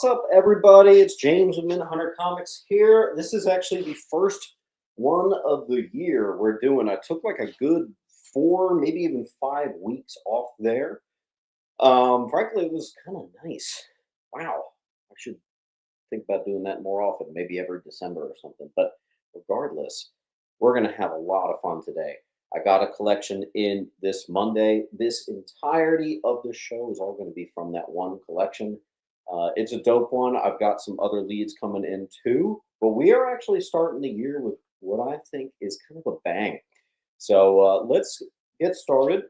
up, everybody? It's James with Hunter Comics here. This is actually the first one of the year we're doing. I took like a good 4, maybe even 5 weeks off there. Frankly, it was kind of nice. Wow, I should think about doing that more often, maybe every December or something. But regardless, we're going to have a lot of fun today. I got a collection in this Monday. This entirety of the show is all going to be from that one collection. It's a dope one. I've got some other leads coming in too, but we are actually starting the year with what I think is kind of a bang. So let's get started.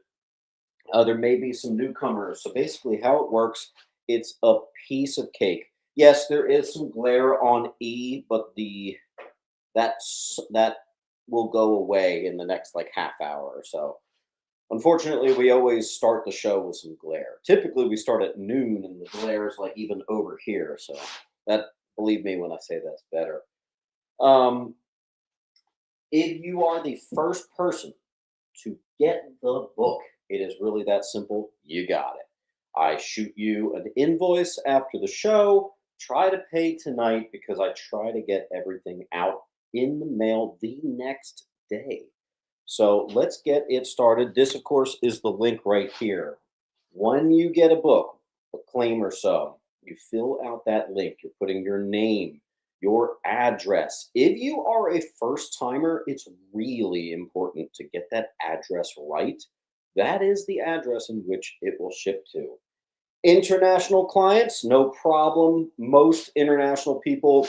There may be some newcomers. So basically, how it works, it's a piece of cake. Yes, there is some glare on E, but that will go away in the next like half hour or so. Unfortunately, we always start the show with some glare. Typically, we start at noon, and the glare is like even over here. So that, believe me when I say that's better. If you are the first person to get the book, it is really that simple. You got it. I shoot you an invoice after the show. Try to pay tonight because I try to get everything out in the mail the next day. So let's get it started. This, of course, is the link right here. When you get a book, a claim or so, you fill out that link. You're putting your name, your address. If you are a first timer, it's really important to get that address right. That is the address in which it will ship to. International clients, no problem. Most international people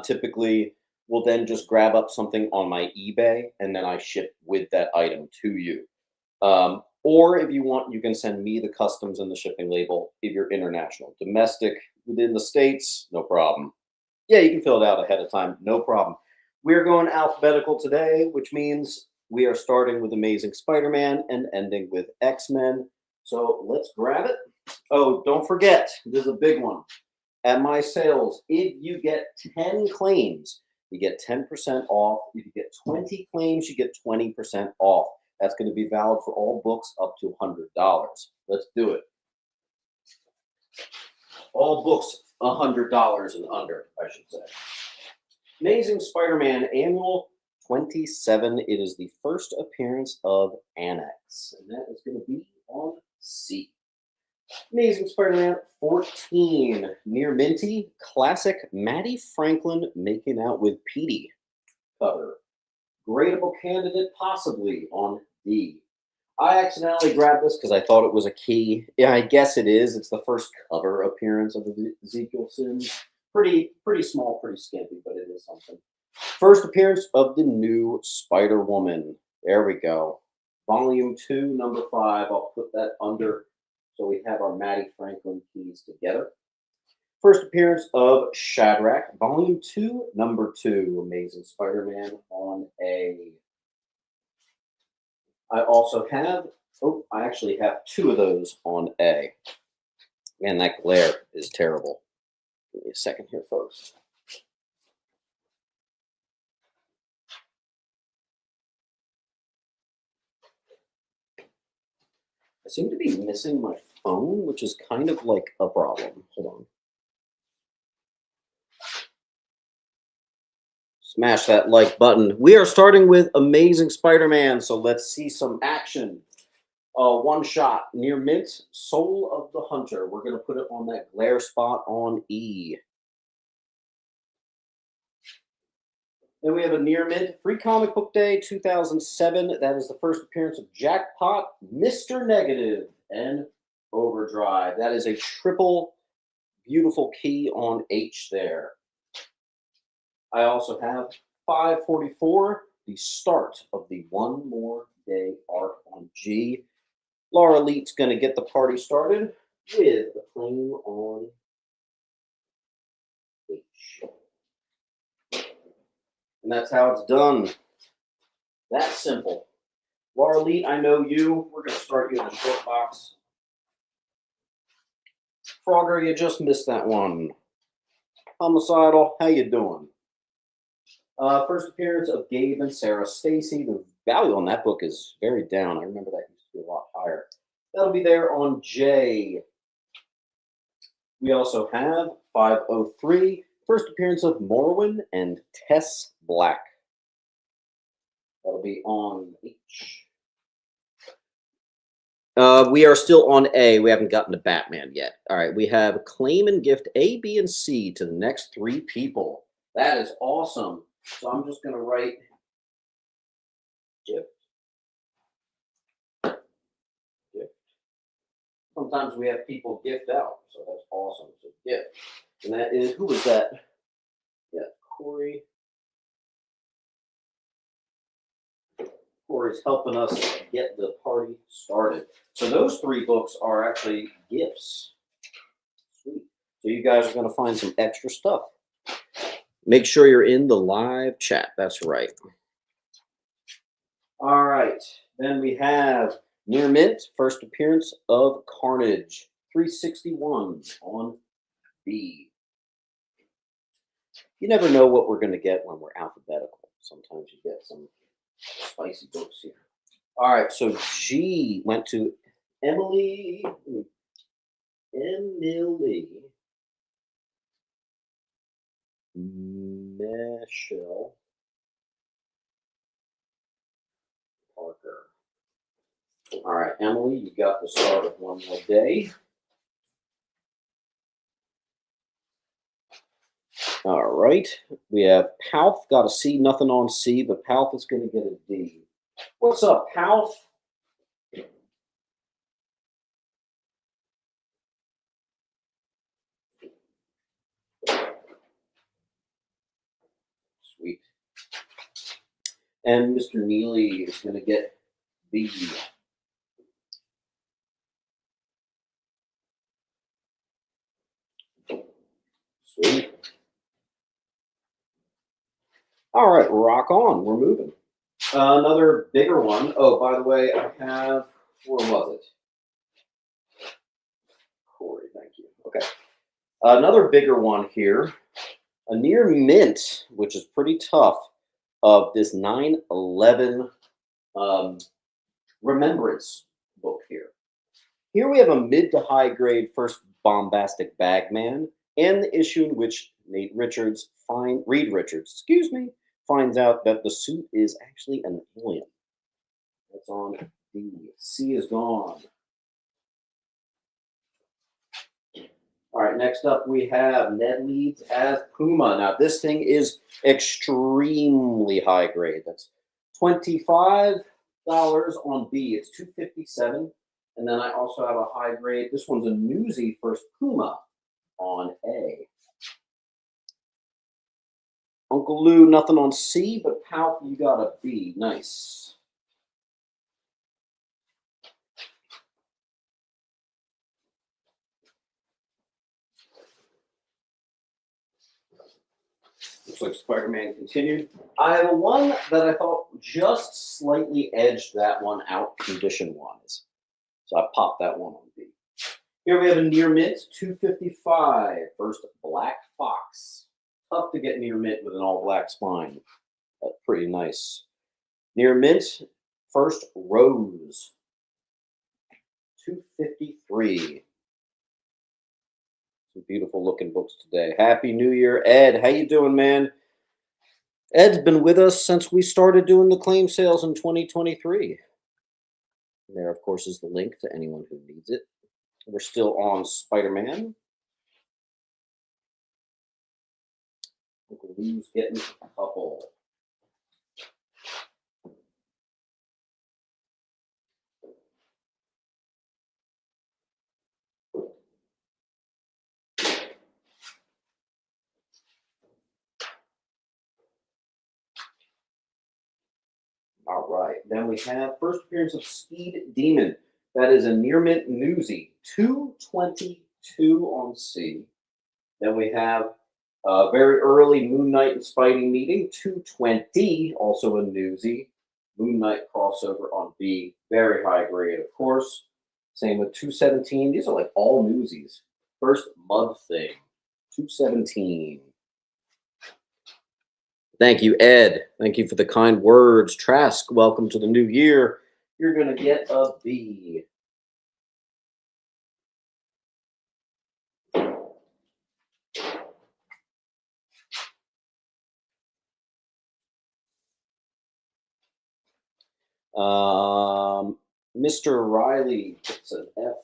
typically will then just grab up something on my eBay and then I ship with that item to you. Or if you want, you can send me the customs and the shipping label if you're international. Domestic within the States, no problem. Yeah, you can fill it out ahead of time, no problem. We're going alphabetical today, which means we are starting with Amazing Spider-Man and ending with X-Men. So let's grab it. Oh, don't forget, this is a big one. At my sales, if you get 10 claims, you get 10% off. If you get 20 claims, you get 20% off. That's going to be valid for all books up to $100. Let's do it. All books $100 and under, I should say. Amazing Spider-Man Annual 27. It is the first appearance of Annex, and that is going to be on C. Amazing Spider-Man 14, Near Minty, classic Maddie Franklin making out with Petey cover. Gradable candidate possibly on D. I accidentally grabbed this because I thought it was a key. Yeah, I guess it is. It's the first cover appearance of Ezekiel Sims. Pretty small, pretty skimpy, but it is something. First appearance of the new Spider-Woman. There we go. Volume 2, number 5. I'll put that under. So we have our Maddie Franklin keys together. First appearance of Shadrach, Volume 2, Number 2, Amazing Spider-Man on A. I also have, I actually have 2 of those on A. Man, that glare is terrible. Give me a second here, folks. I seem to be missing my phone, which is kind of like a problem. Hold on. Smash that like button. We are starting with Amazing Spider-Man, so let's see some action. One shot, Near Mint, Soul of the Hunter. We're going to put it on that glare spot on E. Then we have a Near Mint, Free Comic Book Day 2007. That is the first appearance of Jackpot, Mr. Negative, and Overdrive. That is a triple beautiful key on H there. I also have 544, the start of the One More Day arc on G. Laura Leet's going to get the party started with the claim on H. And that's how it's done. That's simple. Laura Leet, I know you. We're going to start you in the short box. Frogger, you just missed that one. Homicidal, how you doing? First appearance of Gabe and Sarah Stacy. The value on that book is very down. I remember that used to be a lot higher. That'll be there on J. We also have 503, first appearance of Morwen and Tess Black. That'll be on H. We are still on A. We haven't gotten to Batman yet. All right, we have claim and gift A, B, and C to the next 3 people. That is awesome. So I'm just going to write gift. Gift. Sometimes we have people gift out, so that's awesome. So gift. And that is, who was that? Yeah, Corey. Corey's helping us get the party started. So those 3 books are actually gifts. Sweet. So you guys are going to find some extra stuff. Make sure you're in the live chat. That's right. All right. Then we have Near Mint, first appearance of Carnage. 361 on B. You never know what we're going to get when we're alphabetical. Sometimes you get some spicy books here. All right, so G went to Emily. Michelle Parker. All right, Emily, you got the start of one more day. All right, we have Palf, got a C, nothing on C, but Palf is going to get a D. What's up, Palf? Sweet. And Mr. Neely is going to get B. Sweet. All right, rock on. We're moving. Another bigger one. Oh, by the way, I have, where was it? Corey, thank you. Okay. Another bigger one here. A near mint, which is pretty tough, of this 9/11 remembrance book here. Here we have a mid to high grade first bombastic Bagman, and the issue in which Reed Richards finds out that the suit is actually an alien. That's on D. C is gone. All right, next up we have Ned Leeds as Puma. Now this thing is extremely high grade. That's $25 on B. It's $257. And then I also have a high grade. This one's a newsie first Puma on A. Uncle Lou, nothing on C, but Palp, you got a B. Nice. Looks like Spider-Man continued. I have one that I thought just slightly edged that one out condition-wise. So I popped that one on B. Here we have a near mint, 255. First, Black Fox. Tough to get near mint with an all-black spine. That's pretty nice. Near mint, first, Rose. 253. Some beautiful looking books today. Happy New Year, Ed. How you doing, man? Ed's been with us since we started doing the claim sales in 2023. And there, of course, is the link to anyone who needs it. We're still on Spider-Man. Uncle Lou's getting a couple. All right. Then we have first appearance of Speed Demon. That is a near mint newsie. 222 on C. Then we have a very early Moon Knight and Spidey meeting. 220, also a newsie. Moon Knight crossover on B. Very high grade, of course. Same with 217. These are like all newsies. First Mud Thing. 217. Thank you, Ed. Thank you for the kind words. Trask, welcome to the new year. You're going to get a B. Mr. Riley gets an F.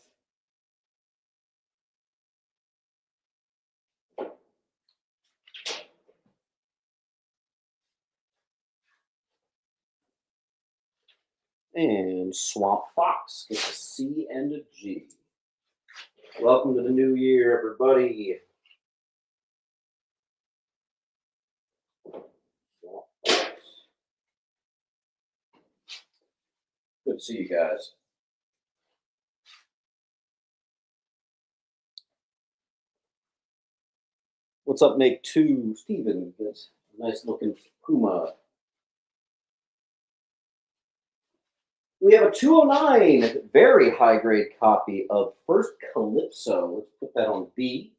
And Swamp Fox gets a C and a G. Welcome to the new year, everybody. Good to see you guys. What's up, Make Two? Steven gets a nice looking Puma. We have a 209, very high grade copy of First Calypso. Let's put that on B.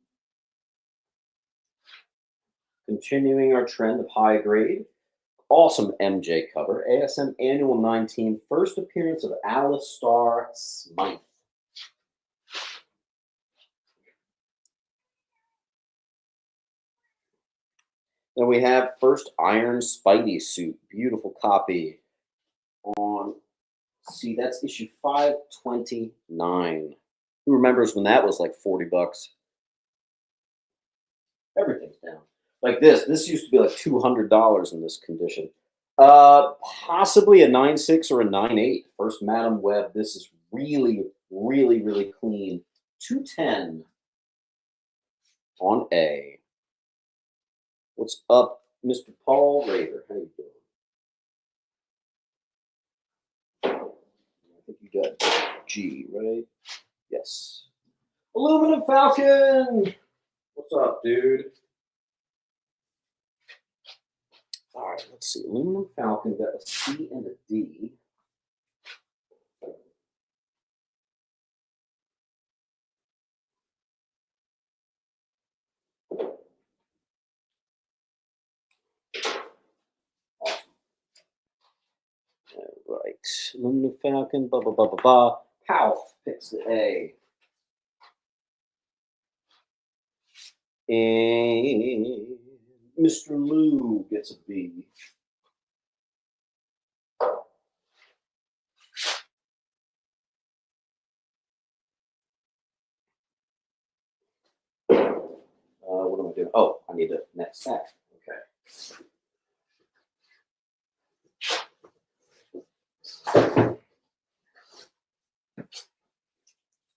Continuing our trend of high grade. Awesome MJ cover. ASM Annual 19, first appearance of Alice Starr Smythe. Then we have First Iron Spidey suit. Beautiful copy on C. That's issue 529. Who remembers when that was like 40 bucks? Everything's down. Like this. This used to be like $200 in this condition. Possibly a 9.6 or a 9.8. First Madam Web. This is really, really, really clean. 210 on A. What's up, Mr. Paul Rader? How you doing? I think you got G, right? Yes. Aluminum Falcon! What's up, dude? All right, let's see. Aluminum Falcon got a C and a D. Awesome. All right. Aluminum Falcon, blah, blah, blah, blah, blah. Palf picks the A. And Mr. Lou gets a B. What am I doing? Oh, I need a net stack. Okay.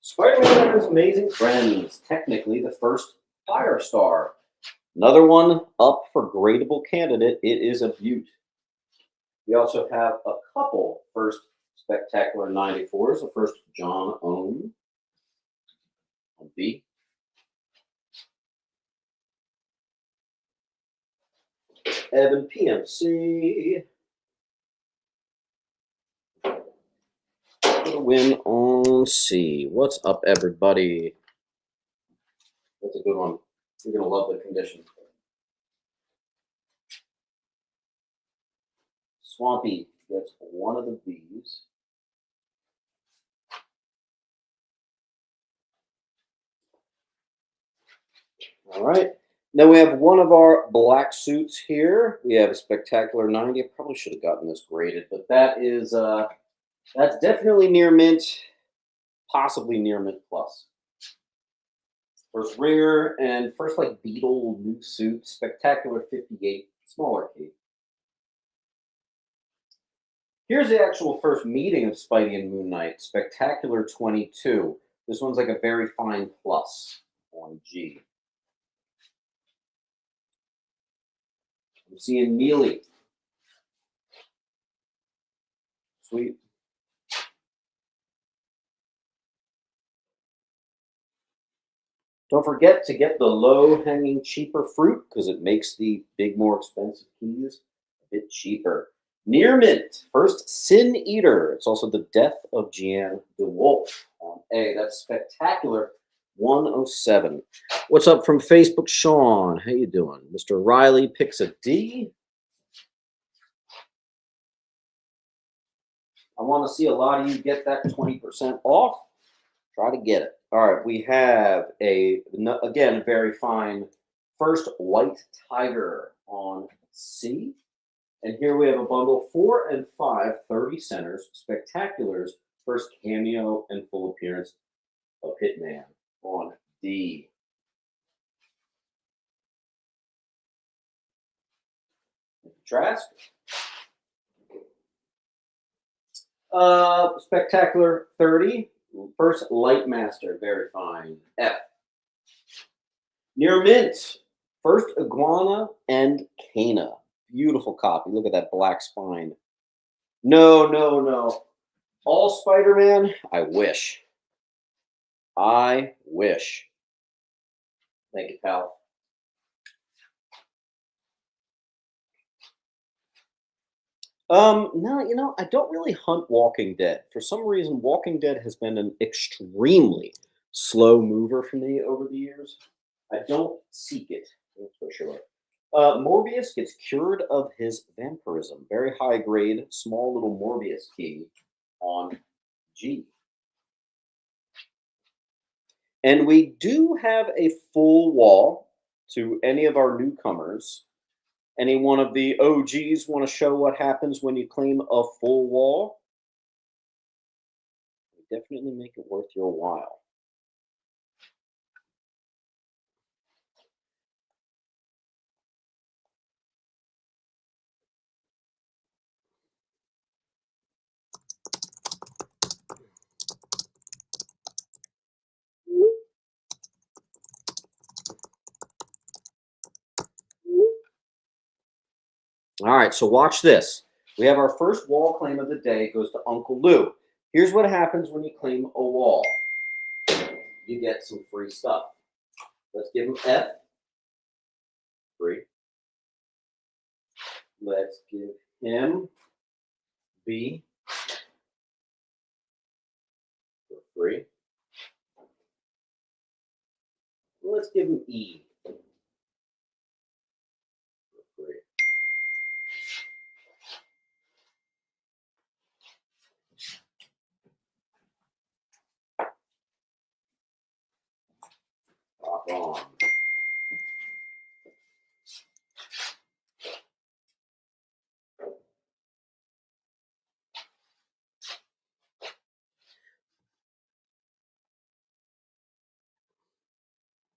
Spider-Man and His Amazing Friends. Technically the first Firestar. Another one up for gradable candidate. It is a beaut. We also have a couple first Spectacular 94s. The first John Ohm on B. Evan PMC. Win on C. What's up, everybody? That's a good one. You're going to love the condition. Swampy gets one of the Bs. All right. Then we have one of our black suits here. We have a Spectacular 90. I probably should have gotten this graded, but that is that's definitely near mint, possibly near mint plus. First Ringer and first like Beetle new suit, Spectacular 58, smaller cape. Here's the actual first meeting of Spidey and Moon Knight, Spectacular 22. This one's like a very fine plus on G. I'm seeing Neely. Sweet. Don't forget to get the low-hanging, cheaper fruit because it makes the big, more expensive keys a bit cheaper. Near mint, first Sin Eater. It's also the death of Jeanne DeWolf on A. That's Spectacular 107. What's up from Facebook, Sean? How you doing? Mr. Riley picks a D. I want to see a lot of you get that 20% off. Try to get it. All right, we have again, a very fine first White Tiger on C. And here we have a bundle 4 and 5, 30 centers, spectaculars, first cameo and full appearance of Hitman on D. Trask. Spectacular 30, first Light Master, very fine. F. Near Mint, first Iguana and Cana. Beautiful copy. Look at that black spine. No, no, no. All Spider-Man? I wish. I wish. Thank you, pal. No, I don't really hunt Walking Dead. For some reason, Walking Dead has been an extremely slow mover for me over the years. I don't seek it, that's for sure. Morbius gets cured of his vampirism. Very high grade, small little Morbius key on G. And we do have a full wall to any of our newcomers. Any one of the OGs want to show what happens when you claim a full wall? Definitely make it worth your while. All right, so watch this. We have our first wall claim of the day. It goes to Uncle Lou. Here's what happens when you claim a wall. You get some free stuff. Let's give him F. Free. Let's give him B. For free. Let's give him E. For free. Rock on.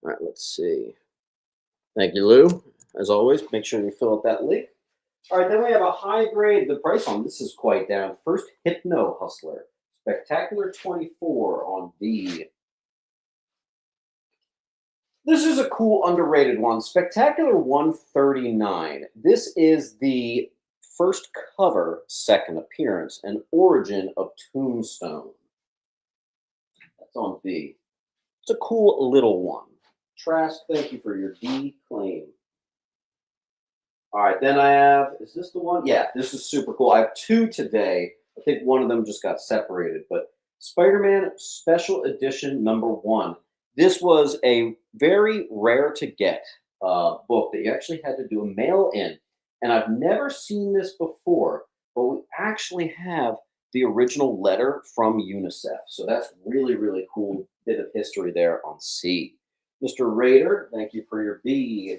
All right, let's see. Thank you, Lou. As always, make sure you fill out that link. All right, then we have a high grade. The price on this is quite down. First Hypno Hustler. Spectacular 24 on D. This is a cool underrated one. Spectacular 139. This is the first cover, second appearance, and origin of Tombstone. That's on B. It's a cool little one. Trask, thank you for your D claim. All right, then I have, is this the one? Yeah, this is super cool. I have two today. I think one of them just got separated, but Spider-Man Special Edition #1. This was a very rare to get book that you actually had to do a mail in. And I've never seen this before, but we actually have the original letter from UNICEF. So that's really, really cool bit of history there on C. Mr. Raider, thank you for your B.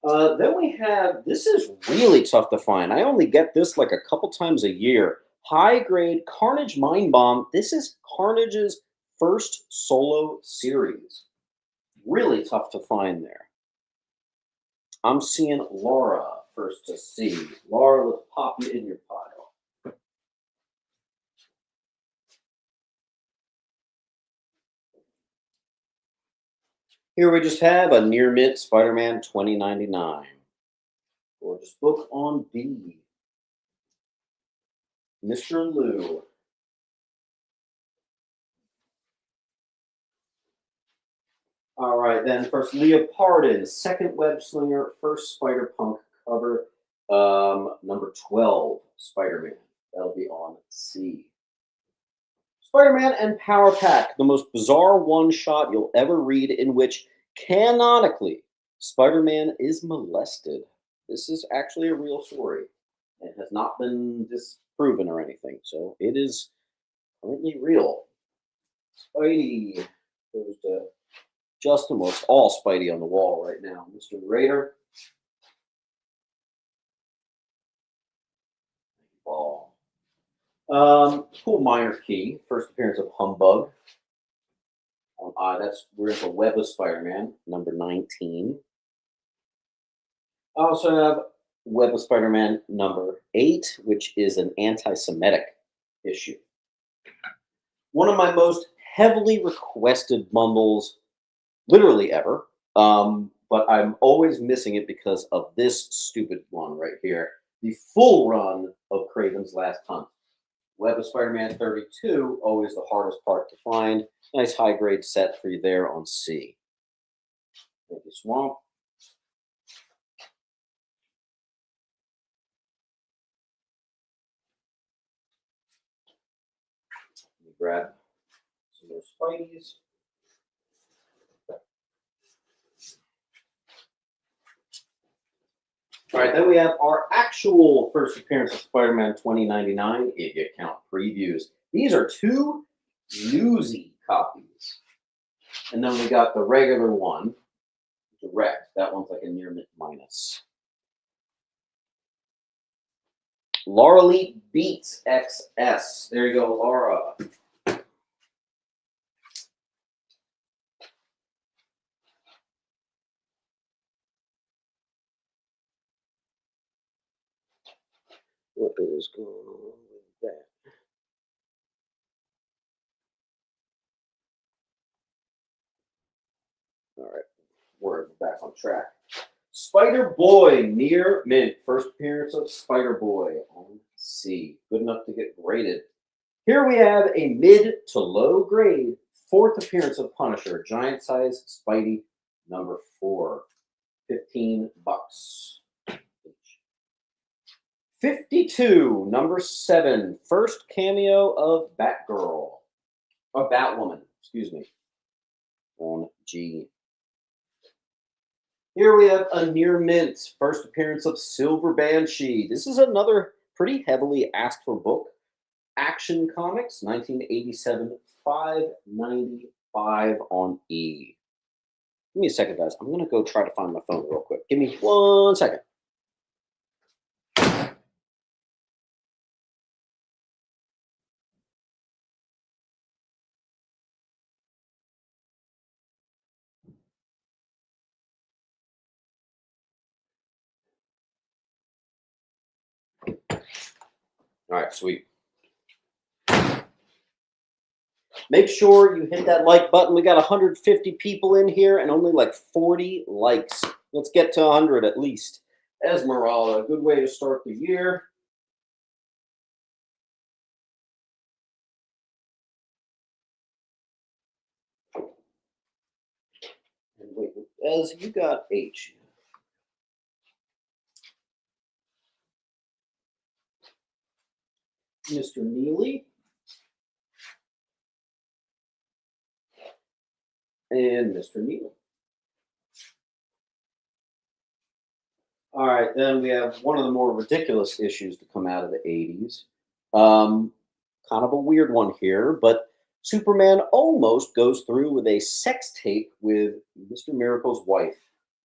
Then we have, this is really tough to find. I only get this like a couple times a year. High grade Carnage Mind Bomb. This is Carnage's first solo series. Really tough to find there. I'm seeing Laura first to see. Laura, let's pop you in your pile. Here we just have a near mint Spider-Man 2099. Gorgeous book on B. Mr. Lou. All right, then first Leopardon, second Web Slinger, first Spider-Punk cover, #12, Spider-Man. That'll be on C. Spider-Man and Power Pack, the most bizarre one-shot you'll ever read, in which canonically Spider-Man is molested. This is actually a real story. It has not been disproven or anything, so it is currently real. Spidey goes to just almost all Spidey on the wall right now. Mr. Raider. Ball. Cool minor key. First appearance of Humbug. We're into Web of Spider-Man, number 19. I also have Web of Spider-Man number 8, which is an anti-Semitic issue. One of my most heavily requested bundles, literally ever, but I'm always missing it because of this stupid one right here. The full run of Craven's Last Hunt. Web of Spider-Man 32, always the hardest part to find. Nice high-grade set for you there on C. Thank you, Swamp. Let me grab some more Spideys. All right, then we have our actual first appearance of Spider-Man 2099 if you count previews. These are 2 newsy copies. And then we got the regular one, direct. That one's like a near mint minus. Laura Lee Beats XS. There you go, Laura. What is going on with that? All right, we're back on track. Spider-Boy, near mint. First appearance of Spider-Boy on C. Good enough to get graded. Here we have a mid to low grade 4th appearance of Punisher, giant size Spidey number 4. $15. 52, number 7, first cameo of Batgirl. Or Batwoman, excuse me. On G. Here we have a near mint, first appearance of Silver Banshee. This is another pretty heavily asked for book. Action Comics, 1987, $5.95 on E. Give me a second, guys. I'm going to go try to find my phone real quick. Give me 1 second. All right, sweet. Make sure you hit that like button. We got 150 people in here and only like 40 likes. Let's get to 100 at least. Esmeralda, a good way to start the year. And wait, Ez, you got H. Mr. Neely. And Mr. Neely. All right, then we have one of the more ridiculous issues to come out of the 80s. Kind of a weird one here, but Superman almost goes through with a sex tape with Mr. Miracle's wife.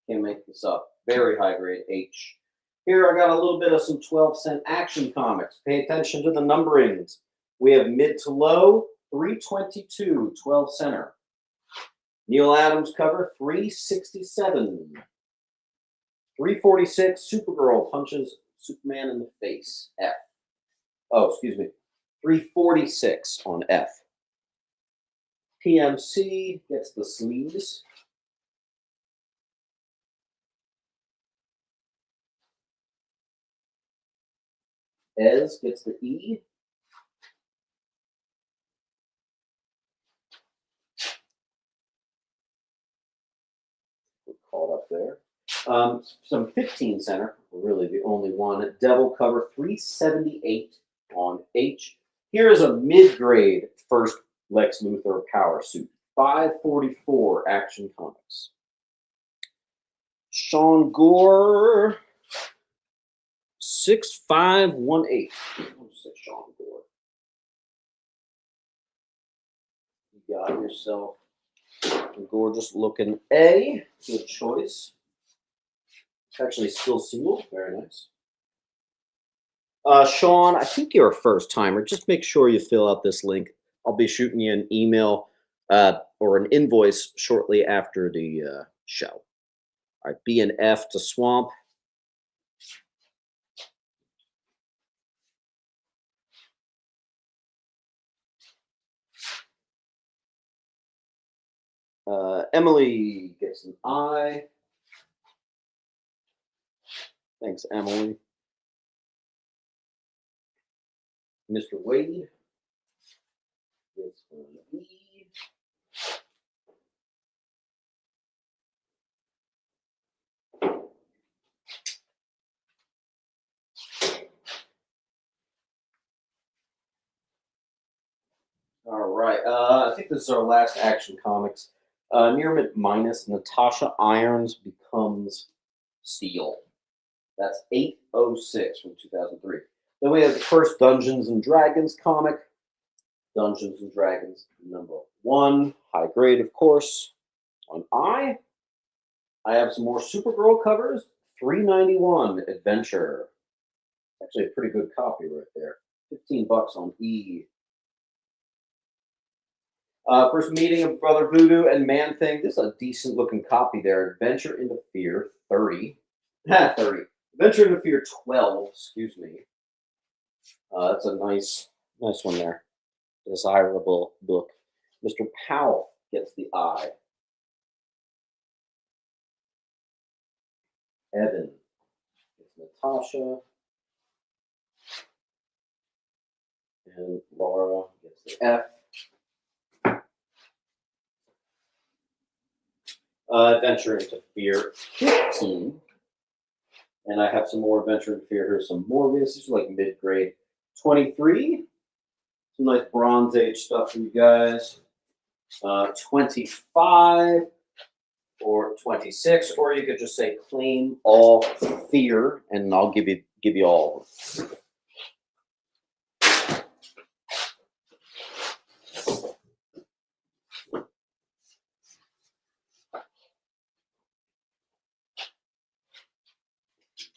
Can't make this up. Very high grade H. Here I got a little bit of some 12-cent Action Comics. Pay attention to the numberings. We have mid to low, 322, 12 center. Neil Adams cover, 367. 346, Supergirl punches Superman in the face, F. Oh, excuse me, 346 on F. PMC gets the sleeves. Ez gets the E. We're caught up there. Some 15 center, really the only one. Devil cover 378 on H. Here is a mid-grade first Lex Luthor power suit. 544 Action Comics. Sean Gore, 6518. I'll just say Sean Gore. You got yourself Gorgeous looking A. Good choice. It's actually still sealed. Very nice. Sean, I think you're a first timer. Just make sure you fill out this link. I'll be shooting you an email or an invoice shortly after the show. All right, B and F to Swamp. Emily gets an I. Thanks, Emily. Mr. Wade gets an E. All right. I think this is our last Action Comics. Near Mint minus Natasha Irons becomes Steel. That's 806 from 2003. Then we have the first Dungeons and Dragons comic. Dungeons and Dragons #1, high grade, of course. On I have some more Supergirl covers. 391 Adventure. Actually, a pretty good copy right there. $15 on E. First meeting of Brother Voodoo and Man Thing. This is a decent looking copy there. Adventure into Fear 30. 30. Adventure into Fear 12, excuse me. That's a nice one there. Desirable book. Mr. Powell gets the I. Evan gets Natasha. And Laura gets the F. Adventure into Fear 15. And I have some more Adventure into Fear. Here's some more. This is like mid-grade. 23. Some nice Bronze Age stuff for you guys. 25 or 26, or you could just say claim all fear, and I'll give you all of them.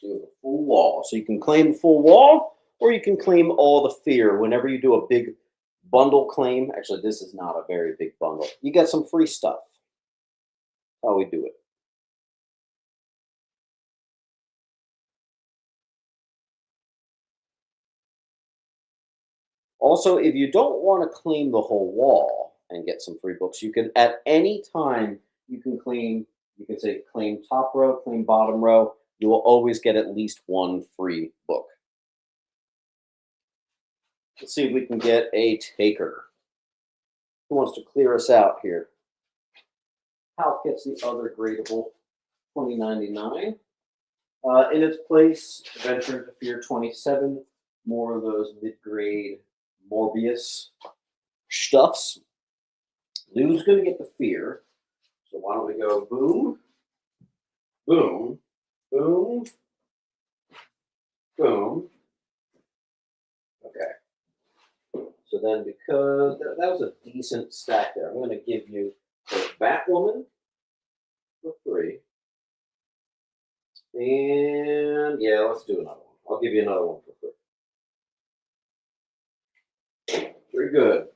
Do the full wall. So you can claim the full wall, or you can claim all the fear. Whenever you do a big bundle claim, actually this is not a very big bundle, you get some free stuff. How we do it. Also, if you don't want to claim the whole wall and get some free books, you can at any time you can claim. You can say claim top row, claim bottom row. You will always get at least one free book. Let's see if we can get a taker. Who wants to clear us out here? Hal gets the other gradable, $20.99. In its place, Adventure into Fear 27. More of those mid-grade Morbius stuffs. Lou's going to get the fear. So why don't we go boom, boom, boom, boom. Okay. So then because that was a decent stack there, I'm going to give you the Batwoman for free. And yeah, let's do another one. I'll give you another one for free. Very good.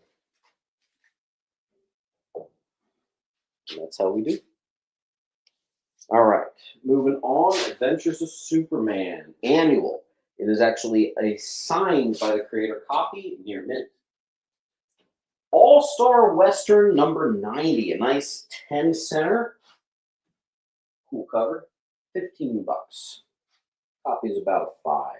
And that's how we do. All right, moving on. Adventures of Superman annual. It is actually a signed by the creator copy near mint. All-Star Western number 90. A nice 10 center. Cool cover. $15. Copy is about a 5.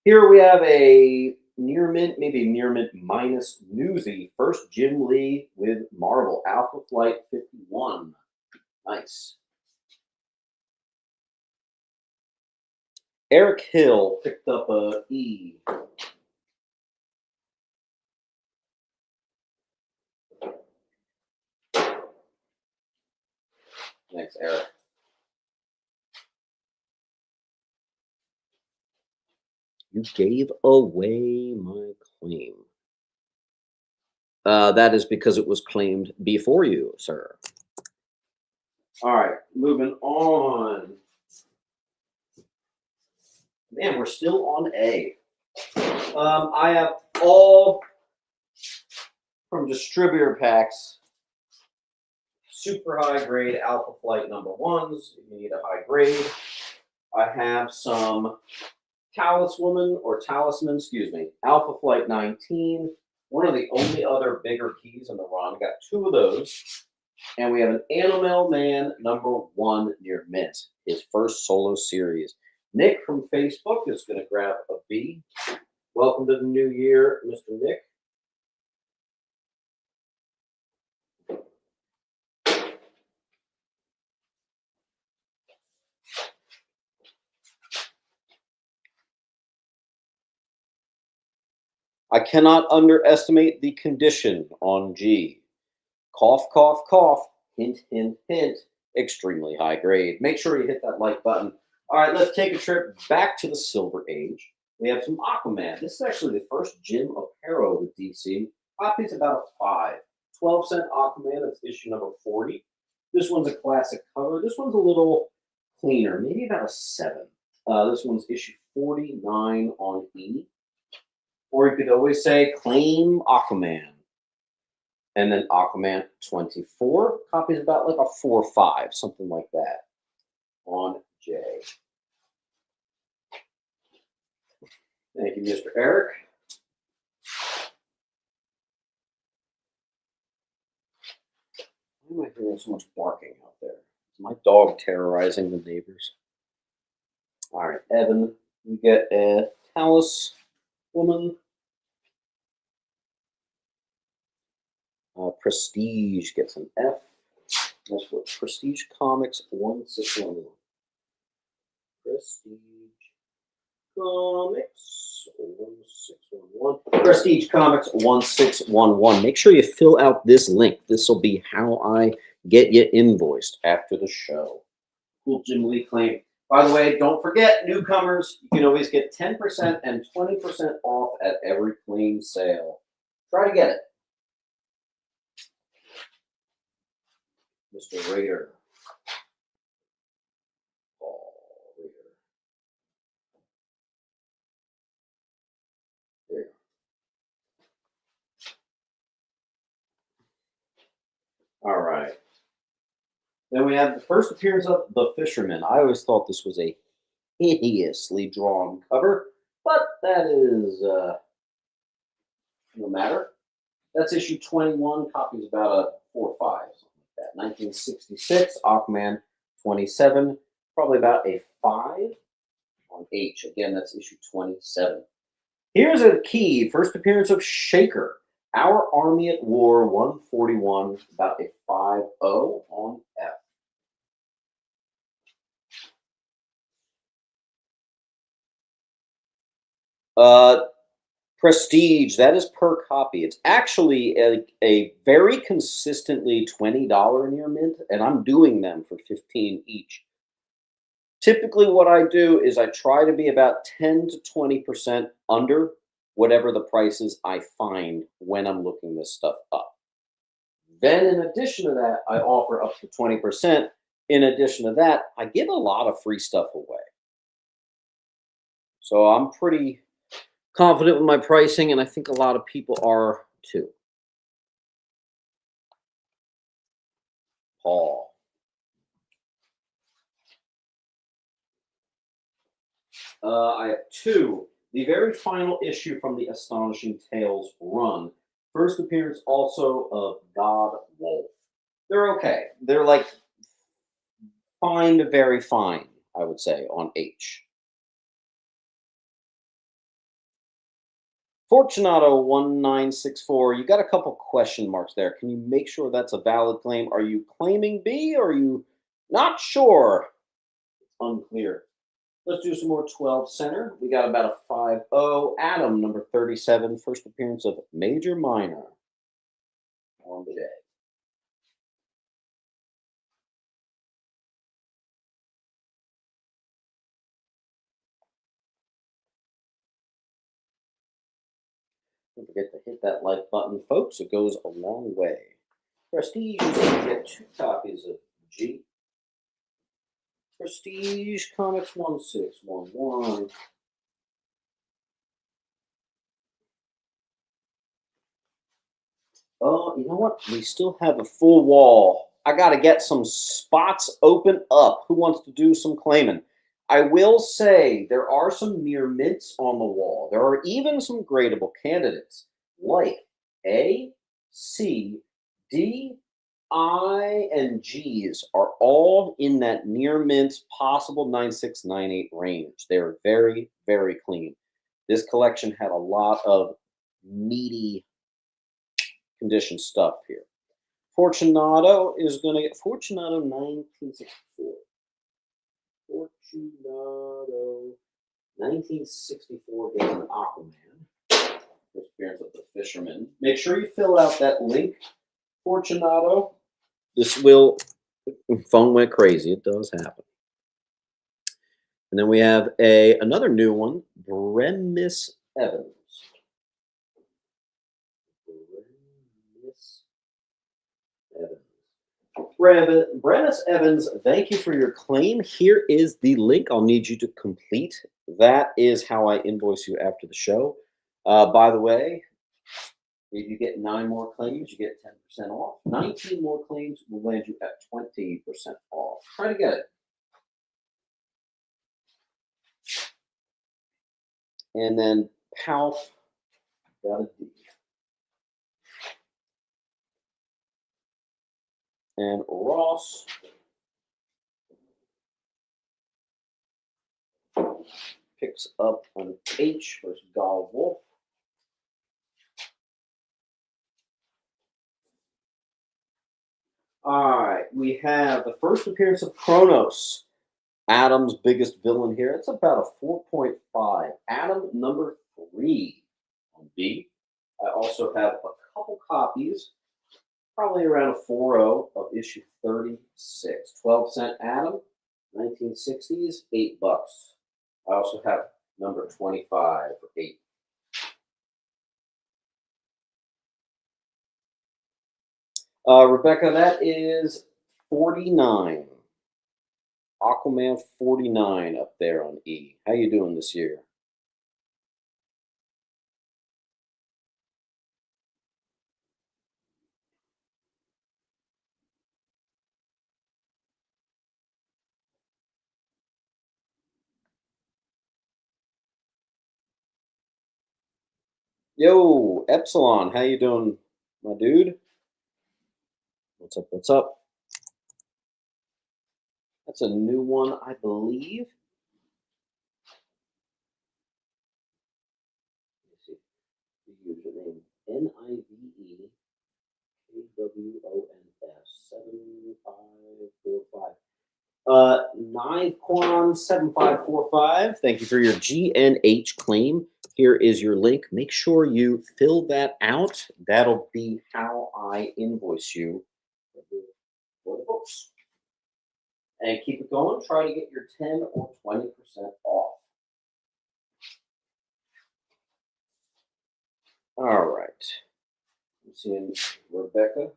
Here we have a near mint, maybe near mint minus Newsy. First Jim Lee with Marvel. Alpha Flight 51. Nice. Eric Hill picked up a E. Thanks, Eric. You gave away my claim. That is because it was claimed before you, sir. All right, moving on. Man, we're still on A. I have all from distributor packs, super high grade Alpha Flight number ones. If you need a high grade, I have some Talisman or Talisman, excuse me, Alpha Flight 19. One of the only other bigger keys in the run. Got two of those. And we have an Animal Man number one near mint, his first solo series. Nick from Facebook is going to grab a B. Welcome to the new year, Mr. Nick. I cannot underestimate the condition on G. Cough, cough, cough. Hint, hint, hint. Extremely high grade. Make sure you hit that like button. All right, let's take a trip back to the Silver Age. We have some Aquaman. This is actually the first Jim Aparo with DC. Copy's about a 5. 12-cent Aquaman. It's issue number 40. This one's a classic cover. This one's a little cleaner, maybe about a 7. This one's issue 49 on E. Or you could always say claim Aquaman. And then Aquaman 24. Copy's about like a 4 or 5, something like that on J. Thank you, Mr. Eric. Why am I hearing so much barking out there? Is my dog terrorizing the neighbors? All right, Evan, you get a Talus woman. Prestige gets an F. That's what Prestige Comics 1611. Prestige Comics 1611. Prestige Comics 1611. Make sure you fill out this link. This will be how I get you invoiced after the show. Cool Jim Lee claim. By the way, don't forget, newcomers, you can always get 10% and 20% off at every claim sale. Try to get it. Mr. Raider. Paul Raider. There you go. All right. Then we have the first appearance of The Fisherman. I always thought this was a hideously drawn cover, but that is no matter. That's issue 21. Copy's about a 4 or 5, something like that. 1966, Aquaman 27, probably about a 5 on H. Again, that's issue 27. Here's a key. First appearance of Shaker. Our Army at War 141, about a 5.0 on F. Prestige, that is per copy. It's actually a very consistently $20 near mint, and I'm doing them for 15 each. Typically what I do is I try to be about 10 to 20% under whatever the prices I find when I'm looking this stuff up. Then in addition to that, I offer up to 20%. In addition to that, I give a lot of free stuff away. So I'm pretty confident with my pricing, and I think a lot of people are too. Paul. I have 2. The very final issue from the Astonishing Tales run. First appearance also of God Wolf. They're okay. They're like fine to very fine, I would say, on H. Fortunato 1964, you got a couple question marks there. Can you make sure that's a valid claim? Are you claiming B or are you not sure? It's unclear. Let's do some more 12 center. We got about a 5.0. Adam, number 37, first appearance of Major Minor on the day. Don't forget to hit that like button, folks. It goes a long way. Prestige is going to get 2 copies of G. Prestige Comics 1611. Oh, you know what? We still have a full wall. I got to get some spots open up. Who wants to do some claiming? I will say there are some near mints on the wall. There are even some gradable candidates like A, C, D, I, and G's are all in that near mint possible 9698 range. They're very, very clean. This collection had a lot of meaty condition stuff here. Fortunato is going to get Fortunato 1964. Fortunato 1964 gets an Aquaman. First appearance of the Fisherman. Make sure you fill out that link, Fortunato. This will, phone went crazy. It does happen. And then we have another new one, Bremis Evans. Bremis Evans, thank you for your claim. Here is the link I'll need you to complete. That is how I invoice you after the show. By the way, if you get 9 more claims, you get 10% off. 19 more claims will land you at 20% off. Try to get it. And then Palf got a D. And Ross picks up an H versus Gal Wolf. All right, we have the first appearance of Kronos, Adam's biggest villain here. It's about a 4.5. Adam number 3 on B. I also have a couple copies, probably around a 4.0 of issue 36. 12-cent Adam, 1960s, $8. I also have number 25 for 8. Rebecca, that is 49. Aquaman 49 up there on E. How you doing this year? Yo, Epsilon, how you doing, my dude? What's up? What's up? That's a new one, I believe. Let's see. The username NIVEKWONS 7545. Thank you for your GNH claim. Here is your link. Make sure you fill that out. That'll be how I invoice you for the books. And keep it going. Try to get your 10 or 20% off. All right. I'm seeing Rebecca.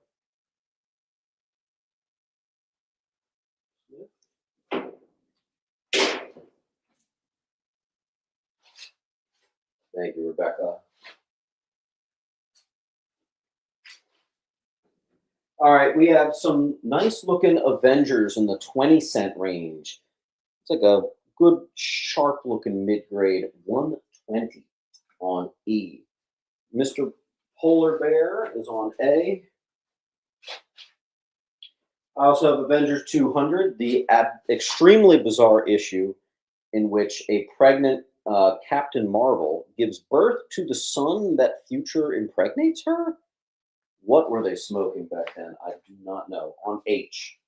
Thank you, Rebecca. All right, we have some nice looking Avengers in the 20-cent range. It's like a good, sharp looking mid grade 120 on E. Mr. Polar Bear is on A. I also have Avengers 200, the extremely bizarre issue in which a pregnant Captain Marvel gives birth to the son that future impregnates her. What were they smoking back then? I do not know. On H.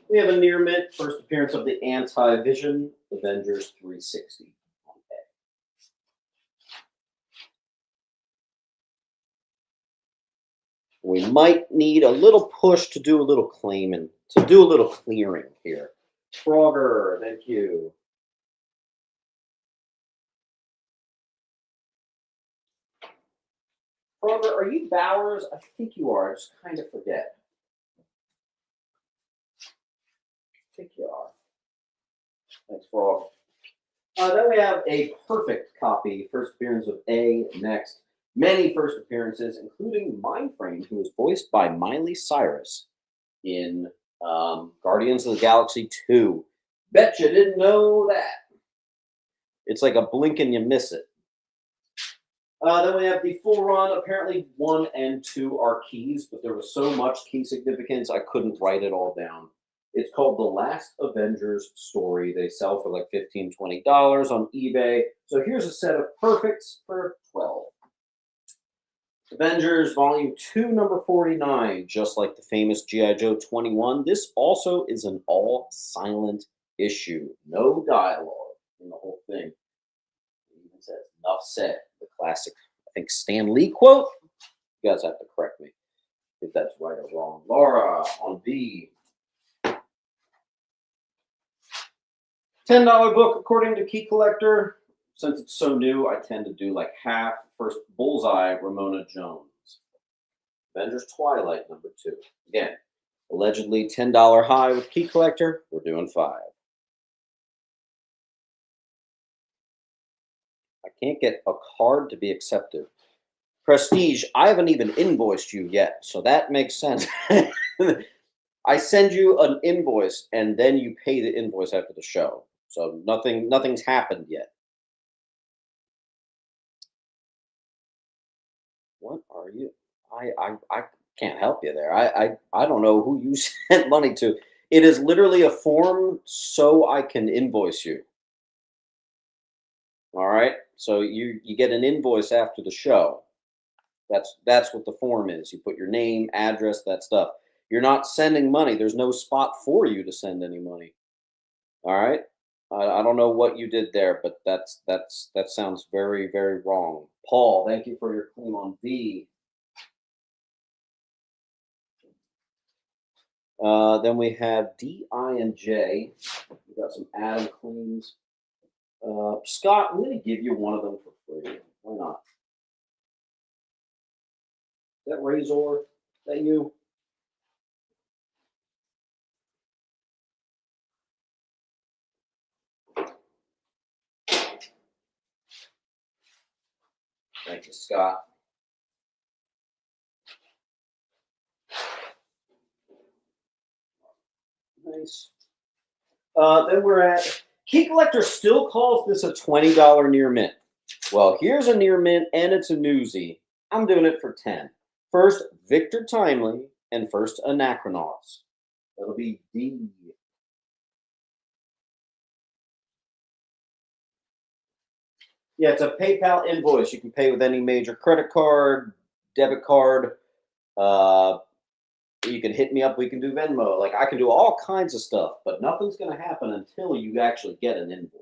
We have a near mint first appearance of the Anti-Vision, Avengers 360 on A. We might need a little push to do a little claiming, to do a little clearing here. Frogger, thank you. Kroger, are you Bowers? I think you are. I just kind of forget. I think you are. Thanks, Frog. Then we have a perfect copy. First appearance of A next. Many first appearances, including Mindframe, who was voiced by Miley Cyrus in Guardians of the Galaxy 2. Bet you didn't know that. It's like a blink and you miss it. Then we have the full run. Apparently 1 and 2 are keys, but there was so much key significance I couldn't write it all down. It's called The Last Avengers Story. They sell for like $15, $20 on eBay. So here's a set of perfects for $12. Avengers Volume 2, number 49. Just like the famous G.I. Joe 21, this also is an all-silent issue. No dialogue in the whole thing. It even says, enough said. The classic, I think, Stan Lee quote. You guys have to correct me if that's right or wrong. Laura on B. $10 book, according to Key Collector. Since it's so new, I tend to do like half. First, Bullseye, Ramona Jones. Avengers Twilight, number 2. Again, allegedly $10 high with Key Collector. We're doing 5. I can't get a card to be accepted. Prestige, I haven't even invoiced you yet, so that makes sense. I send you an invoice, and then you pay the invoice after the show. So nothing's happened yet. What are you? I can't help you there. I don't know who you sent money to. It is literally a form so I can invoice you. All right. So you get an invoice after the show. That's what the form is. You put your name, address, that stuff. You're not sending money. There's no spot for you to send any money. All right. I don't know what you did there, but that sounds very, very wrong. Paul, thank you for your claim on V. Then we have D, I, and J. We got some Adam claims. Scott, I'm going to give you one of them for free. Why not? Is that Razor? Is that you? Thank you, Scott. Nice. Then we're at Key Collector still calls this a $20 near mint. Well, here's a near mint and it's a newsie. I'm doing it for 10. First, Victor Timely and first Anachronauts. That'll be D. Yeah, it's a PayPal invoice. You can pay with any major credit card, debit card. You can hit me up. We can do Venmo. Like, I can do all kinds of stuff, but nothing's going to happen until you actually get an invoice.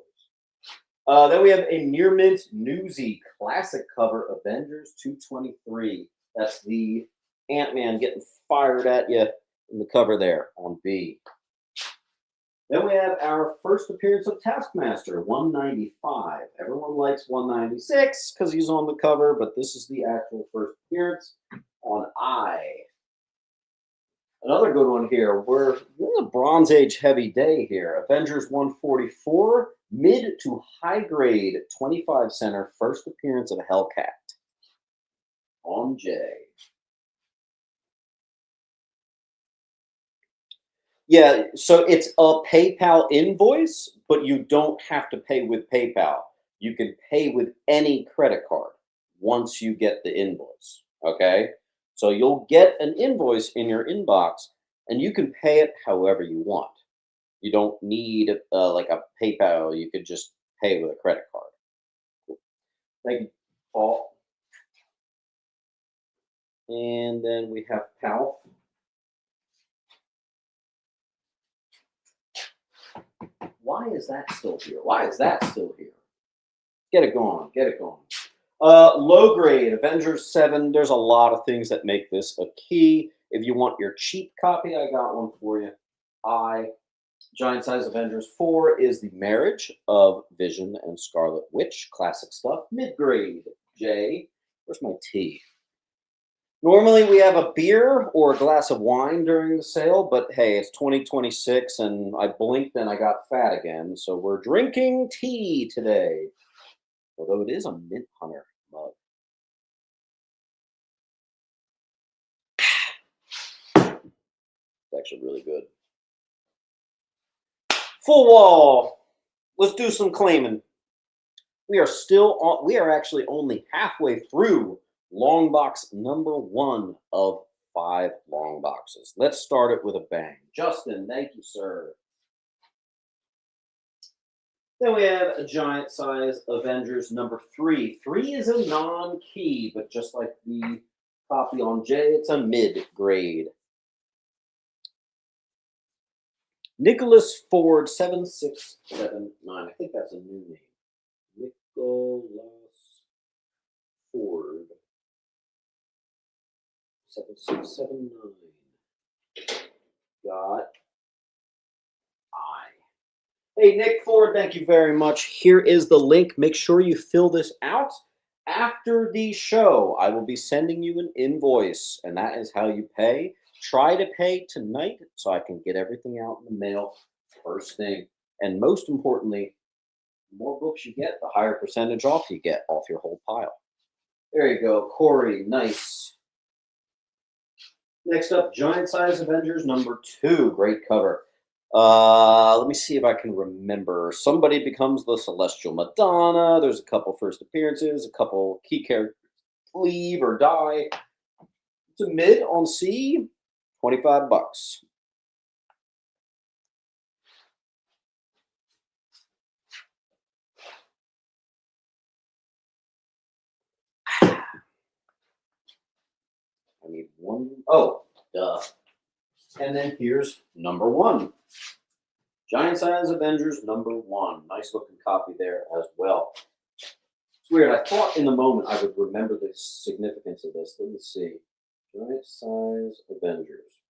Then we have a near mint newsie classic cover, Avengers 223. That's the Ant-Man getting fired at you in the cover there on B. Then we have our first appearance of Taskmaster, 195. Everyone likes 196 because he's on the cover, but this is the actual first appearance on I. Another good one here. We're in a Bronze Age heavy day here. Avengers 144, mid to high grade 25 center, first appearance of Hellcat on J. Yeah, so it's a PayPal invoice, but you don't have to pay with PayPal. You can pay with any credit card once you get the invoice, okay? So you'll get an invoice in your inbox, and you can pay it however you want. You don't need like a PayPal. You could just pay with a credit card. Cool. Thank you, Paul. And then we have Pal. Why is that still here? Why is that still here? Get it going. Get it going. Low grade, Avengers 7. There's a lot of things that make this a key. If you want your cheap copy, I got one for you. Giant Size Avengers 4 is the marriage of Vision and Scarlet Witch. Classic stuff. Mid grade, J. Where's my T? Normally we have a beer or a glass of wine during the sale, but hey, it's 2026 and I blinked and I got fat again. So we're drinking tea today. Although it is a Mint Hunter mug. It's actually really good. Full wall. Let's do some claiming. We are actually only halfway through long box number 1 of 5 long boxes. Let's start it with a bang. Justin, thank you, sir. Then we have a giant size Avengers number 3. 3 is a non-key, but just like the copy on J, it's a mid-grade. Nicholas Ford 7679. I think that's a new name. Nicholas Ford 7679. Got I. Hey, Nick Ford, thank you very much. Here is the link. Make sure you fill this out. After the show, I will be sending you an invoice, and that is how you pay. Try to pay tonight so I can get everything out in the mail first thing. And most importantly, the more books you get, the higher percentage off you get off your whole pile. There you go, Corey. Nice. Next up, Giant Size Avengers number 2. Great cover. Let me see if I can remember. Somebody becomes the Celestial Madonna. There's a couple first appearances, a couple key characters leave or die. It's a mid on C, $25. I need one. Oh, duh. And then here's number 1. Giant Size Avengers number 1. Nice looking copy there as well. It's weird. I thought in the moment I would remember the significance of this. Let me see. Giant Size Avengers.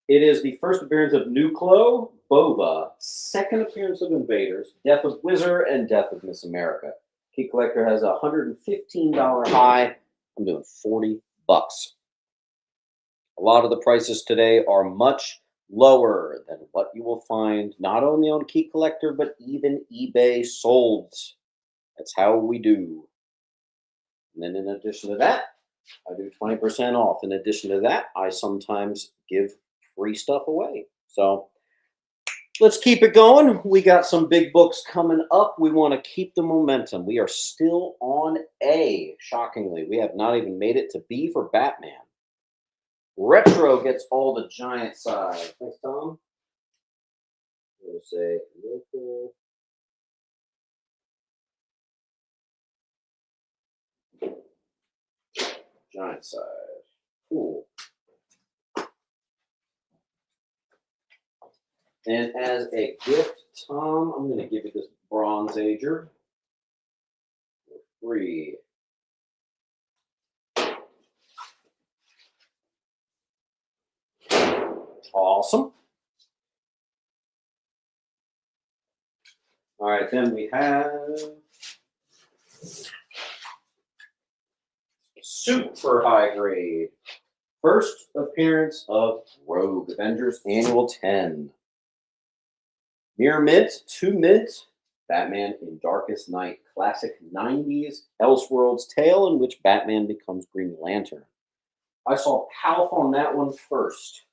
It is the first appearance of Nuclo, Bova, second appearance of Invaders, Death of Wizard, and Death of Miss America. Key Collector has a $115 high. I'm doing $40. A lot of the prices today are much lower than what you will find not only on Key Collector, but even eBay sold. That's how we do. And then in addition to that, I do 20% off. In addition to that, I sometimes give free stuff away. So let's keep it going. We got some big books coming up. We want to keep the momentum. We are still on A, shockingly. We have not even made it to B for Batman. Retro gets all the giant size. Thanks, Tom. We'll say local. Giant size. Cool. And as a gift, Tom, I'm going to give you this Bronze Ager for free. Awesome. All right, then we have super high grade. First appearance of Rogue Avengers Annual 10. Mirror Mint, 2 mint, Batman in Darkest Night, classic 90s Elseworlds tale in which Batman becomes Green Lantern. I saw Palf on that one first.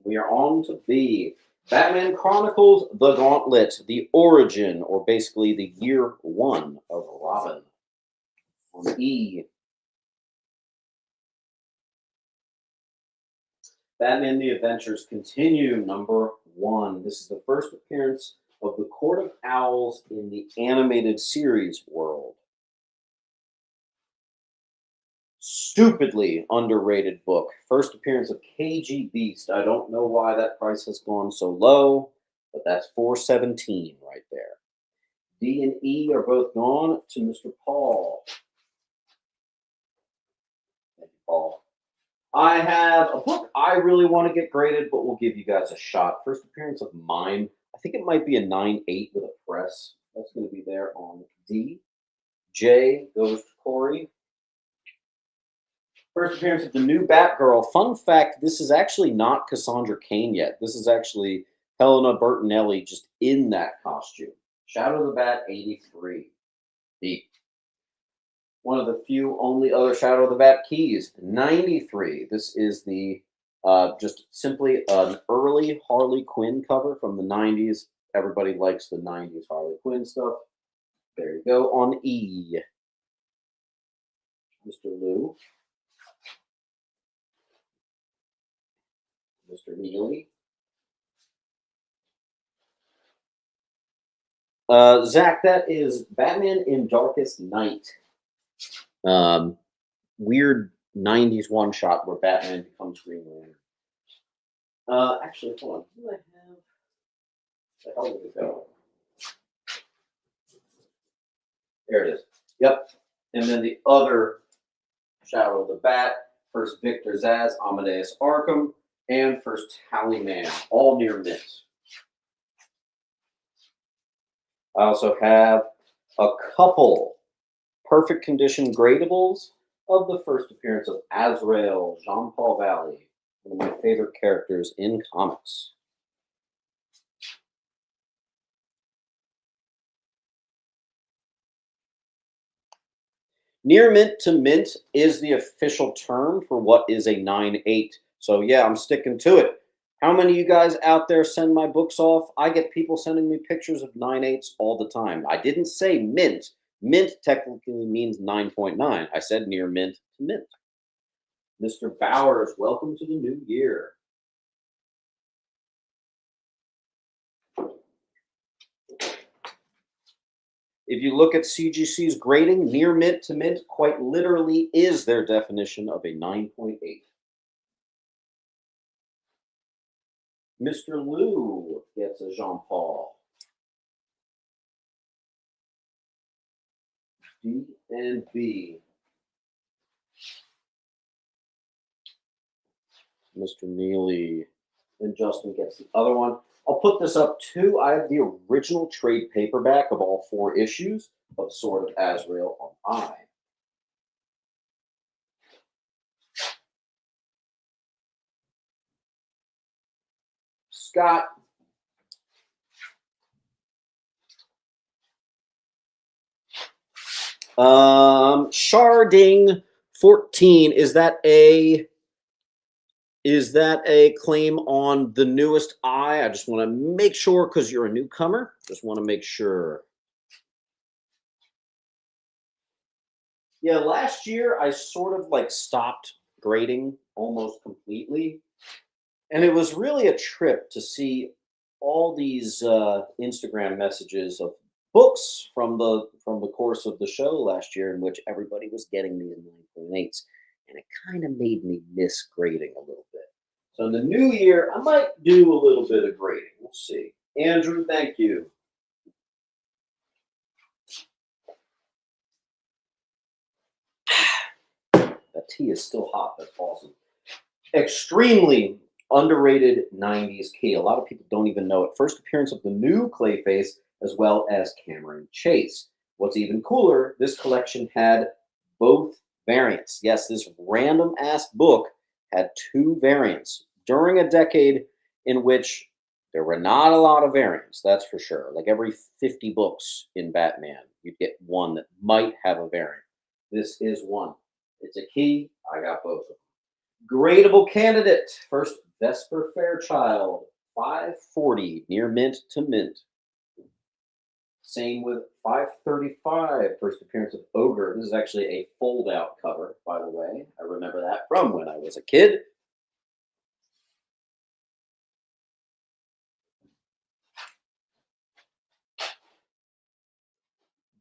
We are on to B. Batman Chronicles The Gauntlet, the origin, or basically the year 1 of Robin. On E. Batman The Adventures Continue, number 1. This is the first appearance of the Court of Owls in the animated series world. Stupidly underrated book. First appearance of KG Beast. I don't know why that price has gone so low, but that's $417 right there. D and E are both gone to Mr. Paul. Thank you, Paul. I have a book I really want to get graded, but we'll give you guys a shot. First appearance of mine. I think it might be a 9.8 with a press. That's going to be there on D. J goes to Corey. First appearance of the new Batgirl. Fun fact, this is actually not Cassandra Cain yet. This is actually Helena Bertinelli just in that costume. Shadow of the Bat, 83. The one of the few only other Shadow of the Bat keys, 93. This is the just simply an early Harley Quinn cover from the 90s. Everybody likes the 90s Harley Quinn stuff. There you go on E. Mr. Lou. Mr. Neely. Zach, that is Batman in Darkest Night. Weird 90s one shot where Batman becomes Green Lantern. Actually, hold on. Who do I have? The hell did it go? There it is. Yep. And then the other Shadow of the Bat, first Victor Zsasz, Amadeus Arkham, and first Tally Man, all near miss. I also have a couple perfect condition gradables of the first appearance of Azrael, Jean-Paul Valley, one of my favorite characters in comics. Near mint to mint is the official term for what is a 9.8. So yeah, I'm sticking to it. How many of you guys out there send my books off? I get people sending me pictures of 9.8s all the time. I didn't say mint. Mint technically means 9.9. I said near mint to mint. Mr. Bowers, welcome to the new year. If you look at CGC's grading, near mint to mint quite literally is their definition of a 9.8. Mr. Lou gets a Jean-Paul. D and B. Mr. Neely. And Justin gets the other one. I'll put this up too. I have the original trade paperback of all 4 issues of Sword of Azrael on I. Scott. Sharding 14. Is that a claim on the newest I? I just want to make sure because you're a newcomer. Just want to make sure. Yeah, last year I sort of like stopped grading almost completely. And it was really a trip to see all these Instagram messages of books from the course of the show last year in which everybody was getting me in 9.8s. And it kind of made me miss grading a little bit. So in the new year, I might do a little bit of grading. We'll see. Andrew, thank you. That tea is still hot. That's awesome. Extremely underrated 90s key. A lot of people don't even know it. First appearance of the new Clayface as well as Cameron Chase. What's even cooler, this collection had both variants. Yes, this random ass book had 2 variants during a decade in which there were not a lot of variants, that's for sure. Like every 50 books in Batman, you'd get one that might have a variant. This is one. It's a key. I got both of them. Gradable candidate. First, Vesper Fairchild, 540, near mint to mint. Same with 535, first appearance of Ogre. This is actually a fold-out cover, by the way. I remember that from when I was a kid.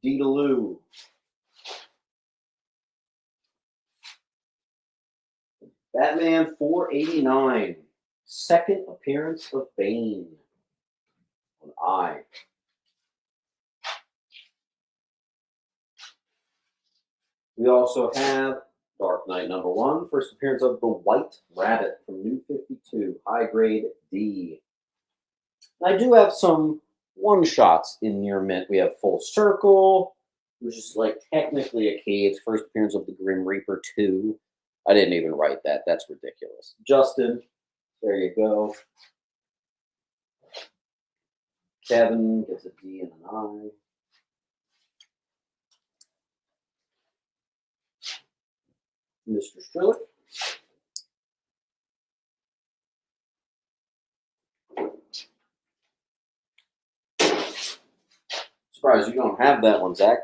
Deedaloo. Batman 489, second appearance of Bane on I. We also have Dark Knight #1, first appearance of the White Rabbit from New 52, high grade D. I do have some one-shots in near mint. We have Full Circle, which is like technically a key. It's first appearance of the Grim Reaper 2. I didn't even write that. That's ridiculous. Justin, there you go. Kevin gets a D and an I. Mr. Strillick. Surprised you don't have that one, Zach.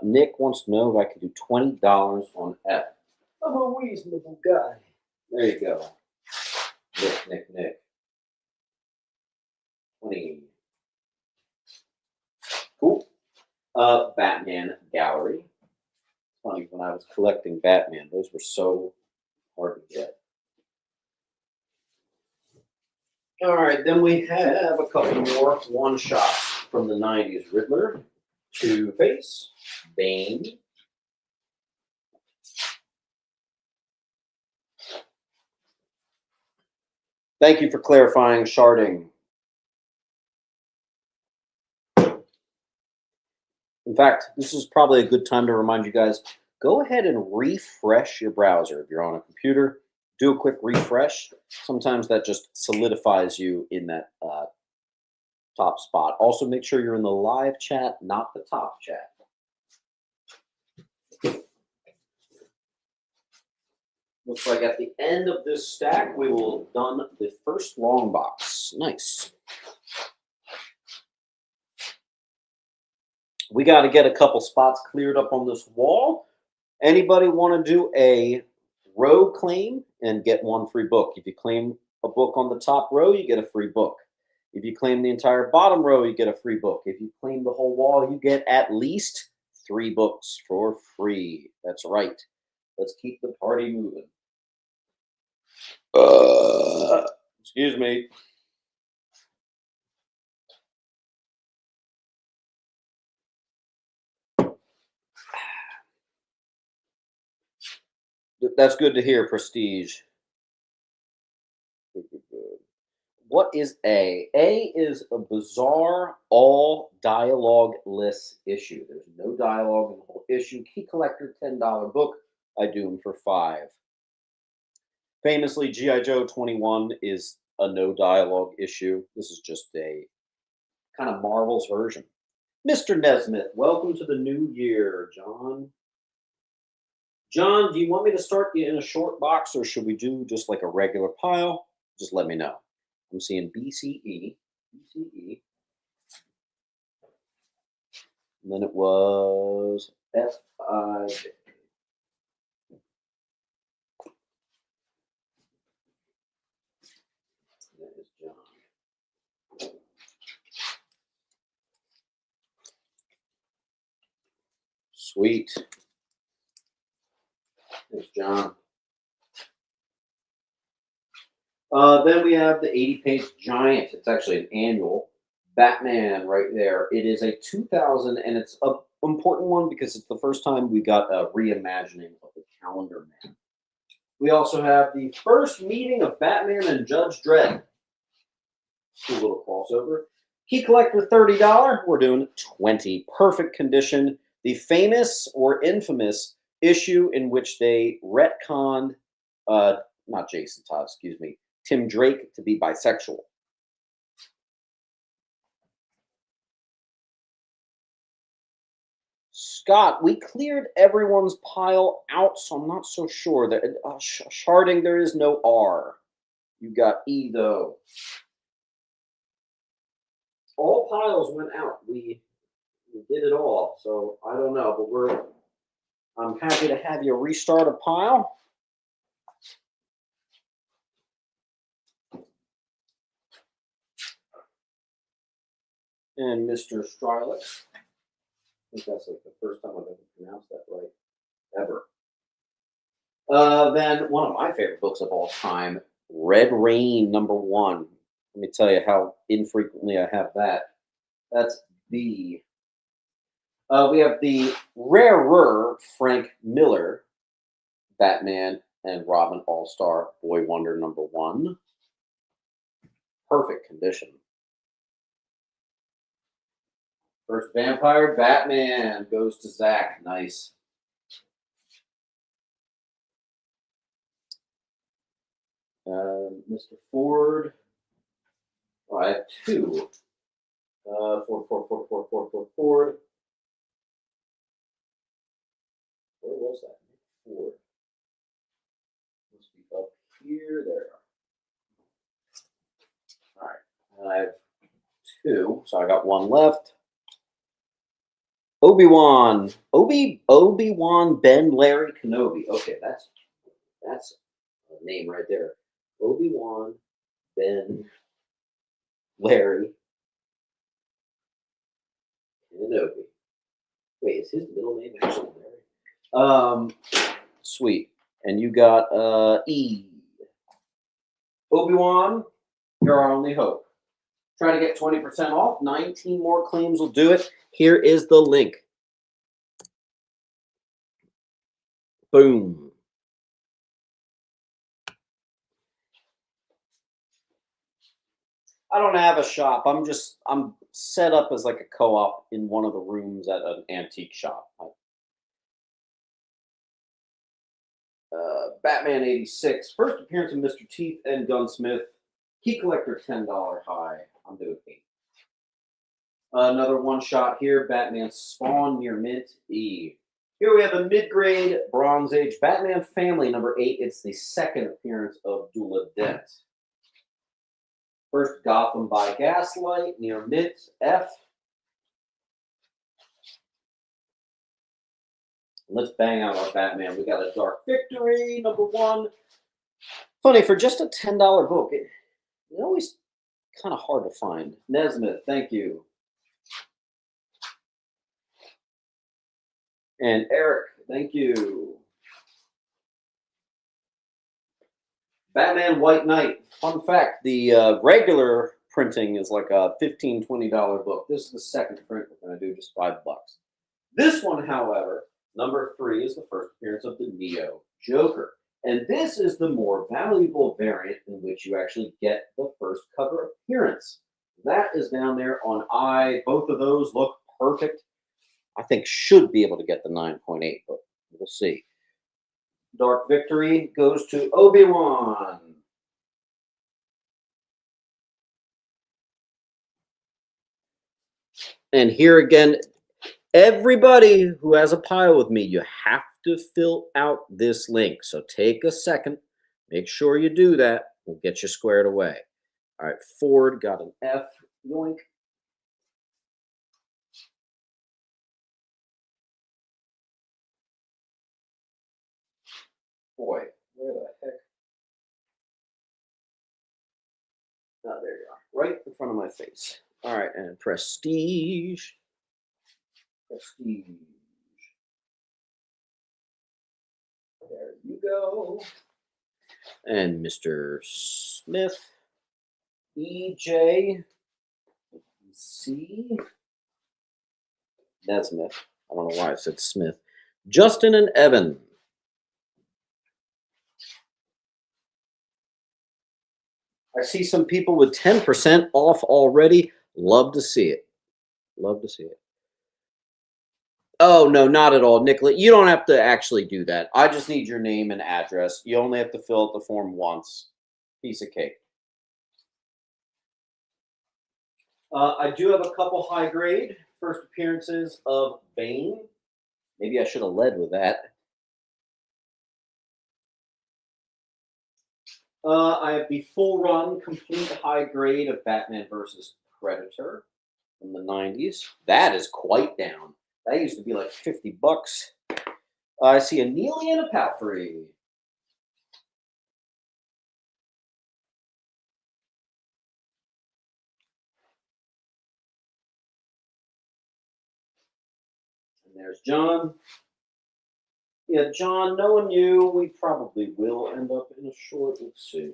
Nick wants to know if I could do $20 on F. I'm a reasonable guy. There you go. Nick. 20. Cool. Batman Gallery. Funny, when I was collecting Batman, those were so hard to get. All right, then we have a couple more one-shots from the 90s. Riddler, Two-Face, Bane. Thank you for clarifying sharding. In fact, this is probably a good time to remind you guys, go ahead and refresh your browser. If you're on a computer, do a quick refresh. Sometimes that just solidifies you in that top spot. Also, make sure you're in the live chat, not the top chat. Looks like at the end of this stack, we will have done the first long box. Nice. We got to get a couple spots cleared up on this wall. Anybody want to do a row claim and get one free book? If you claim a book on the top row, you get a free book. If you claim the entire bottom row, you get a free book. If you claim the whole wall, you get at least 3 books for free. That's right. Let's keep the party moving. Excuse me. That's good to hear, Prestige. What is A? A is a bizarre, all dialogue-less issue. There's no dialogue in the whole issue. Key collector, $10 book. I do them for $5. Famously, G.I. Joe 21 is a no dialogue issue. This is just a kind of Marvel's version. Mr. Nesmith, welcome to the new year, John. John, do you want me to start you in a short box, or should we do just like a regular pile? Just let me know. I'm seeing BCE. And then it was FI. That is John. Sweet. There's John. Then we have the 80-page giant. It's actually an annual Batman right there. It is a 2000, and it's an important one because it's the first time we got a reimagining of the Calendar Man. We also have the first meeting of Batman and Judge Dredd. A little crossover. Key collector, $30. We're doing 20. Perfect condition. The famous or infamous issue in which they retconned, not Jason Todd, excuse me, Tim Drake to be bisexual. Scott, we cleared everyone's pile out, so I'm not so sure. That sharding, there is no R. You got E, though. All piles went out. We did it all, so I don't know, but I'm happy to have you restart a pile. And Mr. Strillick. I think that's like the first time I've ever pronounced that right, ever. Then one of my favorite books of all time, Red Rain #1. Let me tell you how infrequently I have that. That's B. We have the rarer Frank Miller, Batman and Robin All-Star Boy Wonder #1. perfect condition. First Vampire Batman goes to Zach. Nice. Mr. Ford. Oh, I have two. Ford. Where was that? Ford. Must be up here. There. All right. I have two, so I got one left. Obi-Wan Ben Larry Kenobi. Okay, that's a name right there. Obi-Wan Ben Larry Kenobi. Wait, is his middle name actually Larry? Sweet. And you got E. Obi-Wan, you're our only hope. Try to get 20% off. 19 more claims will do it. Here is the link. Boom. I don't have a shop. I'm set up as like a co-op in one of the rooms at an antique shop. Batman 86. First appearance of Mr. Teeth and Gunsmith. Key collector $10 high. I'm doing 8. Another one shot here. Batman Spawn near mint E. Here we have a mid-grade Bronze Age Batman Family number 8. It's the second appearance of Dula Dent. First Gotham by Gaslight near mint F. Let's bang out our Batman. We got a Dark Victory number 1. Funny, for just a $10 book, it's always kind of hard to find. Nesmith, thank you. And Eric, thank you. Batman White Knight. Fun fact, the regular printing is like a $15, $20 book. This is the second print we're going to do, just $5. This one, however, number 3 is the first appearance of the Neo Joker. And this is the more valuable variant in which you actually get the first cover appearance. That is down there on I. Both of those look perfect. I think should be able to get the 9.8, but we'll see. Dark Victory goes to Obi-Wan. And here again, everybody who has a pile with me, you have to fill out this link. So take a second, make sure you do that. We'll get you squared away. All right, Ford got an F. Yoink. Boy, where the heck? Oh, there you are. Right in front of my face. All right, and Prestige. Prestige. There you go. And Mr. Smith. EJ. C. Nesmith. I don't know why I said Smith. Justin and Evan. I see some people with 10% off already. Love to see it. Love to see it. Oh, no, not at all, Nicola. You don't have to actually do that. I just need your name and address. You only have to fill out the form once. Piece of cake. I do have a couple high grade first appearances of Bane. Maybe I should have led with that. I have the full run, complete high grade of Batman versus Predator from the 90s. That is quite down. That used to be like $50. I see a Neely and a Palfrey. And there's John. Yeah, John, knowing you, we probably will end up in a short. Let's see.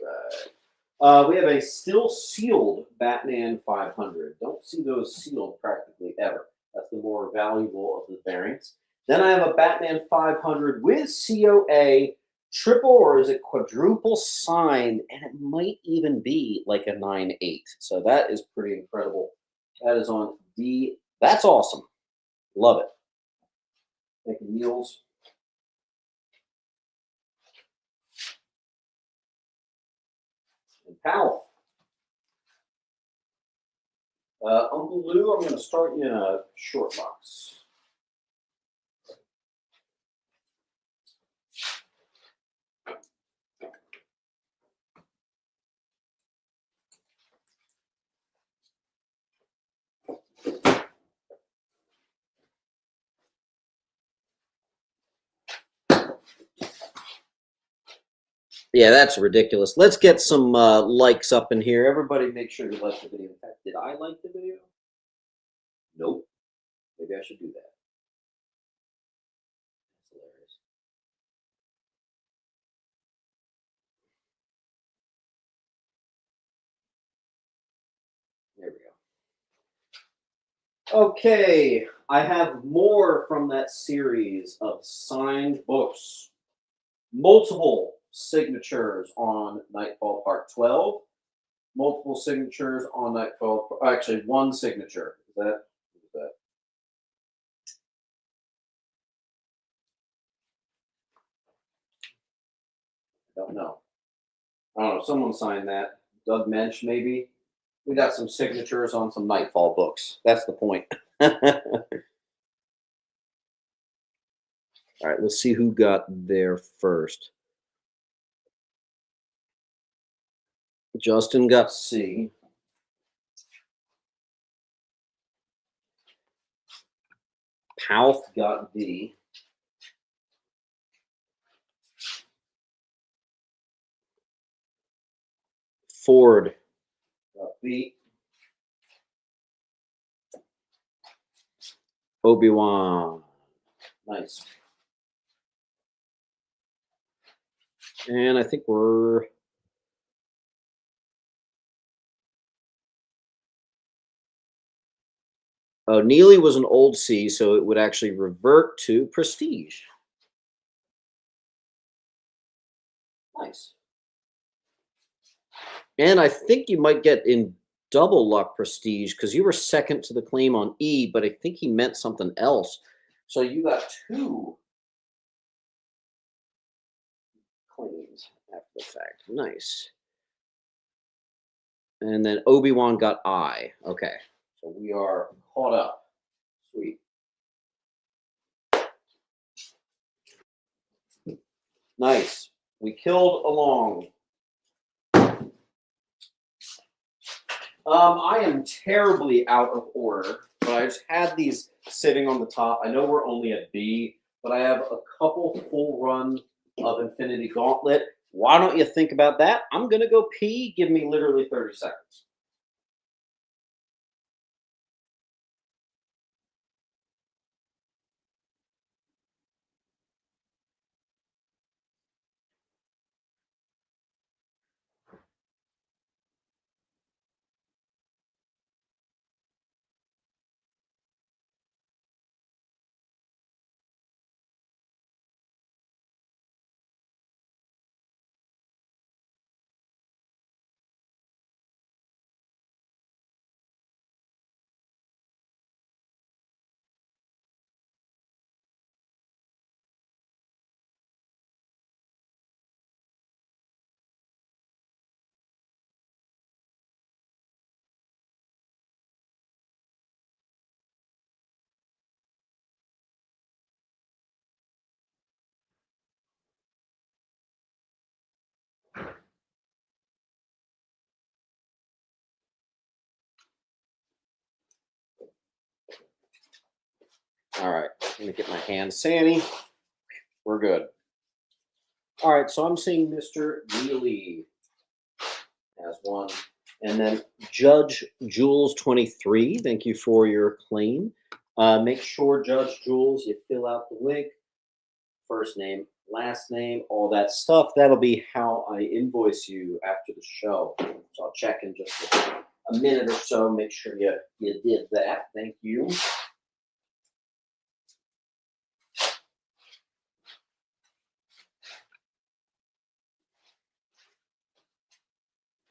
right. We have a still sealed Batman 500. Don't see those sealed practically ever. That's the more valuable of the variants. Then I have a Batman 500 with COA, triple or is it quadruple signed, and it might even be like a 9.8. So that is pretty incredible. That is on D. That's awesome. Love it. Thank you, Niels. And Powell. Uncle Lou, I'm going to start you in a short box. Yeah, that's ridiculous. Let's get some likes up in here. Everybody make sure you like the video. In fact, did I like the video? Nope. Maybe I should do that. That's hilarious. There we go. Okay, I have more from that series of signed books. Multiple signatures on Nightfall Part 12. Multiple signatures on Nightfall. Actually, one signature. Is that? I don't know. I don't know. Someone signed that. Doug Mensch, maybe. We got some signatures on some Nightfall books. That's the point. All right, let's see who got there first. Justin got C. Powell got D. Ford got B. Obi-Wan. Nice. And I think we're... Oh, Neely was an old C, so it would actually revert to Prestige. Nice. And I think you might get in double luck Prestige because you were second to the claim on E, but I think he meant something else. So you got 2 claims after the fact. Nice. And then Obi-Wan got I. Okay. So we are caught up. Sweet. Nice. We killed along. I am terribly out of order, but I just had these sitting on the top. I know we're only at B, but I have a couple full run of Infinity Gauntlet. Why don't you think about that? I'm going to go P. Give me literally 30 seconds. All right. Let me get my hands sandy. We're good. All right. So I'm seeing Mr. Neely as one. And then Judge Jules 23. Thank you for your claim. Make sure, Judge Jules, you fill out the link. First name, last name, all that stuff. That'll be how I invoice you after the show. So I'll check in just a minute or so. Make sure you did that. Thank you.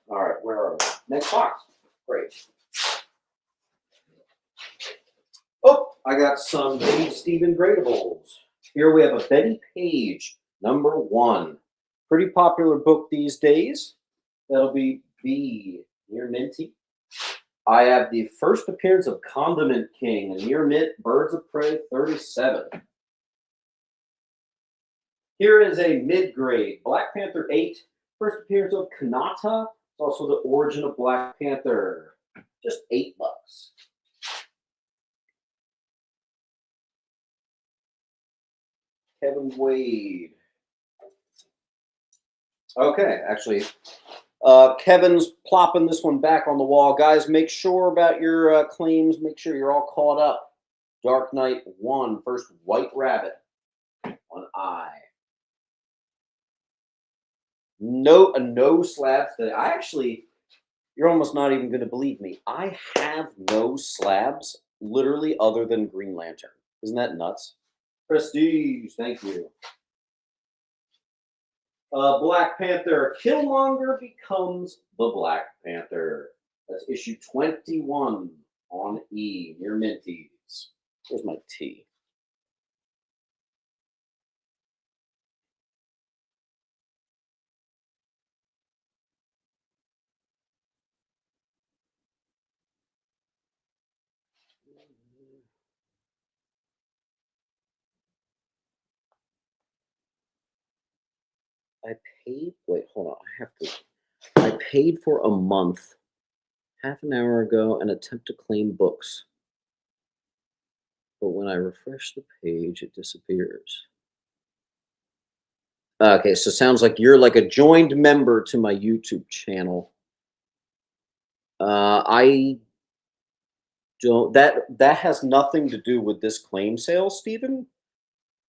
All right, where are we? Next box. Great. Oh, I got some Dave Stephen gradables. Here we have a Betty Page, #1. Pretty popular book these days. That'll be B, near minty. I have the first appearance of Condiment King, a near mint, Birds of Prey 37. Here is a mid-grade Black Panther 8, first appearance of Kanata. It's also the origin of Black Panther. Just $8. Kevin Wade. Okay, actually, Kevin's plopping this one back on the wall. Guys, make sure about your claims. Make sure you're all caught up. Dark Knight 1, first White Rabbit. 1 eye. No slabs today. I actually, you're almost not even going to believe me. I have no slabs, literally, other than Green Lantern. Isn't that nuts? Prestige, thank you. Black Panther, Killmonger becomes the Black Panther. That's issue 21 on E, near minties. Where's my T? I paid, wait, hold on. I paid for a month, half an hour ago, and attempt to claim books. But when I refresh the page, it disappears. Okay, so sounds like you're like a joined member to my YouTube channel. I don't, that has nothing to do with this claim sale, Stephen.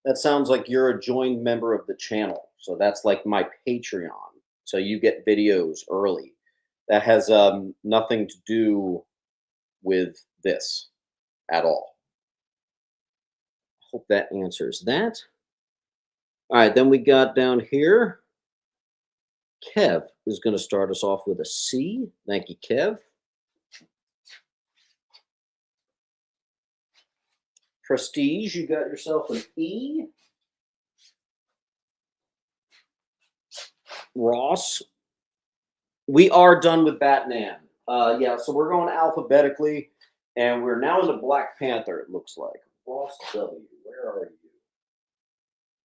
That sounds like you're a joined member of the channel. So that's like my Patreon. So you get videos early. That has nothing to do with this at all. Hope that answers that. All right, then we got down here. Kev is going to start us off with a C. Thank you, Kev. Prestige, you got yourself an E. Ross, we are done with Batman. Yeah, so we're going alphabetically, and we're now into Black Panther, it looks like. Ross W., where are you?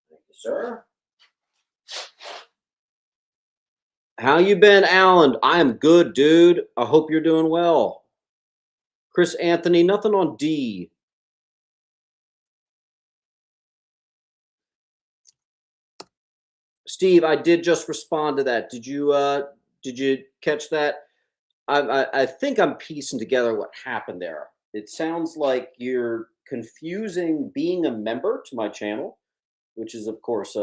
Thank you, sir. How you been, Alan? I am good, dude. I hope you're doing well. Chris Anthony, nothing on D. Steve, I did just respond to that. Did you catch that? I think I'm piecing together what happened there. It sounds like you're confusing being a member to my channel, which is of course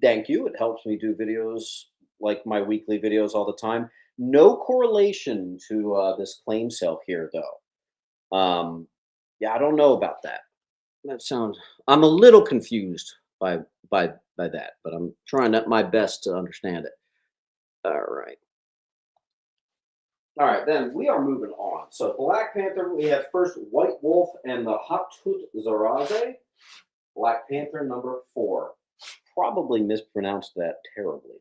thank you. It helps me do videos like my weekly videos all the time. No correlation to this claim sale here, though. Yeah, I don't know about that. That sounds. I'm a little confused by that, but I'm trying my best to understand it. All right. All right, then we are moving on. So Black Panther, we have first White Wolf and the Hatut Zaraze. Black Panther #4. Probably mispronounced that terribly.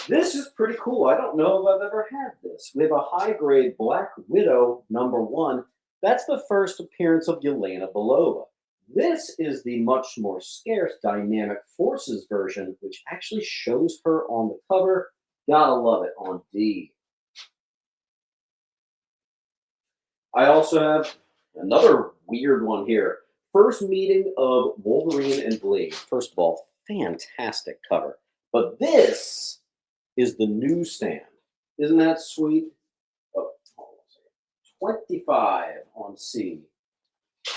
This is pretty cool. I don't know if I've ever had this. We have a high-grade Black Widow #1. That's the first appearance of Yelena Belova. This is the much more scarce Dynamic Forces version, which actually shows her on the cover. Gotta love it on D. I also have another weird one here. First meeting of Wolverine and Blade. First of all, fantastic cover. But this is the newsstand. Isn't that sweet? Oh, hold on a second. 25 on C.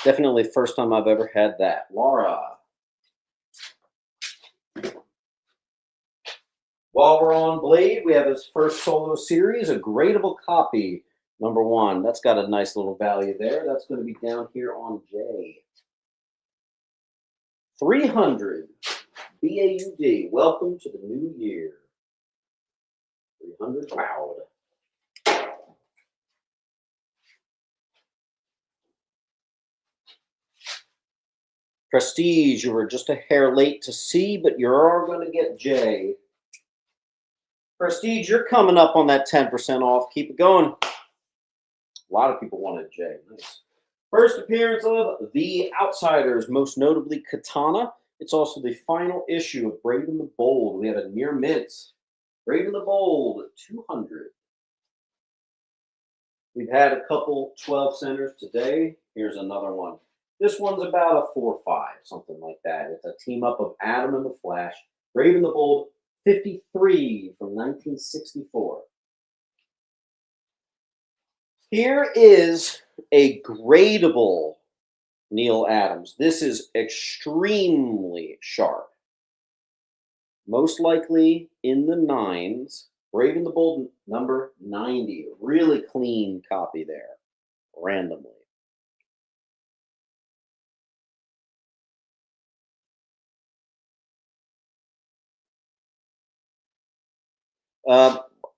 Definitely first time I've ever had that. Laura. While we're on Blade, we have his first solo series, a gradable copy, #1. That's got a nice little value there. That's going to be down here on J. 300 BAUD. Welcome to the new year. 300 proud. Prestige, you were just a hair late to C, but you're going to get J. Prestige, you're coming up on that 10% off. Keep it going. A lot of people wanted J. Nice. First appearance of The Outsiders, most notably Katana. It's also the final issue of Brave and the Bold. We have a near mint. Brave and the Bold, 200. We've had a couple 12 centers today. Here's another one. This one's about a 4-5, something like that. It's a team up of Adam and the Flash. Brave and the Bold, 53 from 1964. Here is a gradable Neil Adams. This is extremely sharp. Most likely in the 9s. Brave and the Bold, number 90. Really clean copy there, randomly.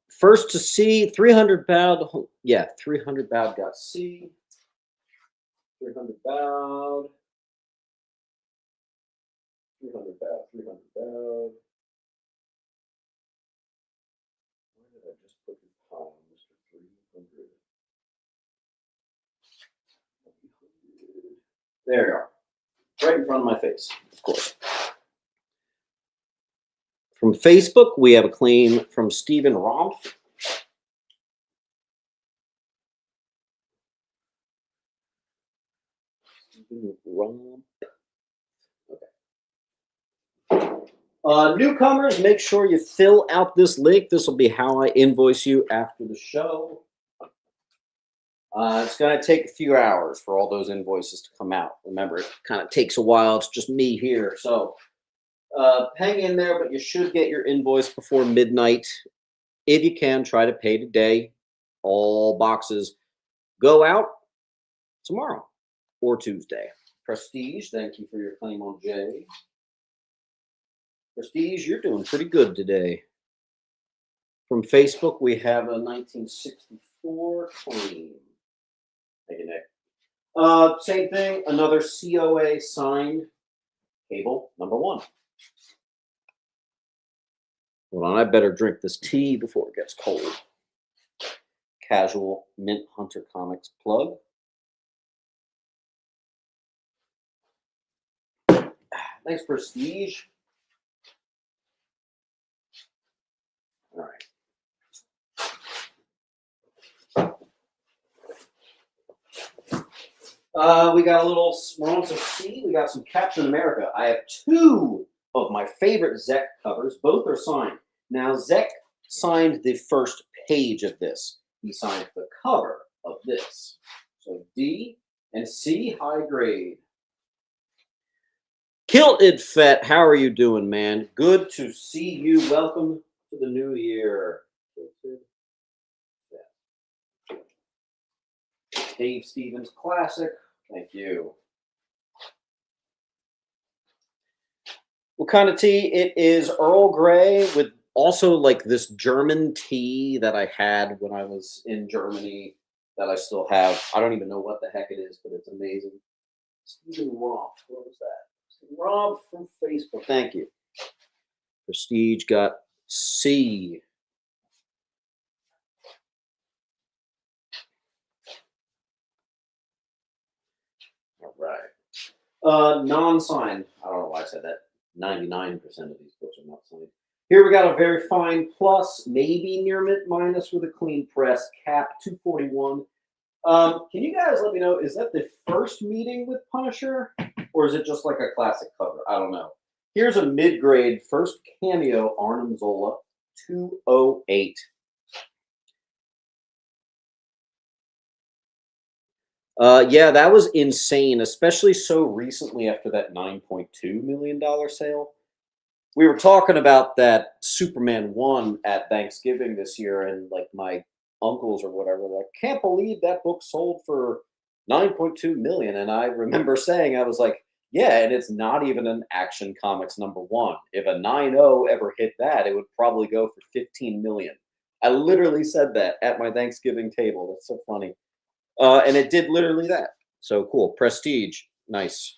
First to C, 300 bowed. Yeah, 300 bowed got C. 300 bowed. 300 bowed. 300 bowed. Where did I just put the column, Mr. 300? There you are. Right in front of my face, of course. From Facebook, we have a claim from Stephen Romph. Stephen Romph. Okay. Newcomers, make sure you fill out this link. This will be how I invoice you after the show. It's going to take a few hours for all those invoices to come out. Remember, it kind of takes a while. It's just me here. So hang in there, but you should get your invoice before midnight. If you can, try to pay today. All boxes go out tomorrow or Tuesday. Prestige, thank you for your claim on J. Prestige, you're doing pretty good today. From Facebook, we have a 1964 claim. Thank you, Nick. Same thing, another COA signed cable, #1. Hold on, I better drink this tea before it gets cold. Casual Mint Hunter Comics plug. Thanks, Prestige. All right. We got a little, we're on some C. We got some Captain America. I have 2 of my favorite Zek covers. Both are signed. Now, Zek signed the first page of this. He signed the cover of this. So D and C, high grade. Kilted Fett, how are you doing, man? Good to see you. Welcome to the new year. Dave Stevens Classic. Thank you. What kind of tea? It is Earl Grey with also like this German tea that I had when I was in Germany that I still have. I don't even know what the heck it is, but it's amazing. Stephen Romph. What was that? Stephen Romph from Facebook. Thank you. Prestige got C. All right. Non-signed. I don't know why I said that. 99% of these books are not signed. Here we got a very fine plus, maybe near mint minus with a clean press. Cap 241. Can you guys let me know, is that the first meeting with Punisher? Or is it just like a classic cover? I don't know. Here's a mid-grade first cameo, Arnim Zola, 208. Yeah, that was insane, especially so recently after that $9.2 million sale. we were talking about that Superman 1 at Thanksgiving this year, and like my uncles or whatever, like, can't believe that book sold for 9.2 million. And I remember saying, I was like, yeah, and it's not even an Action Comics #1. If a 9.0 ever hit that, it would probably go for 15 million. I literally said that at my Thanksgiving table. That's so funny. And it did literally that. So cool. Prestige. Nice.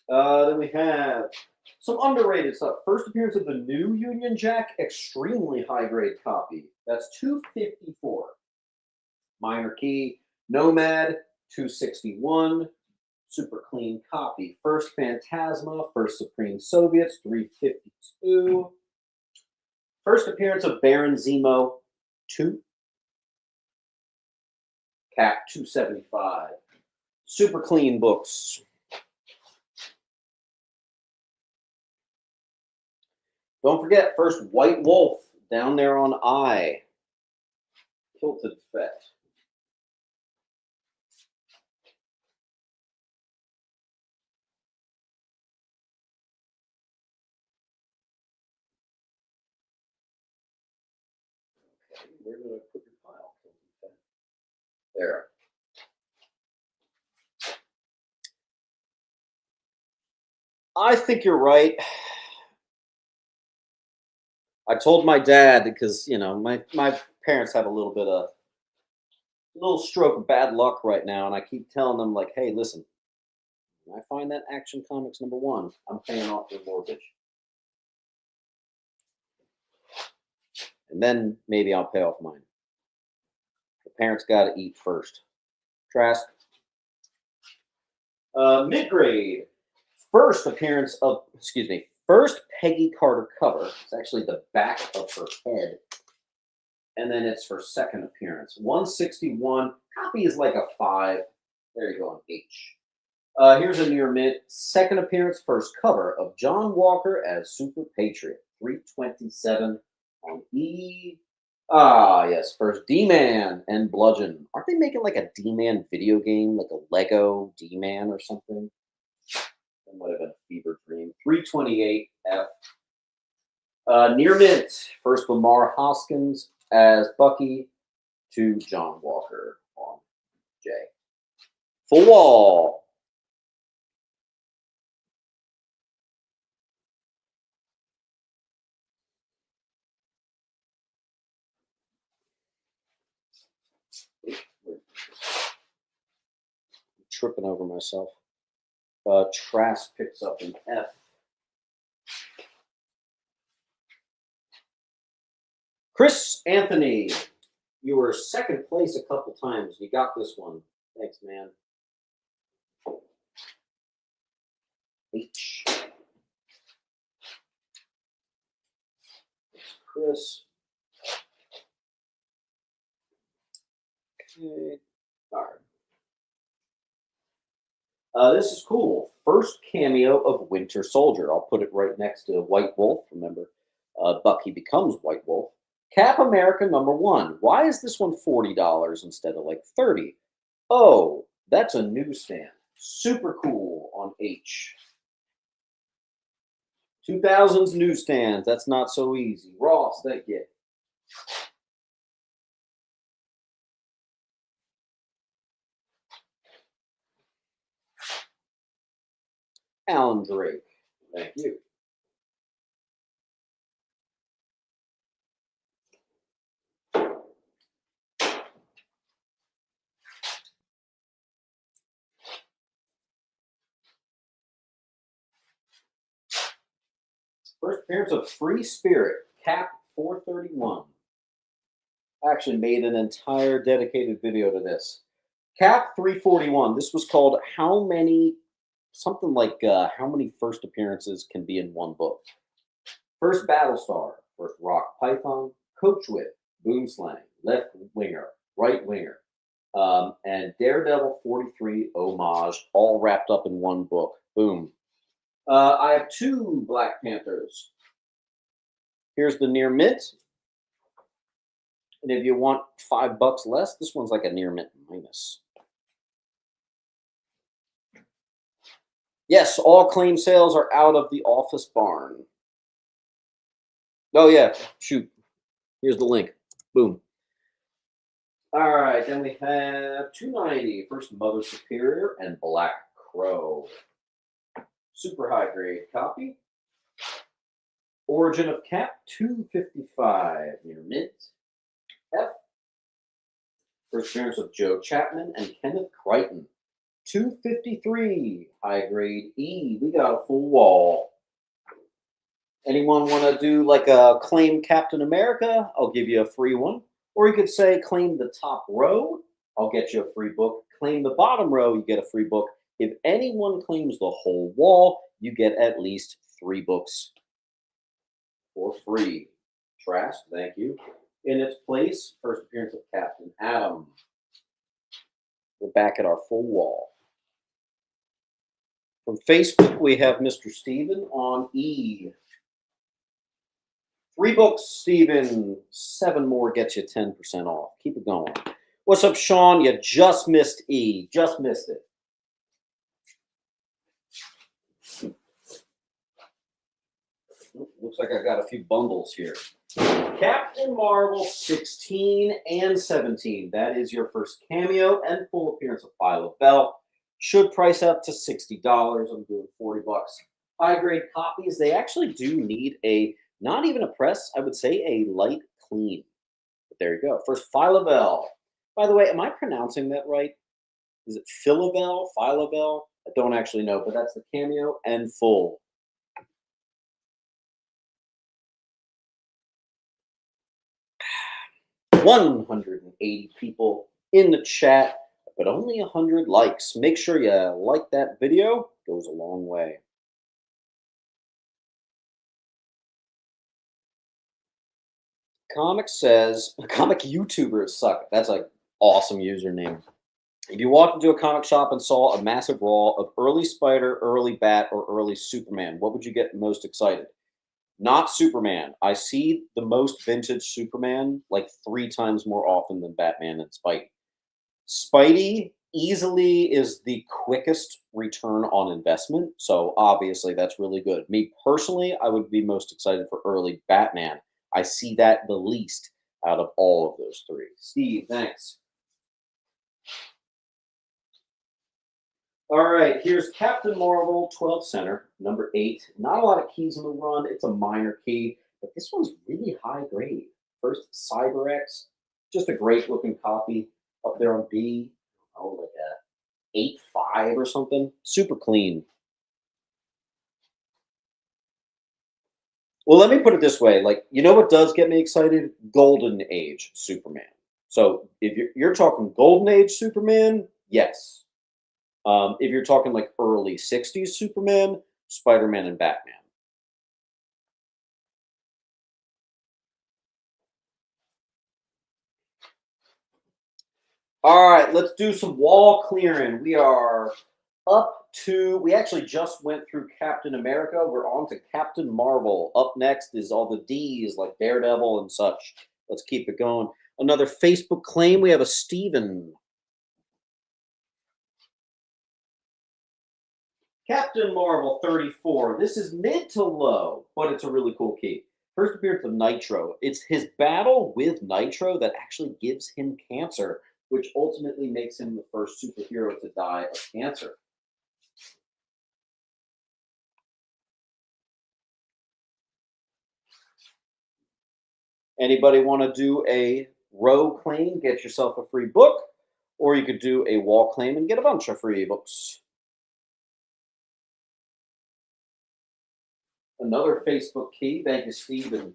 Then we have some underrated stuff. First appearance of the new Union Jack, extremely high grade copy. That's 254. Minor Key, Nomad, 261. Super clean copy. First Phantasma, First Supreme Soviets, 352. First appearance of Baron Zemo, 2. Cap, 275. Super clean books. Don't forget, first White Wolf down there on I. Tilted Fett. Okay, where did I put your pile? Tilted Fett. There. I think you're right. I told my dad because my parents have a little stroke of bad luck right now, and I keep telling them like, hey, listen, when I find that Action Comics #1, I'm paying off your mortgage, and then maybe I'll pay off mine. The parents got to eat first. Trask. Mid grade. First appearance of, excuse me, first Peggy Carter cover. It's actually the back of her head. And then it's her second appearance. 161. Copy is like a 5. There you go on H. Here's a near mint. Second appearance, first cover of John Walker as Super Patriot. 327 on E. Ah, yes. First D-Man and Bludgeon. Aren't they making like a D-Man video game, like a Lego D-Man or something? That might have been a fever dream. 328 F. Near mint. First Lamar Hoskins as Bucky to John Walker on J. Full wall. I'm tripping over myself. Trask picks up an F. Chris Anthony, you were second place a couple times. You got this one. Thanks, man. H. Chris. Okay. All right. This is cool. First cameo of Winter Soldier. I'll put it right next to White Wolf. Remember, Bucky becomes White Wolf. Cap America #1. Why is this one $40 instead of like 30? Oh, that's a newsstand. Super cool on H. 2000s newsstands. That's not so easy. Ross, thank you. Alan Drake, thank you. First appearance of Free Spirit, Cap 431. I actually made an entire dedicated video to this. Cap 341. This was called How Many, something like how many first appearances can be in one book. First Battlestar, first Rock Python, Coach Whip, Boomslang, Left Winger, Right Winger, and Daredevil 43 Homage, all wrapped up in one book. Boom. I have 2 Black Panthers. Here's the near mint. And if you want $5 less, this one's like a near mint minus. Yes, all claim sales are out of the office barn. Oh yeah, shoot. Here's the link. Boom. All right, then we have 290, First Mother Superior and Black Crow. Super high grade copy. Origin of Cap 255 near mint. F. First appearance of Joe Chapman and Kenneth Crichton. 253 high grade E. We got a full wall. Anyone want to do like a claim Captain America? I'll give you a free one. Or you could say claim the top row. I'll get you a free book. Claim the bottom row. You get a free book. If anyone claims the whole wall, you get at least 3 books for free. Trask, thank you. In its place, first appearance of Captain Atom. We're back at our full wall. From Facebook, we have Mr. Steven on E. 3 books, Steven. 7 more gets you 10% off. Keep it going. What's up, Sean? You just missed E. Just missed it. Looks like I got a few bundles here. Captain Marvel 16 and 17. That is your first cameo and full appearance of Phyla Bell. Should price up to $60. I'm doing 40 bucks. High grade copies. They actually do need a, not even a press, I would say a light clean. But there you go. First Phyla Bell. By the way, am I pronouncing that right? Is it Philabel? Philabel? I don't actually know, but that's the cameo and full. $180 people in the chat, but only 100 likes. Make sure you like that video. Goes a long way. Comic says, comic YouTubers suck. That's an awesome username. If you walked into a comic shop and saw a massive raw of early Spider, early Bat, or early Superman, what would you get most excited? Not Superman. I see the most vintage Superman like 3 times more often than Batman and Spidey. Spidey easily is the quickest return on investment, so obviously that's really good. Me personally, I would be most excited for early Batman. I see that the least out of all of those 3. Steve, thanks. All right, here's Captain Marvel 12 center, number 8. Not a lot of keys in the run. It's a minor key, but this one's really high grade. First CyberX, just a great looking copy up there on B. Oh, like a 8.5 or something. Super clean. Well, let me put it this way. Like, you know what does get me excited? Golden Age Superman. So if you're talking Golden Age Superman, yes. If you're talking like early 60s Superman, Spider-Man and Batman. All right, let's do some wall clearing. We are up to, we actually just went through Captain America. We're on to Captain Marvel. Up next is all the D's like Daredevil and such. Let's keep it going. Another Facebook claim. We have a Steven. Captain Marvel 34. This is mid to low, but it's a really cool key. First appearance of Nitro. It's his battle with Nitro that actually gives him cancer, which ultimately makes him the first superhero to die of cancer. Anybody want to do a row claim, get yourself a free book, or you could do a wall claim and get a bunch of free books. Another Facebook key. Thank you, Steven.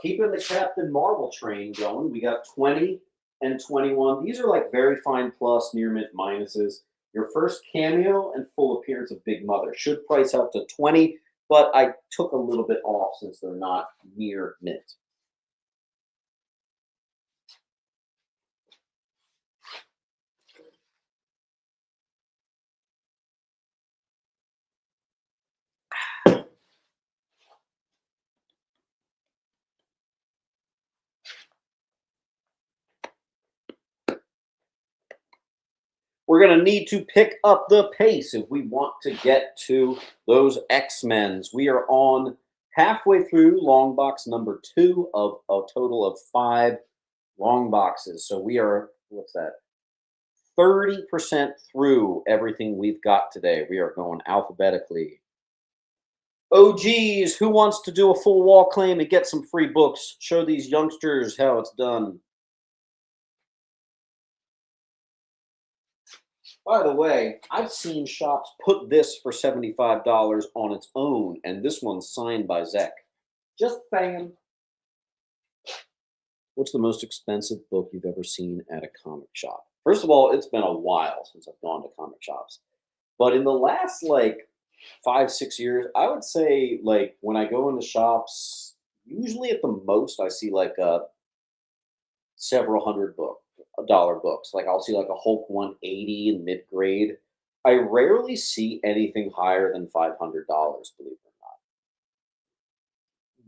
Keeping the Captain Marvel train going. We got 20 and 21. These are like very fine plus, near mint minuses. Your first cameo and full appearance of Big Mother should price up to 20, but I took a little bit off since they're not near mint. We're going to need to pick up the pace if we want to get to those X-Men's. We are on halfway through long box number 2 of a total of 5 long boxes. So we are, what's that? 30% through everything we've got today. We are going alphabetically. Oh, geez, who wants to do a full wall claim and get some free books? Show these youngsters how it's done. By the way, I've seen shops put this for $75 on its own, and this one's signed by Zek. Just saying. What's the most expensive book you've ever seen at a comic shop? First of all, it's been a while since I've gone to comic shops. But in the last, like, 5-6 years, I would say, like, when I go into shops, usually at the most I see like several hundred dollar books. Like I'll see like a Hulk 180 in mid grade. I rarely see anything higher than $500, believe it or not.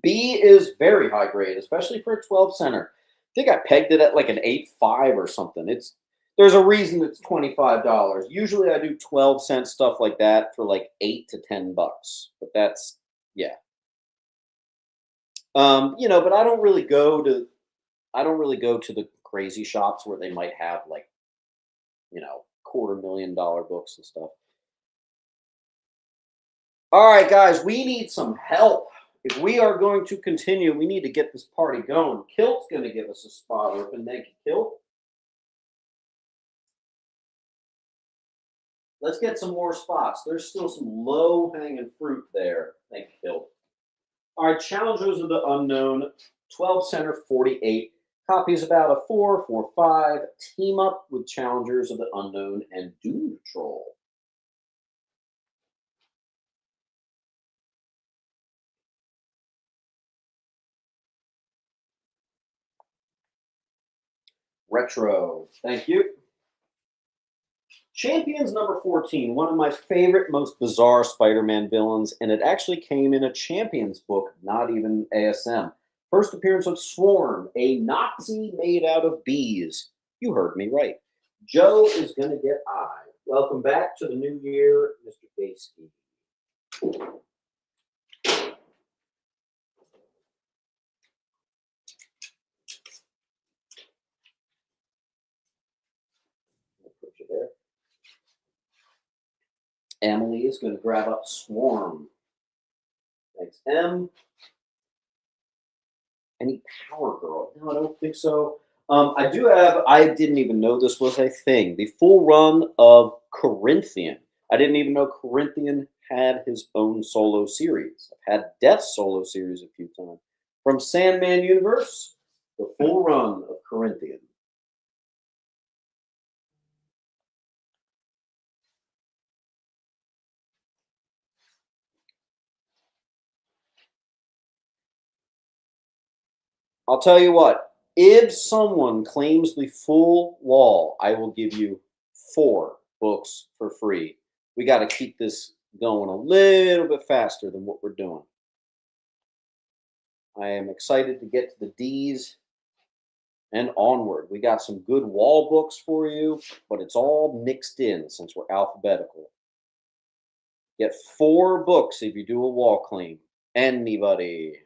B is very high grade, especially for a 12 center. I think I pegged it at like an 8.5 or something. There's a reason it's $25. Usually I do 12-cent stuff like that for like $8 to $10. But that's, yeah. But I don't really go to the crazy shops where they might have like, $250,000 books and stuff. All right, guys, we need some help. If we are going to continue, we need to get this party going. Kilt's going to give us a spot open. Thank you, Kilt. Let's get some more spots. There's still some low-hanging fruit there. Thank you, Kilt. All right, Challengers of the Unknown, 12 center, 48. Copies about a 4, 4, 5. Team up with Challengers of the Unknown and Doom Patrol. Retro. Thank you. Champions number 14, one of my favorite, most bizarre Spider-Man villains, and it actually came in a Champions book, not even ASM. First appearance of Swarm, a Nazi made out of bees. You heard me right. Joe is going to get I. Welcome back to the new year, Mr. Baski. Put you there. Emily is going to grab up Swarm. Thanks, M. Any Power Girl? No, I don't think so. I didn't even know this was a thing. The full run of Corinthian. I didn't even know Corinthian had his own solo series. I've had Death's solo series a few times. From Sandman Universe, the full run of Corinthian. I'll tell you what, if someone claims the full wall, I will give you 4 books for free. We got to keep this going a little bit faster than what we're doing. I am excited to get to the D's and onward. We got some good wall books for you, but it's all mixed in since we're alphabetical. Get 4 books if you do a wall claim. Anybody.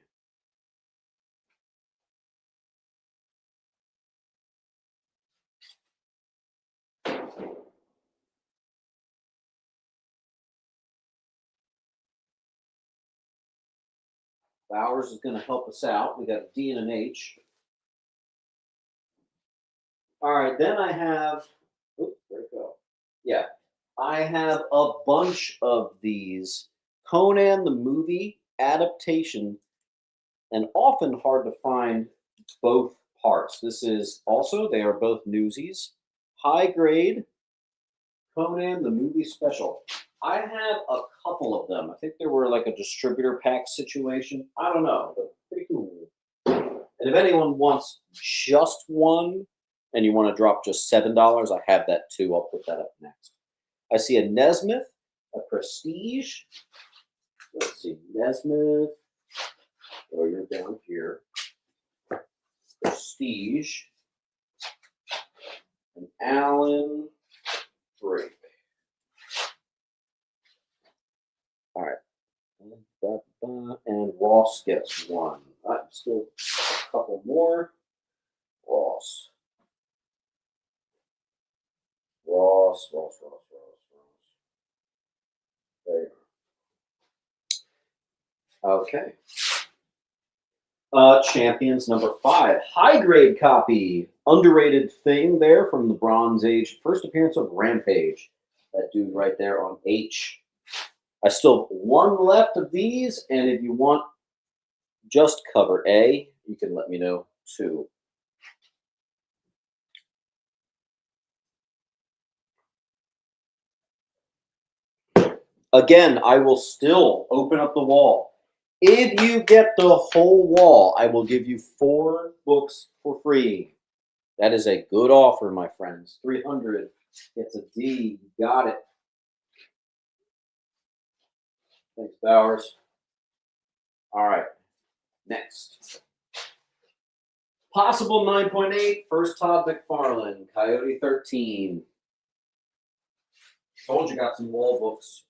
Bowers is going to help us out. We got a D and an H. All right, then I have, oops, where'd it go? Yeah, I have a bunch of these Conan the movie adaptation, and often hard to find both parts. This is also, they are both newsies. High grade Conan the movie special. I have a couple of them. I think they were like a distributor pack situation. I don't know, but pretty cool. And if anyone wants just one and you want to drop just $7, I have that too. I'll put that up next. I see a Nesmith, a Prestige. Let's see, Nesmith. Oh, you're down here. Prestige. An Allen. break. All right. And Ross gets one. Still a couple more. Ross. There you go. Okay. Champions number 5. High grade copy. Underrated thing there from the Bronze Age. First appearance of Rampage. That dude right there on H. I still have one left of these, and if you want just cover A, you can let me know too. Again, I will still open up the wall. If you get the whole wall, I will give you 4 books for free. That is a good offer, my friends. 300 gets a D. You got it. Thanks, Bowers. All right. Next. Possible 9.8. First Todd McFarlane. Coyote 13. Told you got some wall books.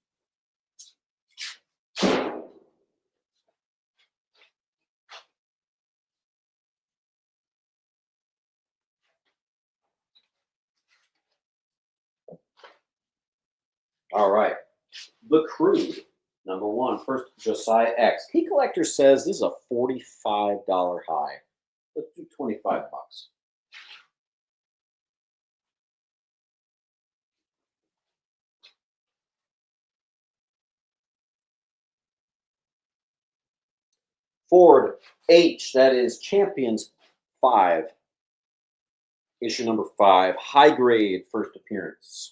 All right. The Crude, number 1. First, Josiah X. Key Collector says this is a $45 high. Let's do 25 bucks. Ford H, that is Champions 5. Issue number 5. High grade first appearance.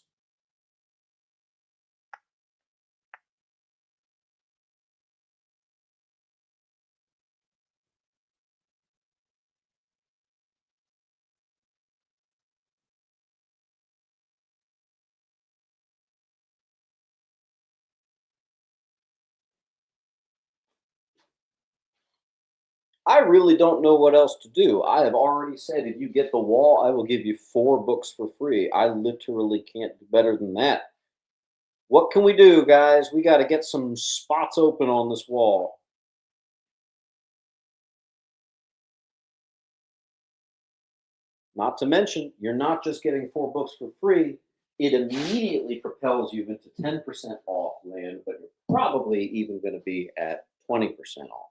I really don't know what else to do. I have already said if you get the wall, I will give you 4 books for free. I literally can't do better than that. What can we do, guys? We got to get some spots open on this wall. Not to mention, you're not just getting 4 books for free. It immediately propels you into 10% off land, but you're probably even going to be at 20% off.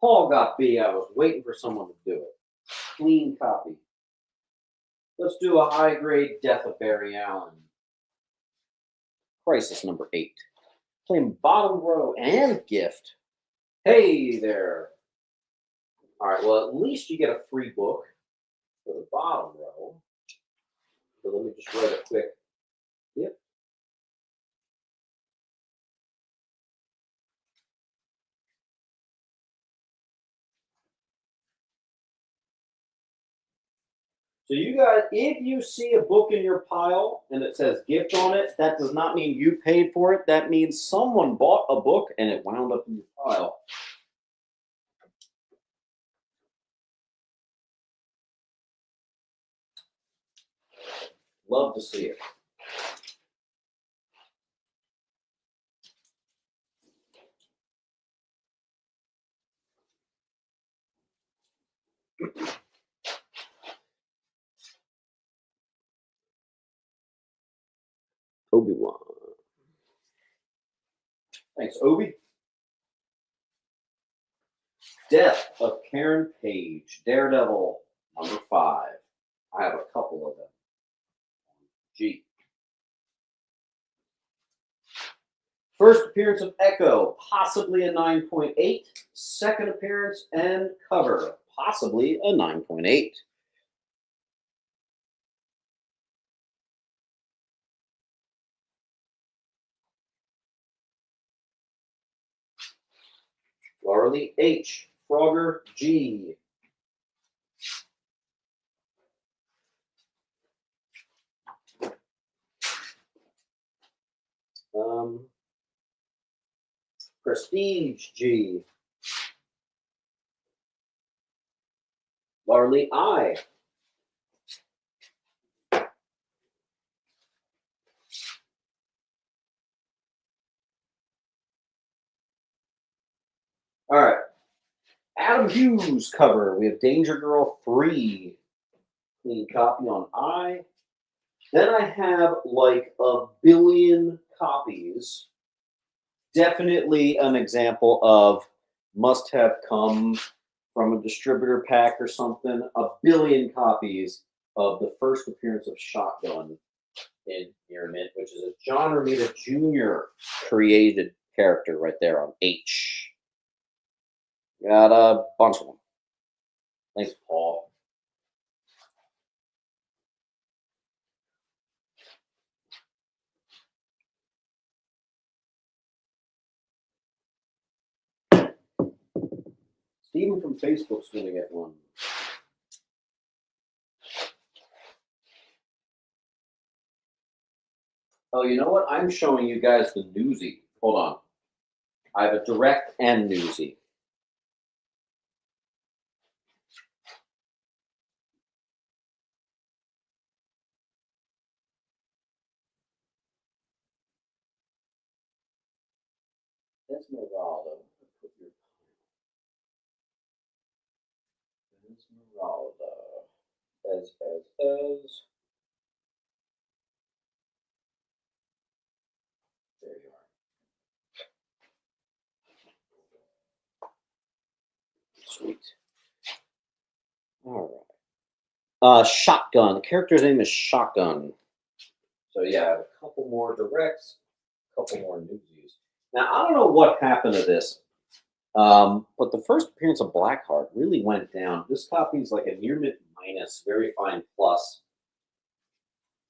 Paul got B. I was waiting for someone to do it. Clean copy. Let's do a high grade Death of Barry Allen. Crisis number 8. Playing bottom row and gift. Hey there. All right, well, at least you get a free book for the bottom row. So let me just write a quick gift. So you guys, if you see a book in your pile and it says gift on it, that does not mean you paid for it. That means someone bought a book and it wound up in your pile. Love to see it. Obi-Wan. Thanks, Obi. Death of Karen Page, Daredevil, number 5. I have a couple of them. G. First appearance of Echo, possibly a 9.8. Second appearance and cover, possibly a 9.8. Laura H. Frogger G. Prestige G. Larley I. All right. Adam Hughes cover. We have Danger Girl 3. Clean copy on I. Then I have like a billion copies. Definitely an example of must have come from a distributor pack or something. A billion copies of the first appearance of Shotgun in Near Mint, which is a John Romita Jr. created character right there on H. Got a bunch of them. Thanks, Paul. Steven from Facebook's going to get one. Oh, you know what? I'm showing you guys the newsie. Hold on. I have a direct and newsie. Esmeralda. Esmeralda. As. There you are. Sweet. All right. Shotgun. The character's name is Shotgun. So yeah, I have a couple more directs, a couple more newsies. Now I don't know what happened to this, but the first appearance of Blackheart really went down. This copy is like a near mint minus, very fine plus.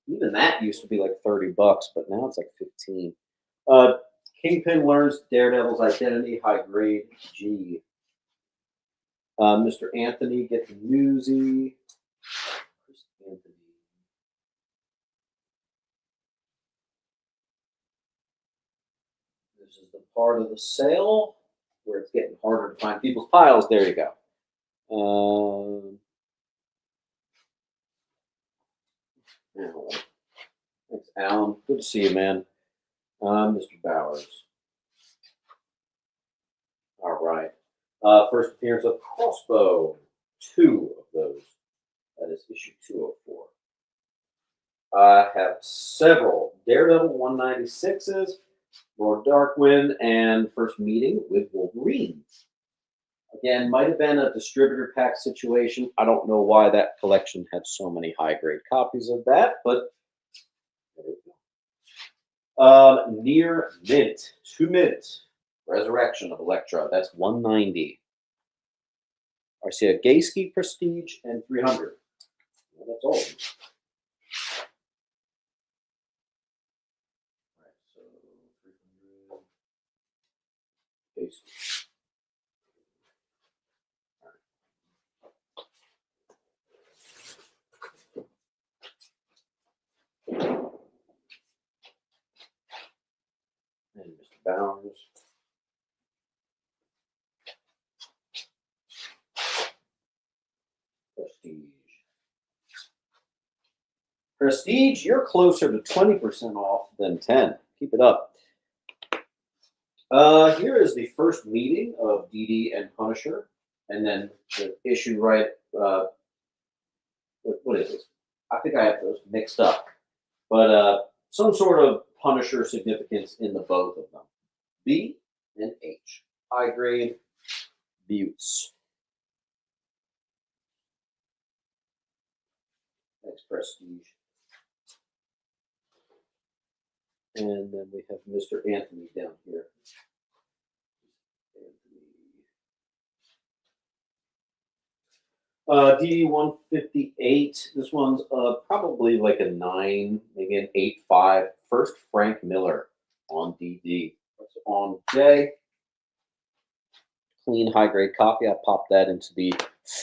Even that used to be like $30, but now it's like 15. Kingpin learns Daredevil's identity, high grade G. Mr. Anthony gets a newsie. Anthony. This is the part of the sale where it's getting harder to find people's piles. There you go. Thanks, Alan. Good to see you, man. Mr. Bowers. All right. First appearance of Crossbow. 2 of those. That is issue 204. I have several Daredevil 196s, Lord Darkwind, and First Meeting with Wolverine. Again, might have been a distributor pack situation. I don't know why that collection had so many high grade copies of that, but there you go. Near Mint, 2 Mint, Resurrection of Elektra. That's 190. Arcia Gayski Prestige and 300. Well, that's all. Right, so 300. Gayski. And Mr. Bowers. Prestige, you're closer to 20% off than 10. Keep it up. Here is the first meeting of DD and Punisher, and then the issue right. What is this? I think I have those mixed up, but some sort of Punisher significance in the both of them. B and H, high grade Buttes. Thanks, Prestige. And then we have Mr. Anthony down here. DD 158. This one's probably like a 9, maybe an 8.5. First Frank Miller on DD. That's on J. Clean high grade copy. I popped that into the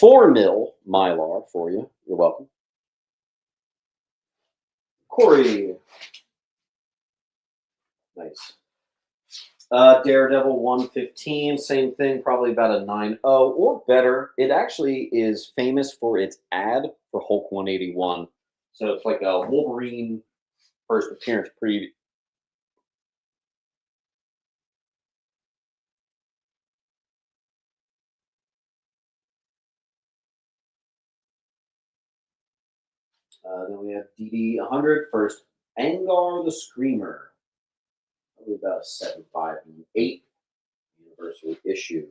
4 mil Mylar for you. You're welcome. Corey. Nice. Daredevil 115, same thing, probably about a 9.0 or better. It actually is famous for its ad for Hulk 181. So it's like a Wolverine first appearance preview. Then we have DD 100, first Angar the Screamer. Probably about a 758 anniversary issue.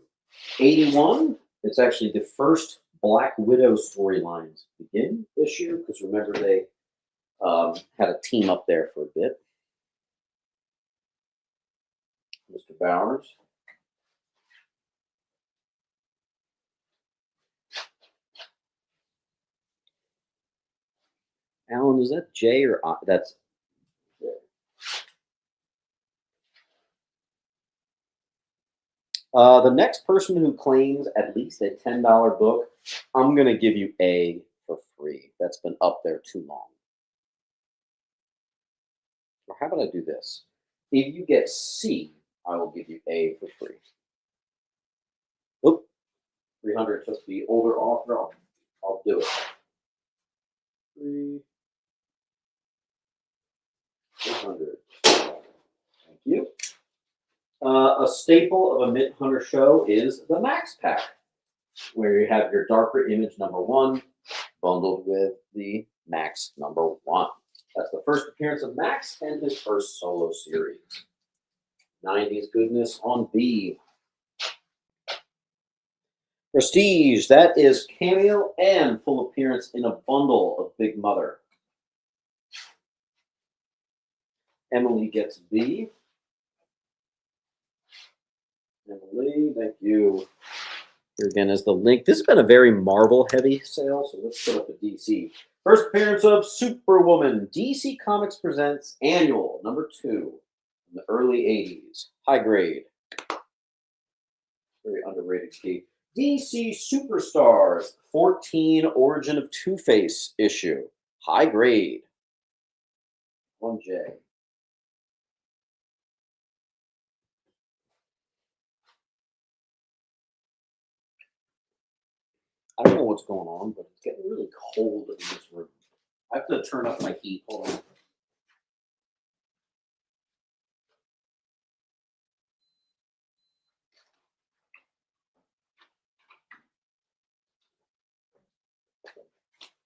81, it's actually the first Black Widow storylines begin issue, because remember they had a team up there for a bit. Mr. Bowers. Alan, is that J or I? That's J. The next person who claims at least a $10 book, I'm going to give you A for free. That's been up there too long. Or how about I do this? If you get C, I will give you A for free. Oop, 300 took the older author. I'll do it. 300. Thank you. A staple of a Mint Hunter show is the Max Pack, where you have your darker image #1 bundled with the Max #1. That's the first appearance of Max and his first solo series. 90s goodness on B. Prestige, that is cameo and full appearance in a bundle of Big Mother. Emily gets B. Emily, thank you. Here again is the link. This has been a very Marvel-heavy sale, so let's put up a DC. First appearance of Superwoman. DC Comics presents Annual #2 in the early 80s. High grade. Very underrated key. DC Superstars 14 Origin of Two-Face issue. High grade. 1J. I don't know what's going on, but it's getting really cold in this room. I have to turn up my heat. Hold on.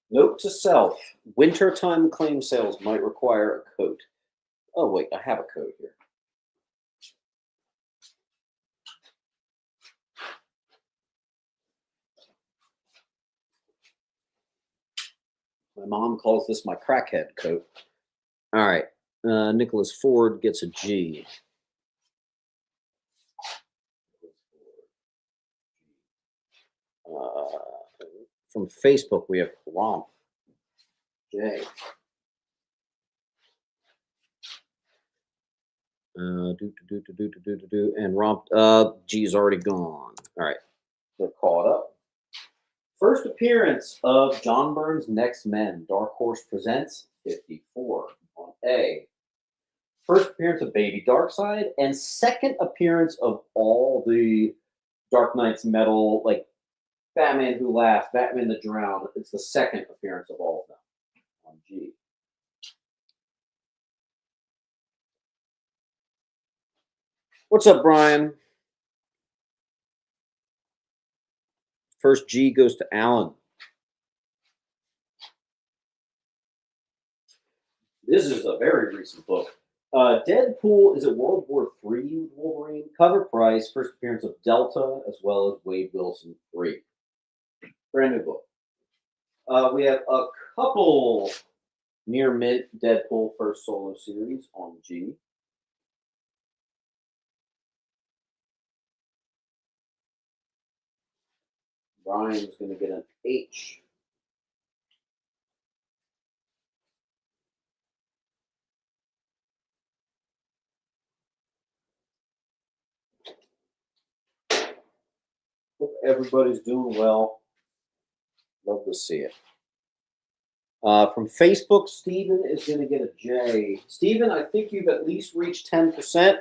Note to self, wintertime claim sales might require a coat. Oh, wait, I have a coat here. My mom calls this my crackhead coat. All right, Nicholas Ford gets a G. From Facebook, we have Romp. J. And Romp, G's already gone. All right, they're caught up. First appearance of John Byrne's Next Men. Dark Horse presents 54 on A. First appearance of Baby Darkseid, and second appearance of all the Dark Knight's Metal, like Batman Who Laughs, Batman the Drowned. It's the second appearance of all of them on G. What's up, Brian? First G goes to Alan. This is a very recent book. Deadpool is at World War III with Wolverine. Cover price, first appearance of Delta, as well as Wade Wilson 3. Brand new book. We have a couple near mint Deadpool first solo series on G. Brian's going to get an H. Hope everybody's doing well. Love to see it. From Facebook, Steven is going to get a J. Steven, I think you've at least reached 10%.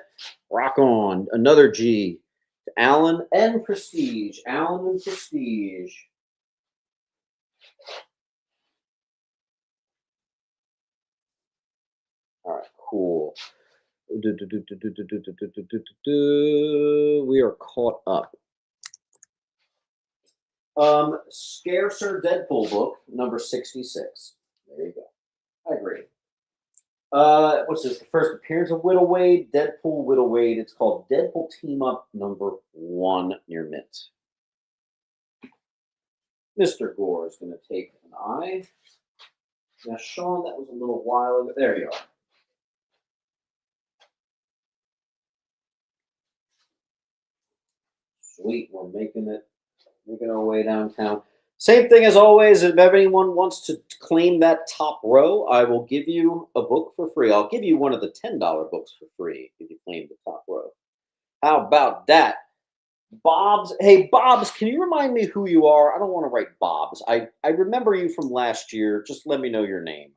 Rock on. Another G. To Alan and Prestige. Alan and Prestige. All right, cool. We are caught up. Scarcer Deadpool book, #66. There you go. I agree. What's this? The first appearance of Whittle Wade, Deadpool Whittle Wade. It's called Deadpool Team Up #1 near mint. Mr. Gore is going to take an eye. Now, Sean, that was a little while ago. There you are. Sweet, we're making our way downtown. Same thing as always. If anyone wants to claim that top row, I will give you a book for free. I'll give you one of the $10 books for free if you claim the top row. How about that? Bob's. Hey, Bob's, can you remind me who you are? I don't want to write Bob's. I remember you from last year. Just let me know your name.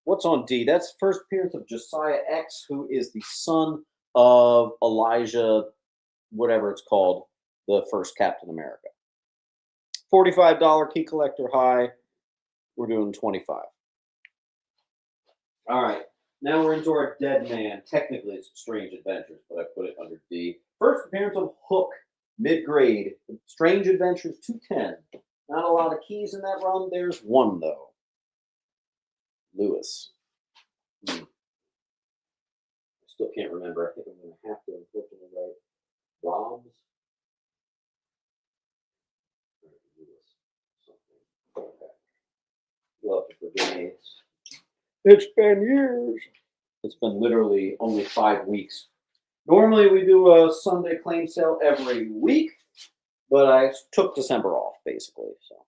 What's on D? That's first appearance of Josiah X, who is the son of Elijah, whatever it's called, the first Captain America. $45 key collector high. We're doing 25. All right. Now we're into our Dead Man. Technically, it's Strange Adventures, but I put it under D. First appearance of Hook, mid-grade. Strange Adventures 210. Not a lot of keys in that run. There's one, though. Lewis. I still can't remember. I think I'm going to have to unfortunately write Bob's. Okay. You'll have to forgive me. It's been years. It's been literally only 5 weeks. Normally we do a Sunday claim sale every week, but I took December off basically. So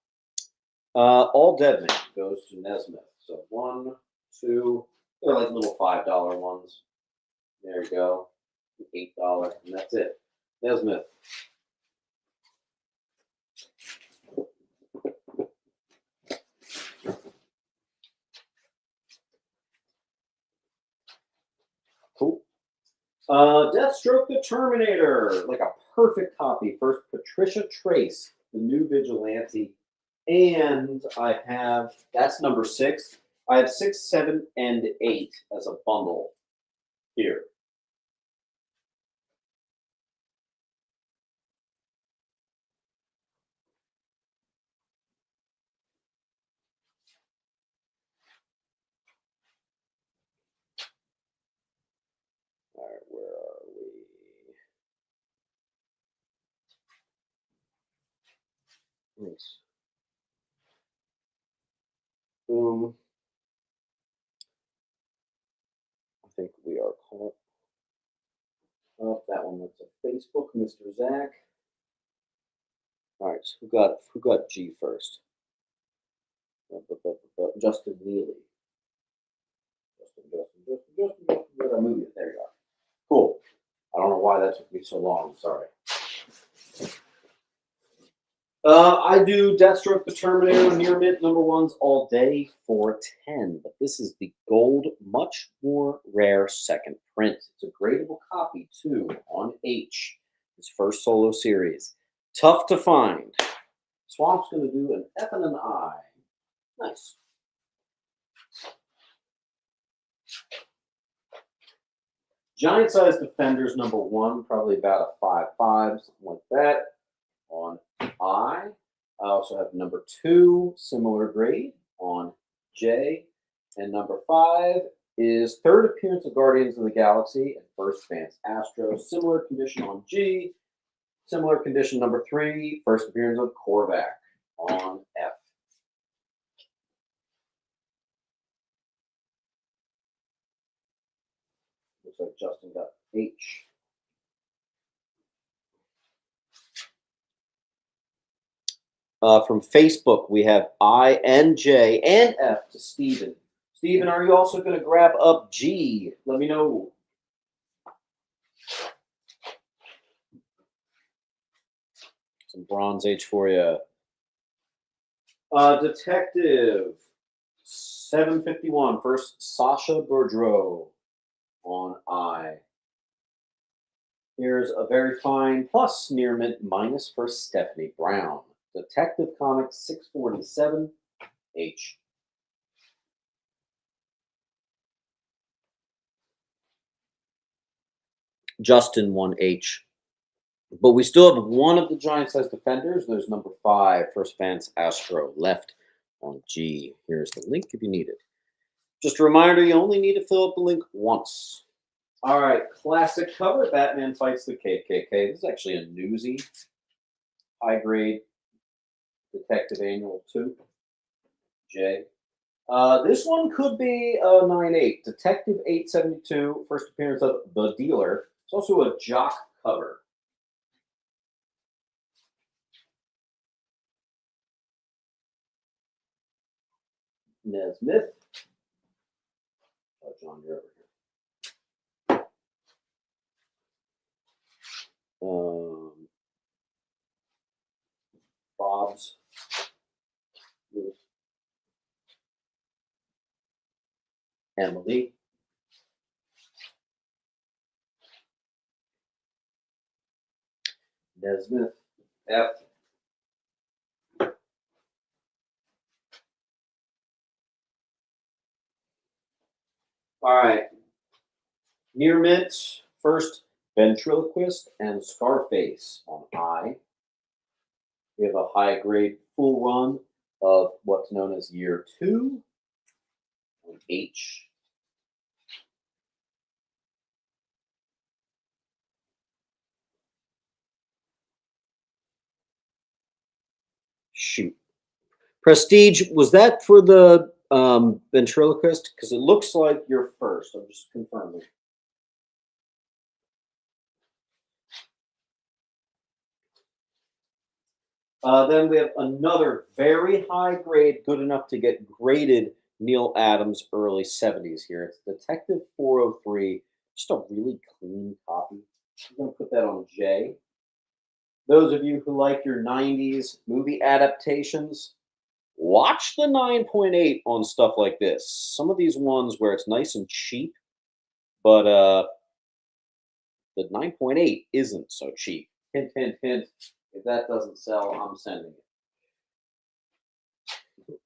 all Dead Man goes to Nesmith. So 1, 2, they're like little $5 ones. There you go. $8, and that's it. Nesmith. Cool. Deathstroke the Terminator, like a perfect copy. First, Patricia Trace, the new vigilante. And I have, that's number 6. I have 6, 7, and 8 as a bundle here. All right, where are we? Nice. Boom. I think we are caught. Oh, that one that's a Facebook, Mr. Zach. All right, so who got G first? Justin Neely. Justin. Where'd I move it? There you are. Cool. I don't know why that took me so long. Sorry. I do Deathstroke the Terminator near mint #1s all day for 10. But this is the gold, much more rare second print. It's a gradable copy too on H. His first solo series. Tough to find. Swamp's going to do an F and an I. Nice. Giant size Defenders #1, probably about a 5.5, something like that. On I. I also have number 2, similar grade, on J. And number 5 is third appearance of Guardians of the Galaxy and first Advance Astro. Similar condition on G. Similar condition number 3, first appearance of Korvac on F. Looks like Justin got H. From Facebook, we have I and J and F to Steven. Steven, are you also going to grab up G? Let me know. Some Bronze Age for you. Detective 751, first Sasha Boudreau on I. Here's a very fine plus near mint minus for Stephanie Brown. Detective Comics 647 H. Justin 1H. But we still have one of the giant size defenders. There's number 5, first Advance Astro left On G. Here's the link if you need it. Just a reminder, you only need to fill out the link once. All right, classic cover, Batman Fights the KKK. This is actually a newsie, high grade Detective Annual 2, J. This one could be a 9/8. Detective 872, first appearance of The Dealer. It's also a jock cover. Nesmith. Oh, John, you're over here. Bob's. Emily. Nesmith. F. All right. Near mint, first ventriloquist and Scarface on I. We have a high grade full run of what's known as Year 2 on H. Shoot. Prestige, was that for the ventriloquist? Because it looks like you're first. I'm just confirming. Then we have another very high grade, good enough to get graded Neil Adams early 70s here. It's Detective 403. Just a really clean copy. I'm going to put that on J. Those of you who like your 90s movie adaptations, watch the 9.8 on stuff like this. Some of these ones where it's nice and cheap, but the 9.8 isn't so cheap. Hint, hint, hint. If that doesn't sell, I'm sending it.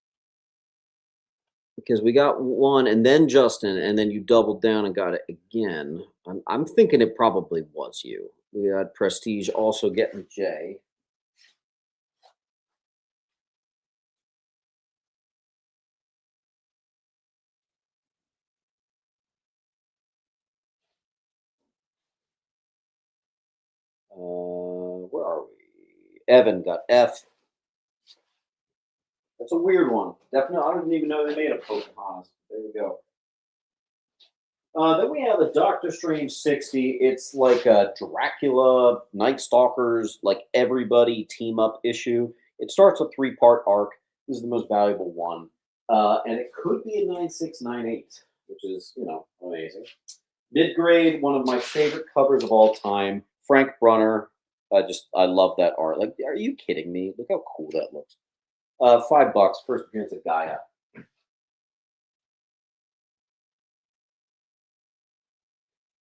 Because we got one and then Justin, and then you doubled down and got it again. I'm thinking it probably was you. We had Prestige also getting J. Where are we? Evan got F. That's a weird one. Definitely, I didn't even know they made a Pocahontas. There you go. Then we have a Doctor Strange 60. It's like a Dracula, Night Stalkers, like everybody team up issue. It starts a 3-part arc. This is the most valuable one. And it could be a 9.6, 9.8, which is, amazing. Mid grade, one of my favorite covers of all time. Frank Brunner. I love that art. Like, are you kidding me? Look how cool that looks. $5, first appearance of Gaia.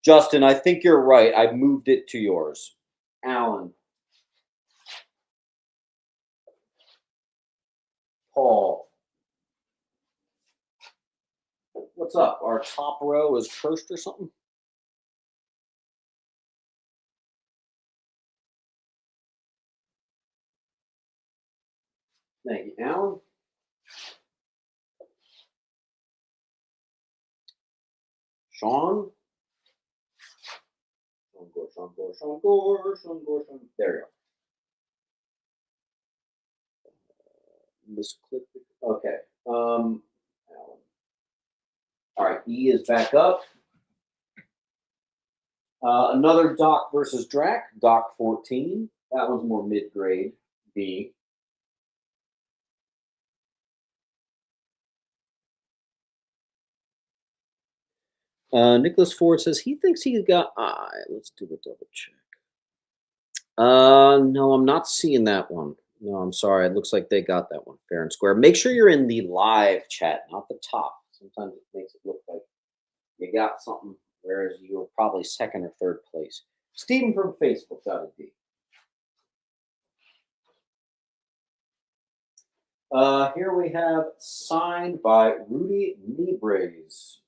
Justin, I think you're right. I moved it to yours. Alan. Paul. What's up? Our top row is first or something? Thank you, Alan. Sean. Sean Gore. There you go. Misclicked it. Okay. Alan. All right, E is back up. Another Doc versus Drac, Doc 14. That one's more mid-grade, B. Nicholas Ford says he thinks he's got I. Let's do a double check. No, I'm not seeing that one. No, I'm sorry. It looks like they got that one fair and square. Make sure you're in the live chat, not the top. Sometimes it makes it look like you got something, whereas you were probably second or third place. Stephen from Facebook got it D. Here we have signed by Rudy Nebres,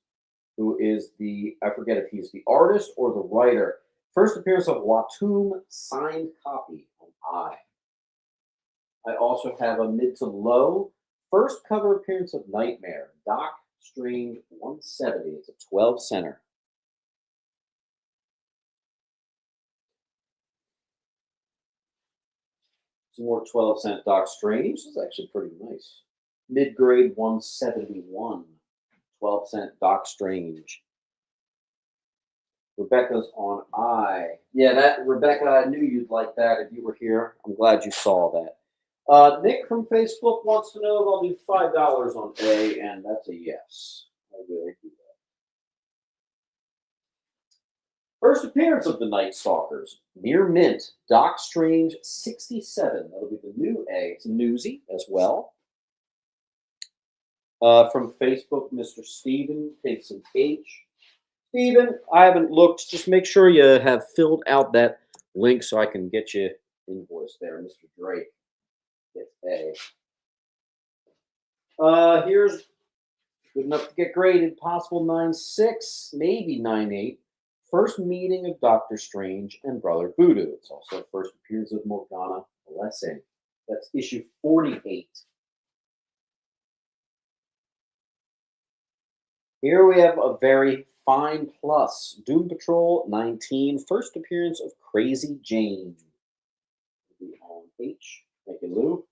who is I forget if he's the artist or the writer. First appearance of Watum signed copy on I. I also have a mid to low First cover appearance of Nightmare, Doc Strange 170. It's a 12 center. Some more 12-cent Doc Strange. This is actually pretty nice. Mid-grade 171. 12-cent Doc Strange. Rebecca's on I. Yeah, that Rebecca, I knew you'd like that if you were here. I'm glad you saw that. Nick from Facebook wants to know if I'll do $5 on A, and that's a yes. I will do that. First appearance of the Night Stalkers. Near mint. Doc Strange 67. That'll be the new A. It's a newsie as well. From Facebook, Mr. Steven takes an H. Steven, I haven't looked. Just make sure you have filled out that link so I can get you invoice there. Mr. Drake gets A. Here's good enough to get graded. Possible 9.6, maybe 9.8. First meeting of Doctor Strange and Brother Voodoo. It's also first appearance of Morgana Blessing. That's issue 48. Here we have a very fine plus. Doom Patrol 19. First appearance of Crazy Jane. Be on H. Thank you, Lou.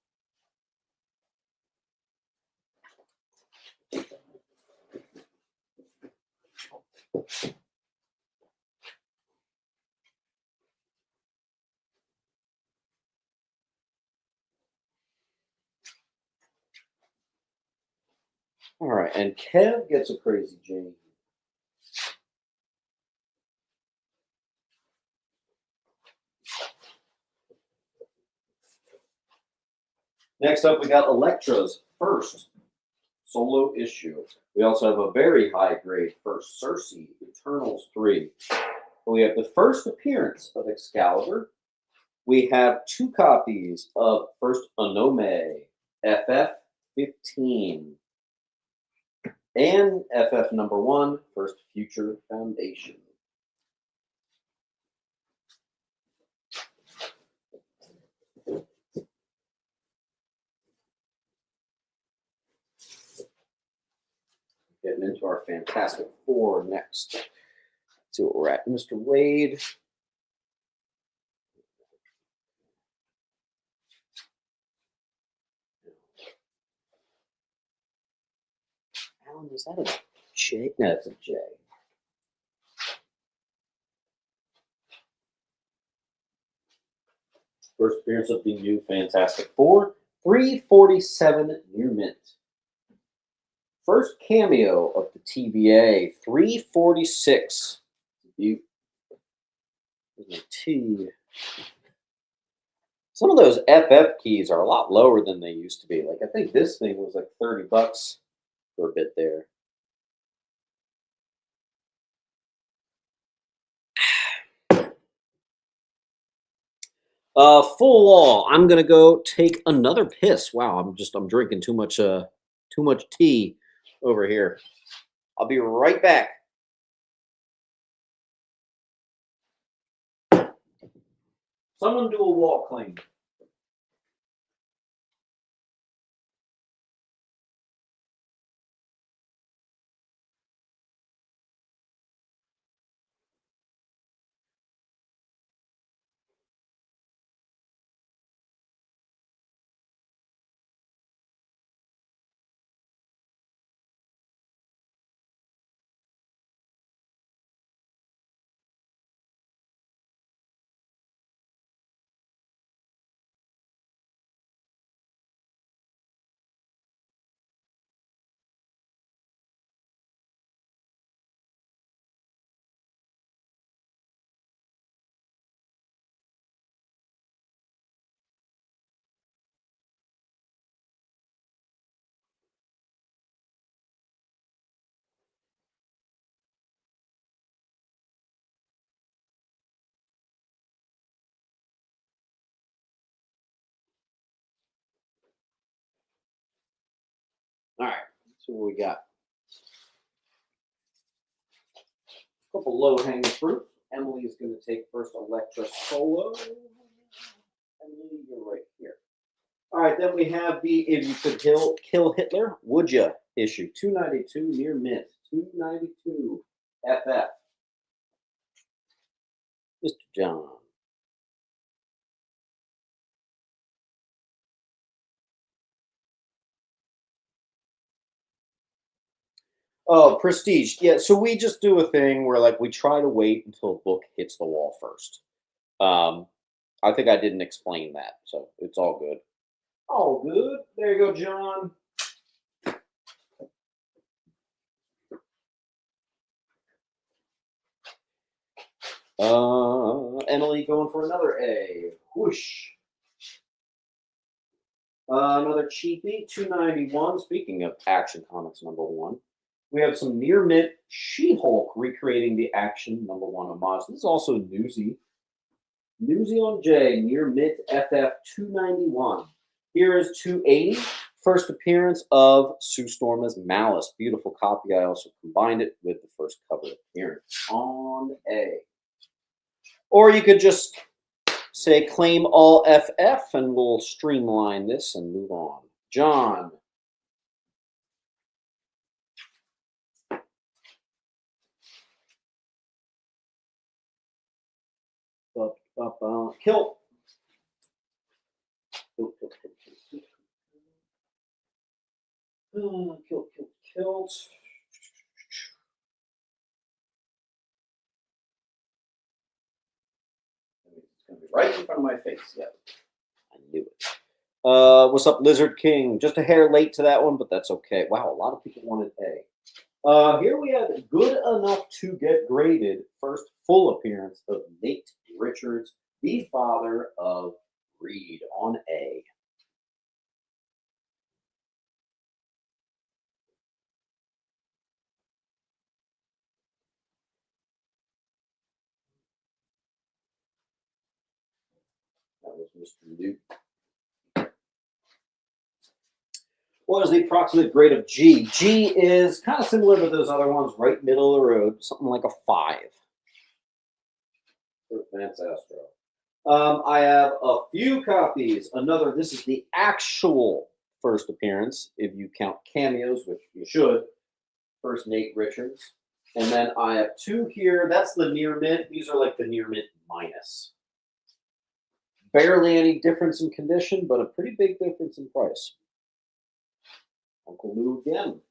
All right, and Kev gets a Crazy Jane. Next up, we got Elektra's first solo issue. We also have a very high grade first Circe Eternals 3. We have the first appearance of Excalibur. We have 2 copies of first Onome FF15 and FF number 1, First Future Foundation. Getting into our Fantastic Four next. Let's see what we're at. Mr. Wade. Alan, is that a J? No, it's a J. First appearance of the new Fantastic Four. 347 near mint. First cameo of the TVA. 346. T. Some of those FF keys are a lot lower than they used to be. Like, I think this thing was like $30 for a bit there. Full wall. I'm gonna go take another piss. Wow, I'm drinking too much tea over here. I'll be right back. Someone do a wall clean. All right, let's see what we got. A couple low-hanging fruit. Emily is going to take first Elektra solo. Emily, you're right here. All right, then we have the If You Could Kill Hitler, Would Ya? Issue 292, near mint. 292 FF. Mr. John. Oh, prestige. Yeah, so we just do a thing where like we try to wait until a book hits the wall first. Um, I think I didn't explain that, so it's all good. All good. There you go, John. Emily going for another A. Whoosh. Another cheapie, 291. Speaking of Action Comics #1, we have some near mint She-Hulk recreating the Action #1 homage. This is also Newsy. Newsy on J, near mint FF 291. Here is 280. First appearance of Sue Storm as Malice. Beautiful copy. I also combined it with the first cover appearance on A. Or you could just say claim all FF and we'll streamline this and move on. John. Kilt. Kilt. It's going to be right in front of my face. Yeah, I knew it. What's up, Lizard King? Just a hair late to that one, but that's okay. Wow, a lot of people wanted A. Here we have Good Enough to Get Graded. First full appearance of Nate Richards, the father of Reed, on A. That was Mr. Luke. What is the approximate grade of G? G is kind of similar to those other ones, right middle of the road, something like a 5. For Advanced Astro. I have a few copies. This is the actual first appearance, if you count cameos, which you should. First, Nate Richards. And then I have 2 here. That's the near mint. These are like the near mint minus. Barely any difference in condition, but a pretty big difference in price. Uncle Lou again.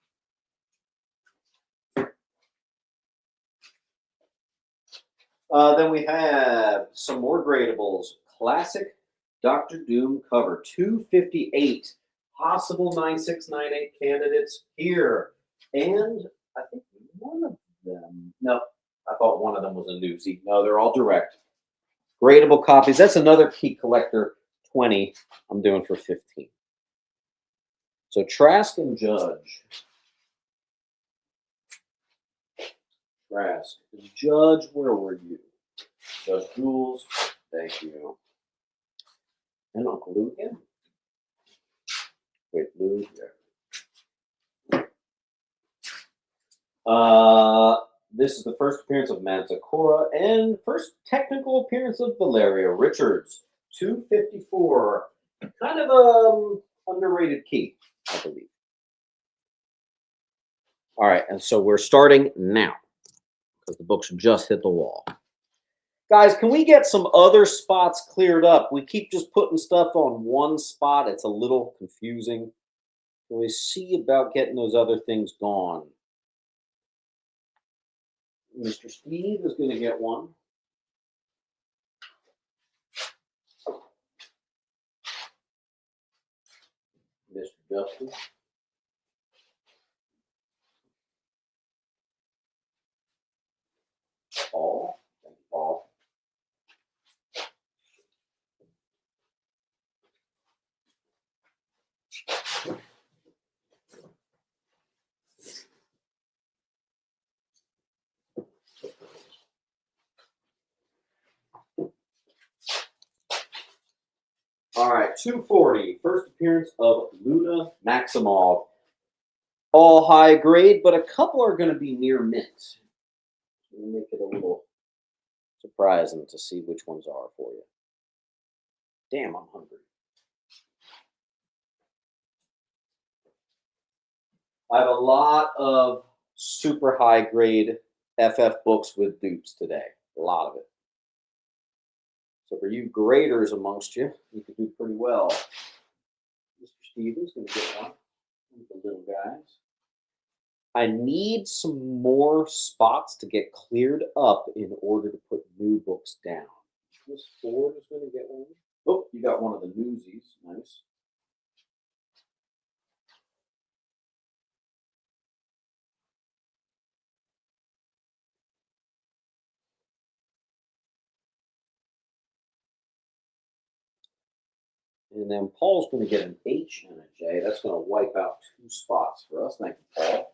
Then we have some more gradables. Classic Doctor Doom cover, 258. Possible 9698 candidates here. And I think one of them, no, I thought one of them was a newsie. No, they're all direct. Gradable copies. That's another key collector, 20. I'm doing for 15. So Trask and Judge. Trask and Judge, where were you? Judge Jules, thank you. And Uncle Lou again. Wait, Lou, there. This is the first appearance of Manticora and first technical appearance of Valeria Richards. 254. Kind of underrated key, I believe. All right, and so we're starting now because the books just hit the wall. Guys, can we get some other spots cleared up? We keep just putting stuff on one spot. It's a little confusing. Can we see about getting those other things gone? Mr. Steve is going to get one. Mr. Justin. Paul. Thank you, Paul. All right, 240. First appearance of Luna Maximov. All high grade, but a couple are going to be near mint. We'll make it a little surprising to see which ones are for you. Damn, I'm hungry. I have a lot of super high grade FF books with dupes today. A lot of it. So for you graders amongst you, you could do pretty well. Mr. Stevens going to get one. The little guys. I need some more spots to get cleared up in order to put new books down. Miss Ford is going to get one. Oh, you got one of the newsies. Nice. And then Paul's going to get an H and a J. That's going to wipe out 2 spots for us. Thank you, Paul.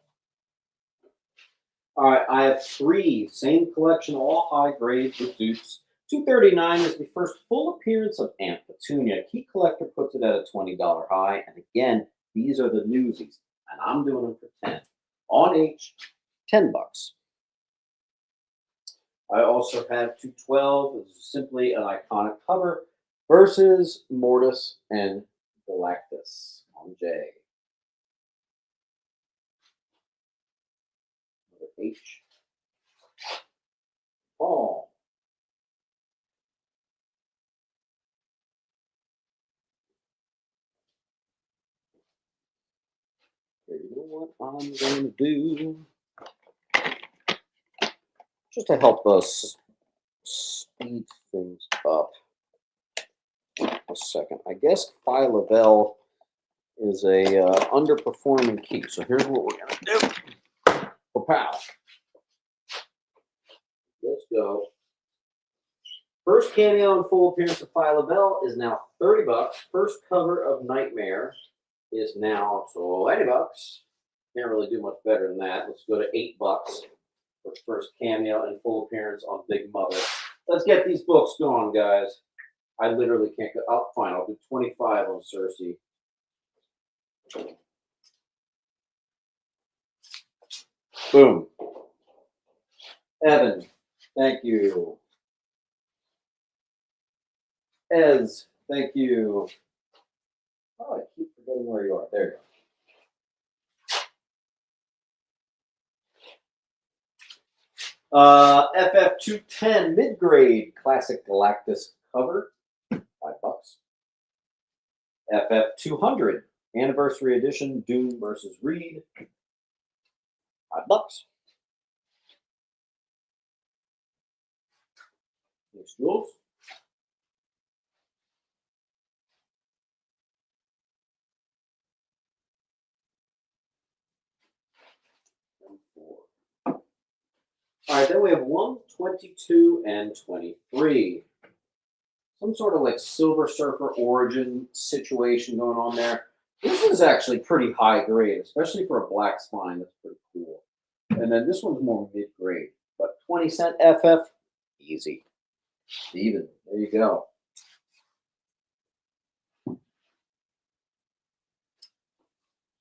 All right, I have 3. Same collection, all high grade with dupes. 239 is the first full appearance of Aunt Petunia. Key Collector puts it at a $20 high. And again, these are the newsies. And I'm doing them for 10. On H, $10. I also have 212. This is simply an iconic cover versus Mortis and Galactus on J. Another H. Paul. You know what I'm going to do? Just to help us speed things up. A second. I guess Phi Lavelle is a underperforming key. So here's what we're going to do. Pow. Let's go. First cameo and full appearance of Phi Lavelle is now $30. First cover of Nightmare is now $20. Can't really do much better than that. Let's go to $8 for first cameo and full appearance on Big Mother. Let's get these books going, guys. I literally can't go. Oh, fine. I'll do 25 on Cersei. Boom. Evan, thank you. Ez, thank you. Oh, I keep forgetting where you are. There you go. FF210 mid-grade classic Galactus cover, $5. FF200 anniversary edition Doom versus Reed, $5. Next rules. All right, then we have 1, 22, and 23. Some sort of like Silver Surfer origin situation going on there. This is actually pretty high grade, especially for a black spine. That's pretty cool. And then this one's more mid grade, but 20-cent FF, easy. Even. There you go.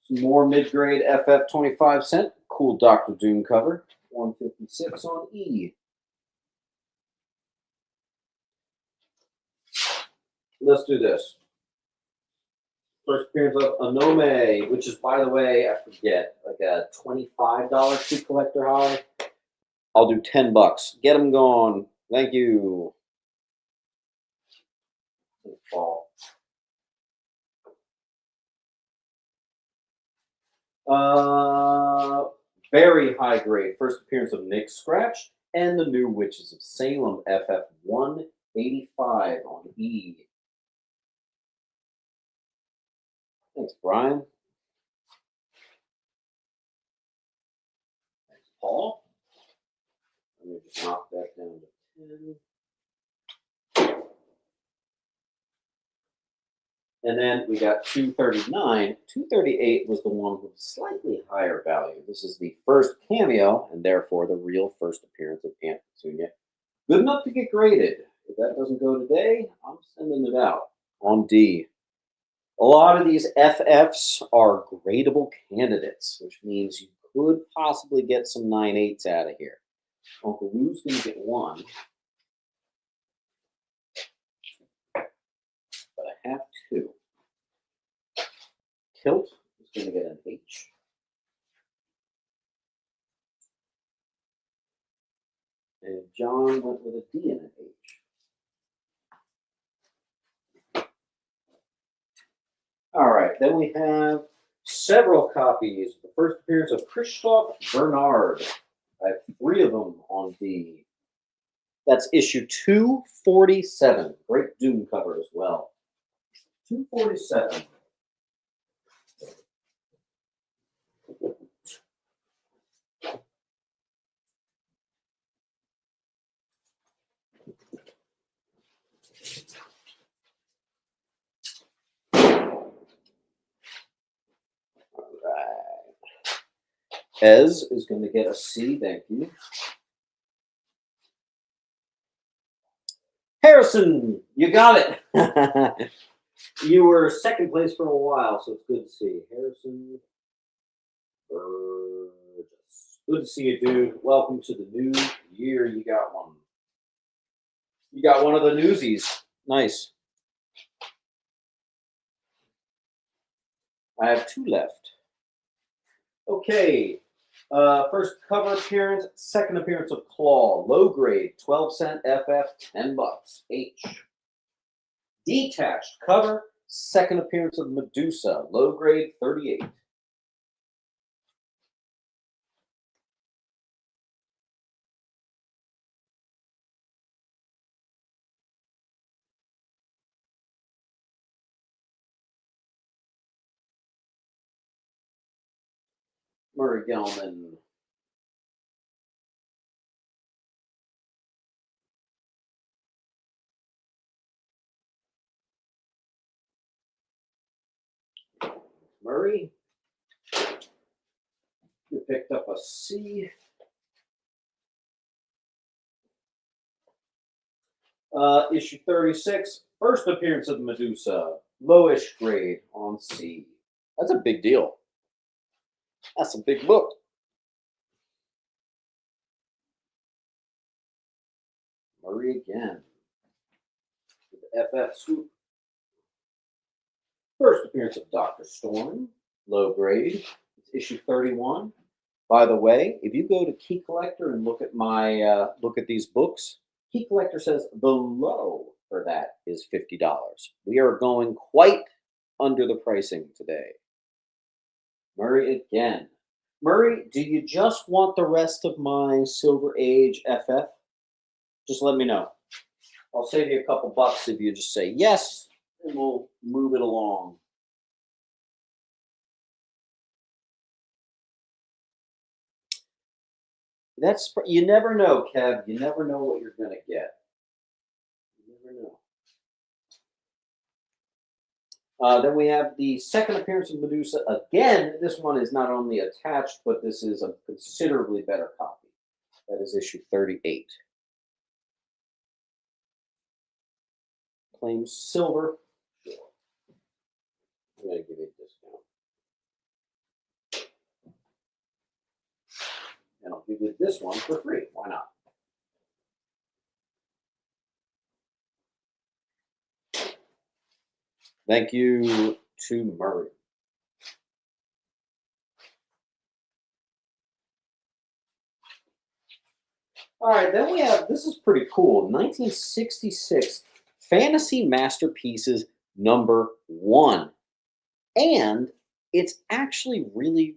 Some more mid grade FF 25-cent. Cool Doctor Doom cover. 156 on E. Let's do this. First appearance of Anome, which is, by the way, I forget, like a $25 key collector high. I'll do $10. Get them going. Thank you. Fall. Very high grade. First appearance of Nick Scratch and the new Witches of Salem FF 185 on E. Thanks, Brian. Thanks, Paul. Let me just knock that down to 10. And then we got 239. 238 was the one with slightly higher value. This is the first cameo, and therefore the real first appearance of Aunt Petunia. Good enough to get graded. If that doesn't go today, I'm sending it out on D. A lot of these FFs are gradable candidates, which means you could possibly get some 9/8s out of here. Uncle Lou's going to get one. But I have 2. Kilt is going to get an H. And John went with a D and an H. All right, then we have several copies. The first appearance of Christophe Bernard. I have 3 of them on D. That's issue 247. Great Doom cover as well. 247. All right. Ez is going to get a C, thank you. Harrison, you got it. You were second place for a while, so it's good to see. Harrison Burgess. Good to see you, dude. Welcome to the new year. You got one. You got one of the newsies. Nice. I have 2 left. Okay. First cover appearance, second appearance of Claw. Low grade, 12-cent FF, $10. H. Detached cover, second appearance of Medusa. Low grade, 38. Murray Gelman. Murray. You picked up a C. Issue 36, first appearance of Medusa. Lowish grade on C. That's a big deal. That's a big book. Murray again. With the FF scoop. First appearance of Dr. Storm. Low grade. It's issue 31. By the way, if you go to Key Collector and look at my look at these books, Key Collector says the low for that is $50. We are going quite under the pricing today. Murray again. Murray, do you just want the rest of my Silver Age FF? Just let me know. I'll save you a couple bucks if you just say yes, and we'll move it along. You never know, Kev. You never know what you're gonna get. You never know. Then we have the second appearance of Medusa. Again, this one is not only attached, but this is a considerably better copy. That is issue 38. Claims silver. Sure. I'm going to give you a discount. And I'll give you this one for free. Why not? Thank you to Murray. All right, then we have, this is pretty cool, 1966 Fantasy Masterpieces #1. And it's actually really,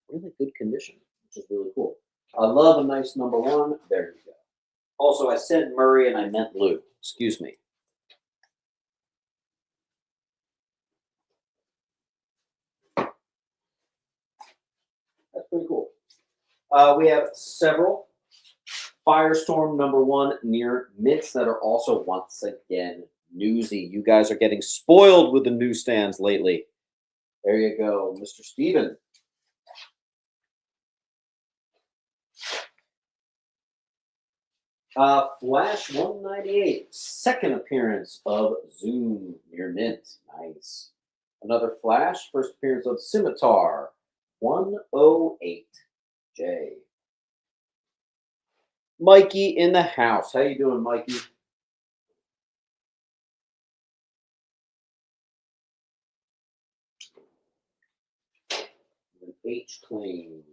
really good condition, which is really cool. I love a nice #1. There you go. Also, I said Murray and I meant Lou. Excuse me. That's pretty cool. We have several Firestorm #1 near mints that are also once again newsy. You guys are getting spoiled with the newsstands lately. There you go, Mr. Steven. Flash 198, second appearance of Zoom near mint. Nice. Another Flash, first appearance of Scimitar 108J. Mikey in the house. How you doing, Mikey? An H claim.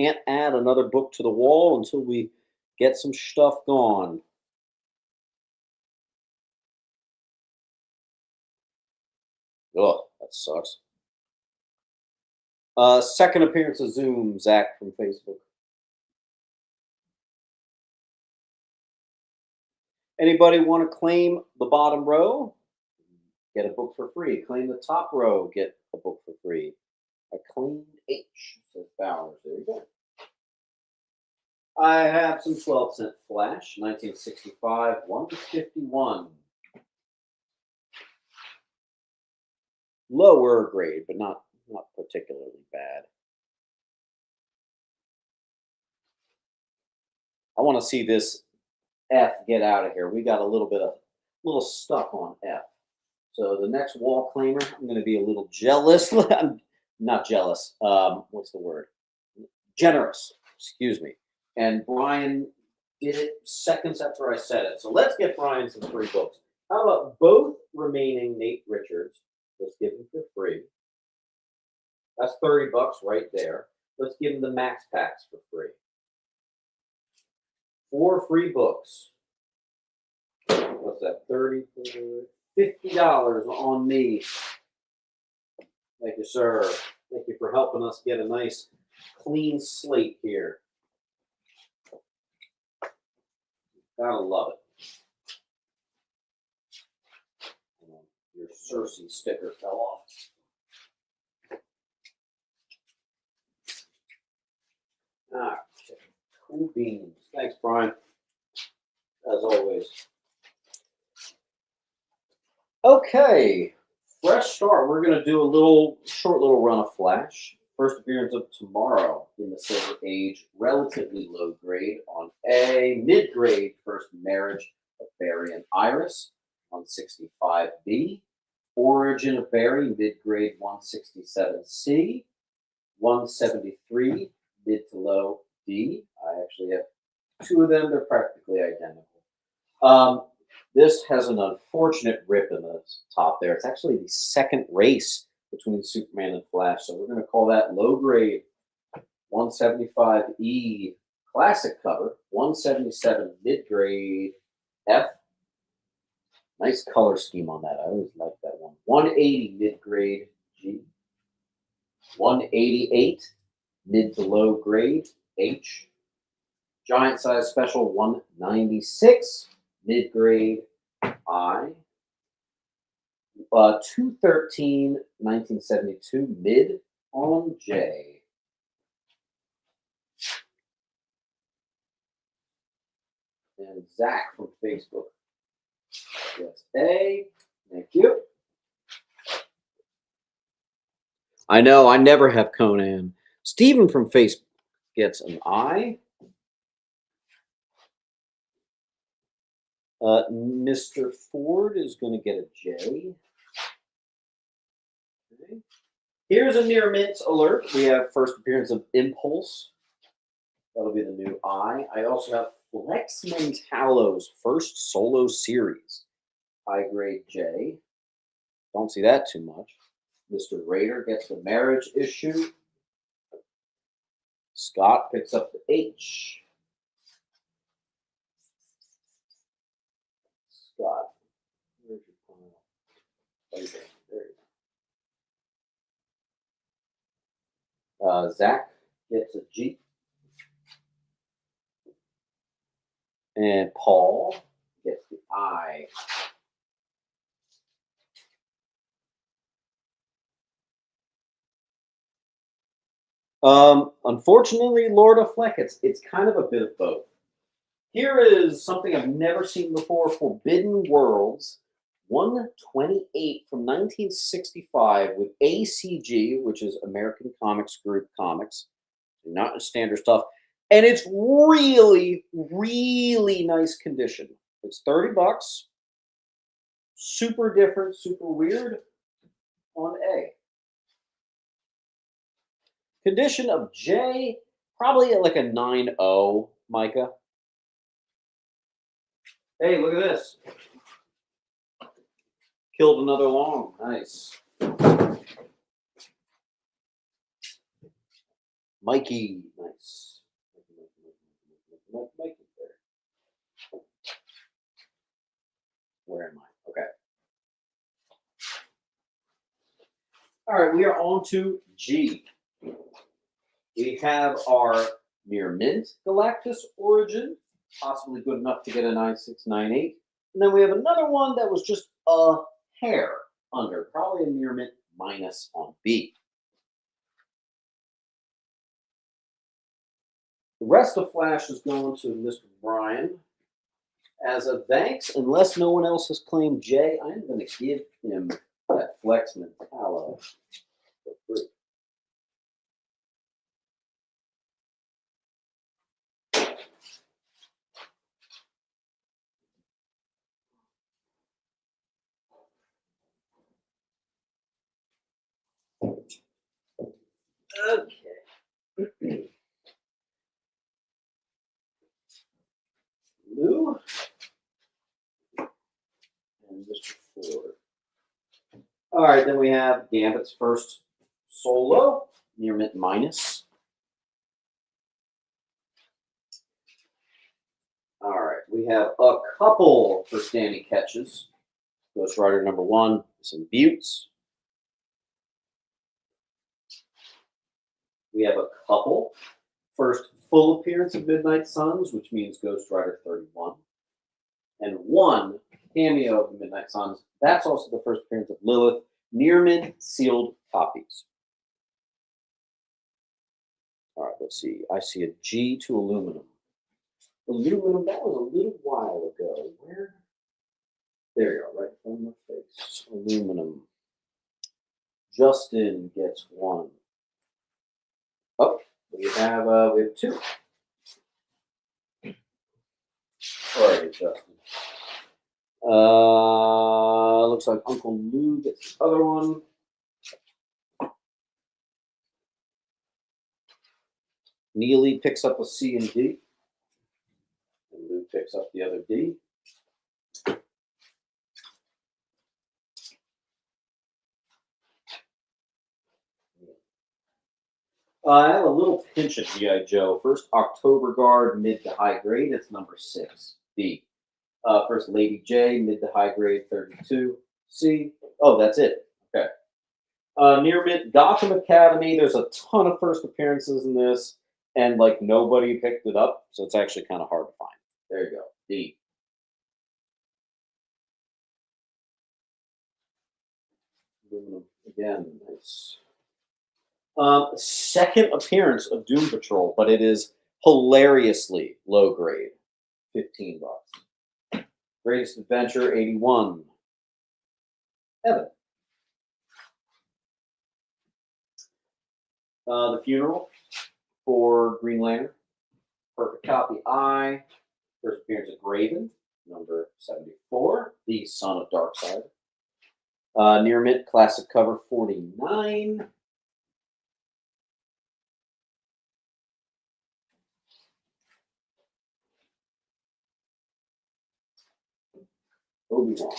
can't add another book to the wall until we get some stuff gone. Ugh, that sucks. Second appearance of Zoom, Zach from Facebook. Anybody want to claim the bottom row? Get a book for free. Claim the top row, get a book for free. I claimed H, says Bowers. There you go. I have some 12-cent Flash, 1965, 151. Lower grade, but not particularly bad. I want to see this F get out of here. We got a little stuck on F. So the next wall claimer, I'm going to be a little jealous. I'm not jealous. What's the word? Generous. Excuse me. And Brian did it seconds after I said it. So let's get Brian some free books. How about both remaining Nate Richards? Let's give him for free. That's $30 right there. Let's give him the Max Packs for free. 4 free books. What's that? $30, $50 on me. Thank you, sir. Thank you for helping us get a nice clean slate here. Gotta love it. Your Cersei sticker fell off. Okay. Cool beans. Thanks, Brian. As always. Okay. Fresh start. We're going to do a short little run of Flash. First appearance of tomorrow in the Silver Age. Relatively low grade on A. Mid-grade First Marriage of Barry and Iris on 65B. Origin of Barry, mid-grade 167C. 173, mid to low D. I actually have 2 of them. They're practically identical. This has an unfortunate rip in the top there. It's actually the second race between Superman and Flash. So we're going to call that low grade 175E classic cover. 177 mid-grade F. Nice color scheme on that. I always like that one. 180 mid-grade G. 188 mid to low grade H. Giant size special 196 mid grade I. 213 1972 mid on J. And Zach from Facebook gets A. Thank you. I know, I never have Conan. Stephen from Facebook gets an I. Mr. Ford is going to get a J. Okay. Here's a near mint alert. We have first appearance of Impulse. That'll be the new I. I also have Flex Mentallo's first solo series. High grade J. Don't see that too much. Mr. Raider gets the marriage issue. Scott picks up the H. Scott, where's your pile? Okay, there you go. Zach gets a G. And Paul gets the I. Unfortunately, Lord of Fleck, it's kind of a bit of both. Here is something I've never seen before: Forbidden Worlds, 128 from 1965 with ACG, which is American Comics Group Comics, not standard stuff, and it's really, really nice condition. It's $30, super different, super weird on A. Condition of J, probably like a 9.0, Micah. Hey, look at this. Killed another long. Nice. Mikey, nice. Mikey there. Where am I? Okay. All right, we are on to G. We have our near mint Galactus Origin, possibly good enough to get a 9698. And then we have another one that was just a hair under, probably a near mint minus on B. The rest of Flash is going to Mr. Brian. As a thanks, unless no one else has claimed J, I'm going to give him that Flex Mentala for free. Okay. Lou and Mr. Ford. All right, then we have Gambit's first solo, near mint minus. All right, we have a couple for Stanley catches. Ghost Rider number 1, some Buttes. We have a couple. First full appearance of Midnight Suns, which means Ghost Rider 31. And 1 cameo of the Midnight Suns. That's also the first appearance of Lilith. Near mint sealed copies. All right, let's see. I see a G to aluminum. Aluminum, that was a little while ago. Where? There you are, right from the face. Aluminum. Justin gets 1. Oh, we have 2. Sorry, Justin. Looks like Uncle Lou gets the other one. Neely picks up a C and D. And Lou picks up the other D. I have a little pinch of G.I. Joe. First October Guard, mid to high grade. It's number 6. B. First Lady J, mid to high grade, 32. C. Oh, that's it. Okay. Near mint Gotham Academy. There's a ton of first appearances in this, and like nobody picked it up, so it's actually kind of hard to find. There you go. D. Again, nice. Second appearance of Doom Patrol, but it is hilariously low grade. $15. Greatest Adventure, 81. Evan. The Funeral for Green Lantern. Perfect copy I. First appearance of Graven, number 74. The Son of Darkseid. Near mint classic cover 49. Obi-Wan.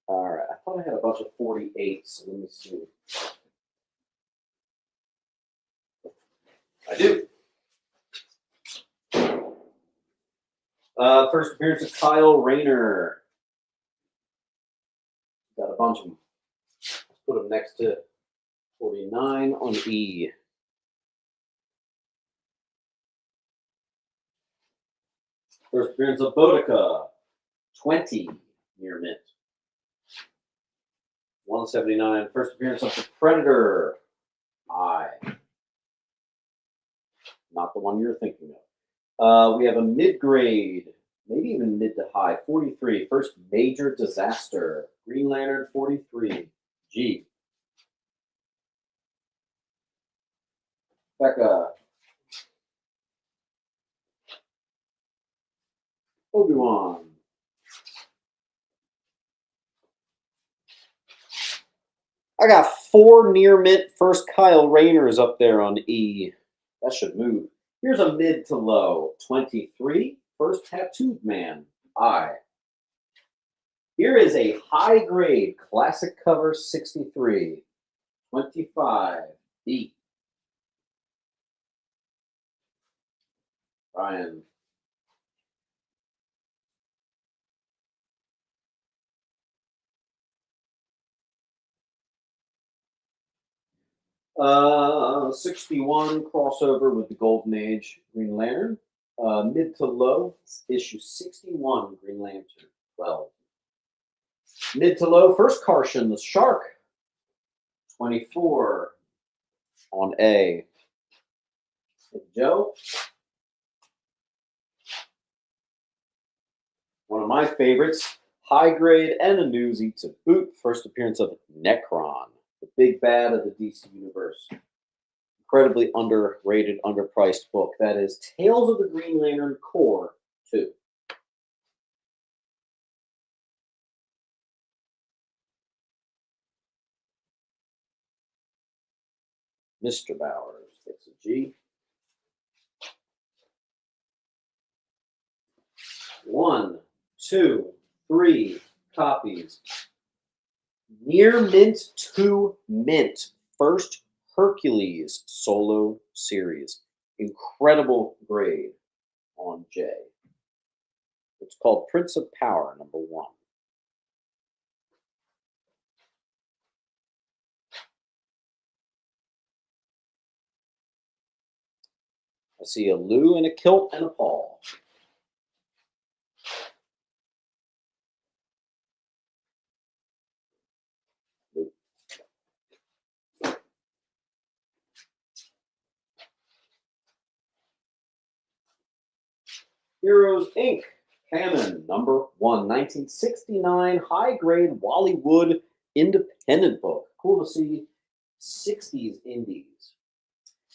All right, I thought I had a bunch of 48s. So let me see. I do. First appearance of Kyle Rayner. Got a bunch of them. Let's put them next to 49 on E. First appearance of Boudica, 20 near mint. 179. First appearance of the Predator, I. Not the one you're thinking of. We have a mid-grade, maybe even mid to high, 43. First Major Disaster, Green Lantern 43, G. Becca. Obi-Wan. I got 4 near mint first Kyle Rayners up there on E. That should move. Here's a mid to low, 23. First Tattooed Man, I. Here is a high grade classic cover 63. 25. D. Brian. Uh, 61 crossover with the Golden Age Green Lantern. Mid to low, issue 61 Green Lantern 12. Mid to low, first Carson, the Shark, 24 on A. Joe, one of my favorites, high grade and a newsie to boot. First appearance of Necron, the big bad of the DC universe. Incredibly underrated, underpriced book. That is Tales of the Green Lantern Core 2. Mr. Bowers gets a G. 1, 2, 3 copies. Near mint to mint. First Hercules solo series. Incredible grade on J. It's called Prince of Power, number 1. I see a Lou and a Kilt and a Paul. Heroes Inc. Canon, number 1, 1969, high-grade Wally independent book. Cool to see 60s indies.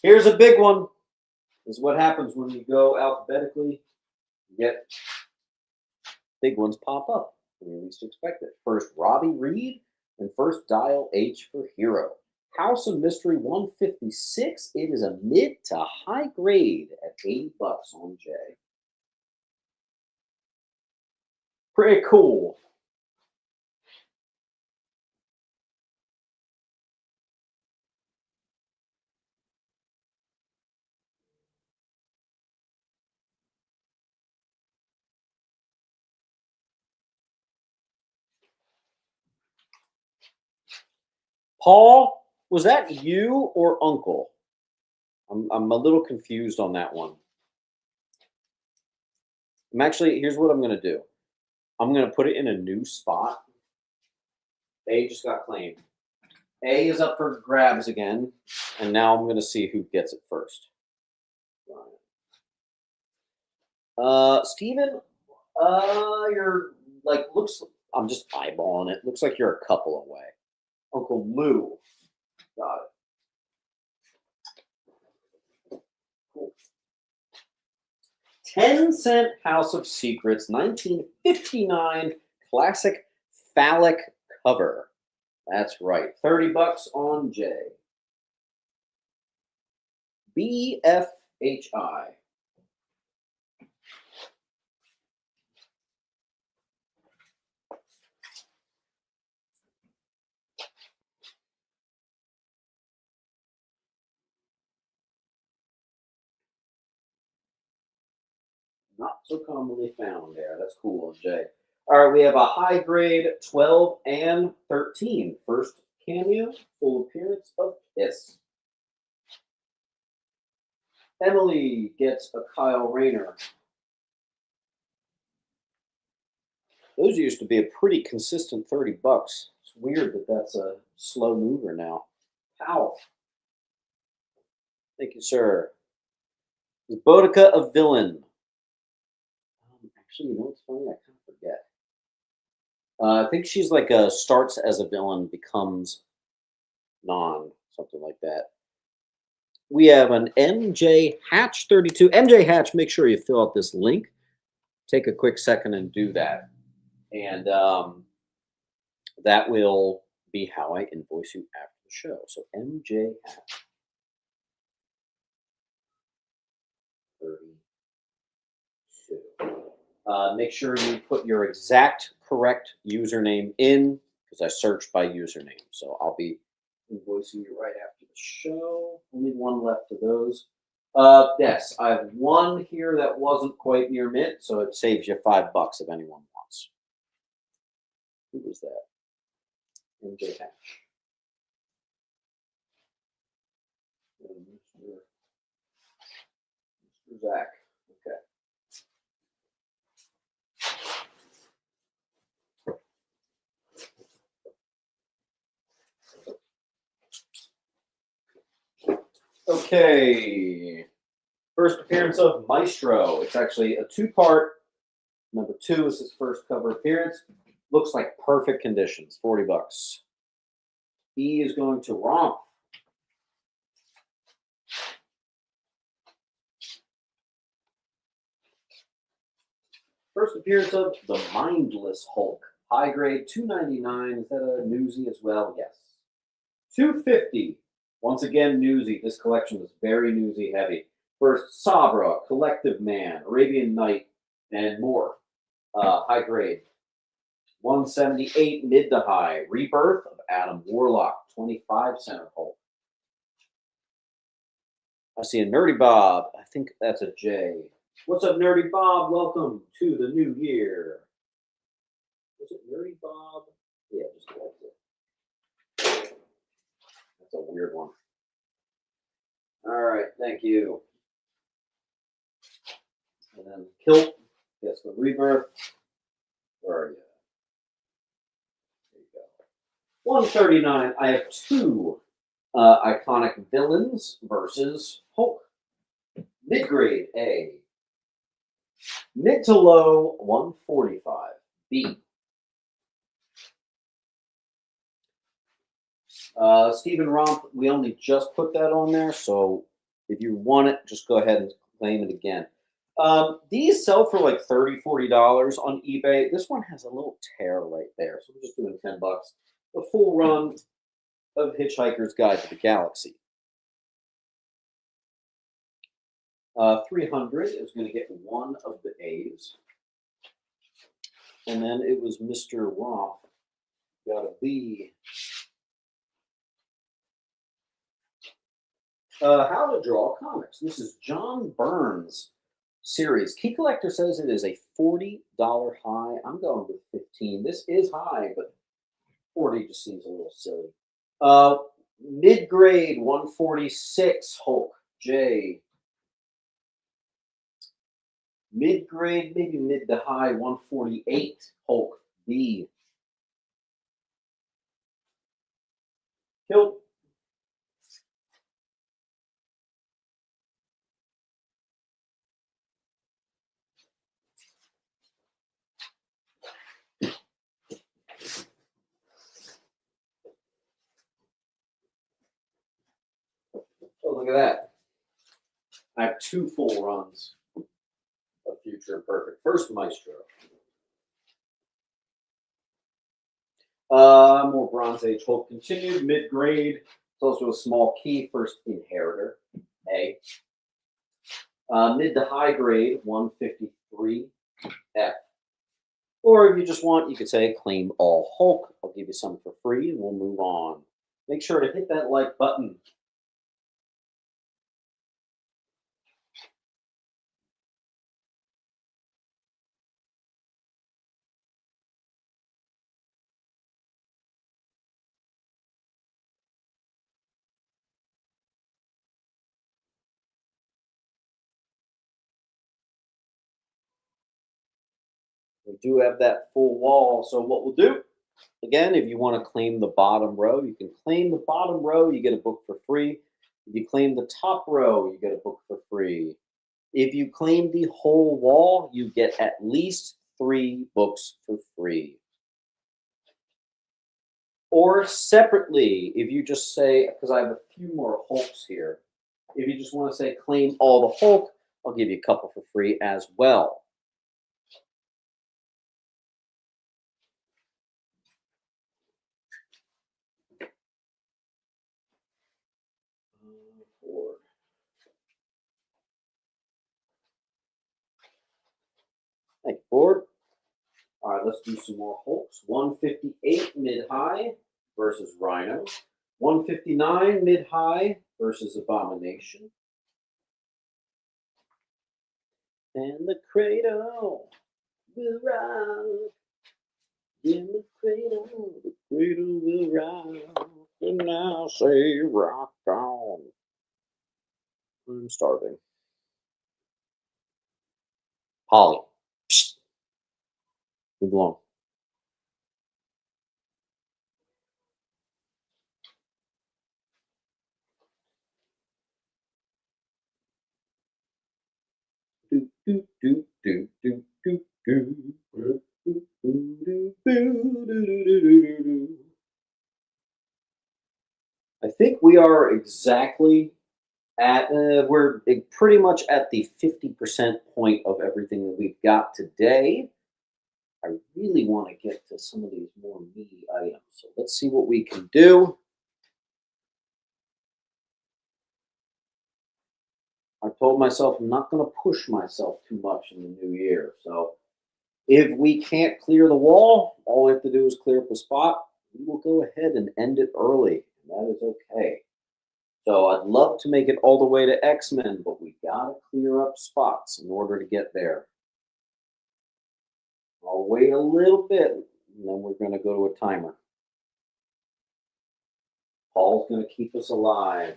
Here's a big one. This is what happens when you go alphabetically. You get big ones pop up when you least expect it. First, Robbie Reed, and first, Dial H for Hero. House of Mystery 156. It is a mid to high grade at $80 on J. Pretty cool. Paul, was that you or Uncle? I'm a little confused on that one. Here's what I'm going to do. I'm going to put it in a new spot. A just got claimed. A is up for grabs again, and now I'm going to see who gets it first. Steven, you're like, I'm just eyeballing it. Looks like you're a couple away. Uncle Lou. Got it. Cool. 10-cent House of Secrets, 1959 classic phallic cover. That's right. $30 on J. BFHI. Not so commonly found there. That's cool, Jay. All right, we have a high grade 12 and 13. First cameo, full appearance of Kiss. Emily gets a Kyle Rayner. Those used to be a pretty consistent $30. It's weird that that's a slow mover now. Powell. Thank you, sir. Is Boudica a villain? Actually, you know what's funny? I kind of forget. I think she's like starts as a villain, becomes something like that. We have an MJ Hatch 32. MJ Hatch, make sure you fill out this link. Take a quick second and do that. And that will be how I invoice you after the show. So MJ Hatch 32. Make sure you put your exact correct username in, because I searched by username. So I'll be invoicing you right after the show. Only one left of those. Yes, I have one here that wasn't quite near mint, so it saves you $5 if anyone wants. Who was that? MJ Hatch. Mr. Zach. Okay. Okay. First appearance of Maestro. It's actually a two-part. Number 2 is his first cover appearance. Looks like perfect conditions. $40. E is going to Romp. First appearance of the Mindless Hulk. High grade, $2.99. Is that a newsy as well? Yes. $2.50. Once again, newsy. This collection is very newsy heavy. First, Sabra, Collective Man, Arabian Night, and more. High grade. $178 mid to high. Rebirth of Adam Warlock, 25 center Hulk. I see a Nerdy Bob. I think that's a J. What's up, Nerdy Bob? Welcome to the new year. Was it Nerdy Bob? Yeah, just like it. That's a weird one. All right, thank you. And then Kilt, guess the Rebirth. Where are you? There you go. $139. I have two iconic villains versus Hulk. Mid-grade A. Mid to low, $145. B. Stephen Romp, we only just put that on there, so if you want it, just go ahead and claim it again. These sell for like $30, $40 on eBay. This one has a little tear right there, so we're just doing $10. The full run of Hitchhiker's Guide to the Galaxy. 300 is going to get one of the A's. And then it was Mr. Romp. Got a B. How to Draw Comics. This is John Burns series. Key Collector says it is a $40 high. I'm going with 15. This is high, but 40 just seems a little silly. Mid-grade 146 Hulk J. Mid-grade, maybe mid to high 148 Hulk B. Kilt. Oh, look at that. I have two full runs of Future Perfect. First, Maestro. More Bronze Age Hulk continued. Mid-grade. It's also a small key. First, Inheritor. A. Mid to high grade, 153 F. Or if you just want, you could say claim all Hulk. I'll give you some for free and we'll move on. Make sure to hit that like button. We do have that full wall. So what we'll do, again, if you want to claim the bottom row, you can claim the bottom row, you get a book for free. If you claim the top row, you get a book for free. If you claim the whole wall, you get at least 3 books for free. Or separately, if you just say, because I have a few more Hulks here, if you just want to say claim all the Hulk, I'll give you a couple for free as well. Thank you, Ford. All right, let's do some more Hulks. 158 mid-high versus Rhino. 159 mid-high versus Abomination. And the cradle will rock. In the cradle will rock. And now say rock on. I'm starving. Polly. Psst. Move along. Do, do, do, do, do, do, do. I think we are exactly at, we're pretty much at the 50% point of everything that we've got today. I really want to get to some of these more meaty items. So let's see what we can do. I told myself I'm not going to push myself too much in the new year. So if we can't clear the wall, all we have to do is clear up a spot. We will go ahead and end it early. And that is okay. So I'd love to make it all the way to X-Men, but we got to clear up spots in order to get there. I'll wait a little bit, and then we're going to go to a timer. Paul's going to keep us alive.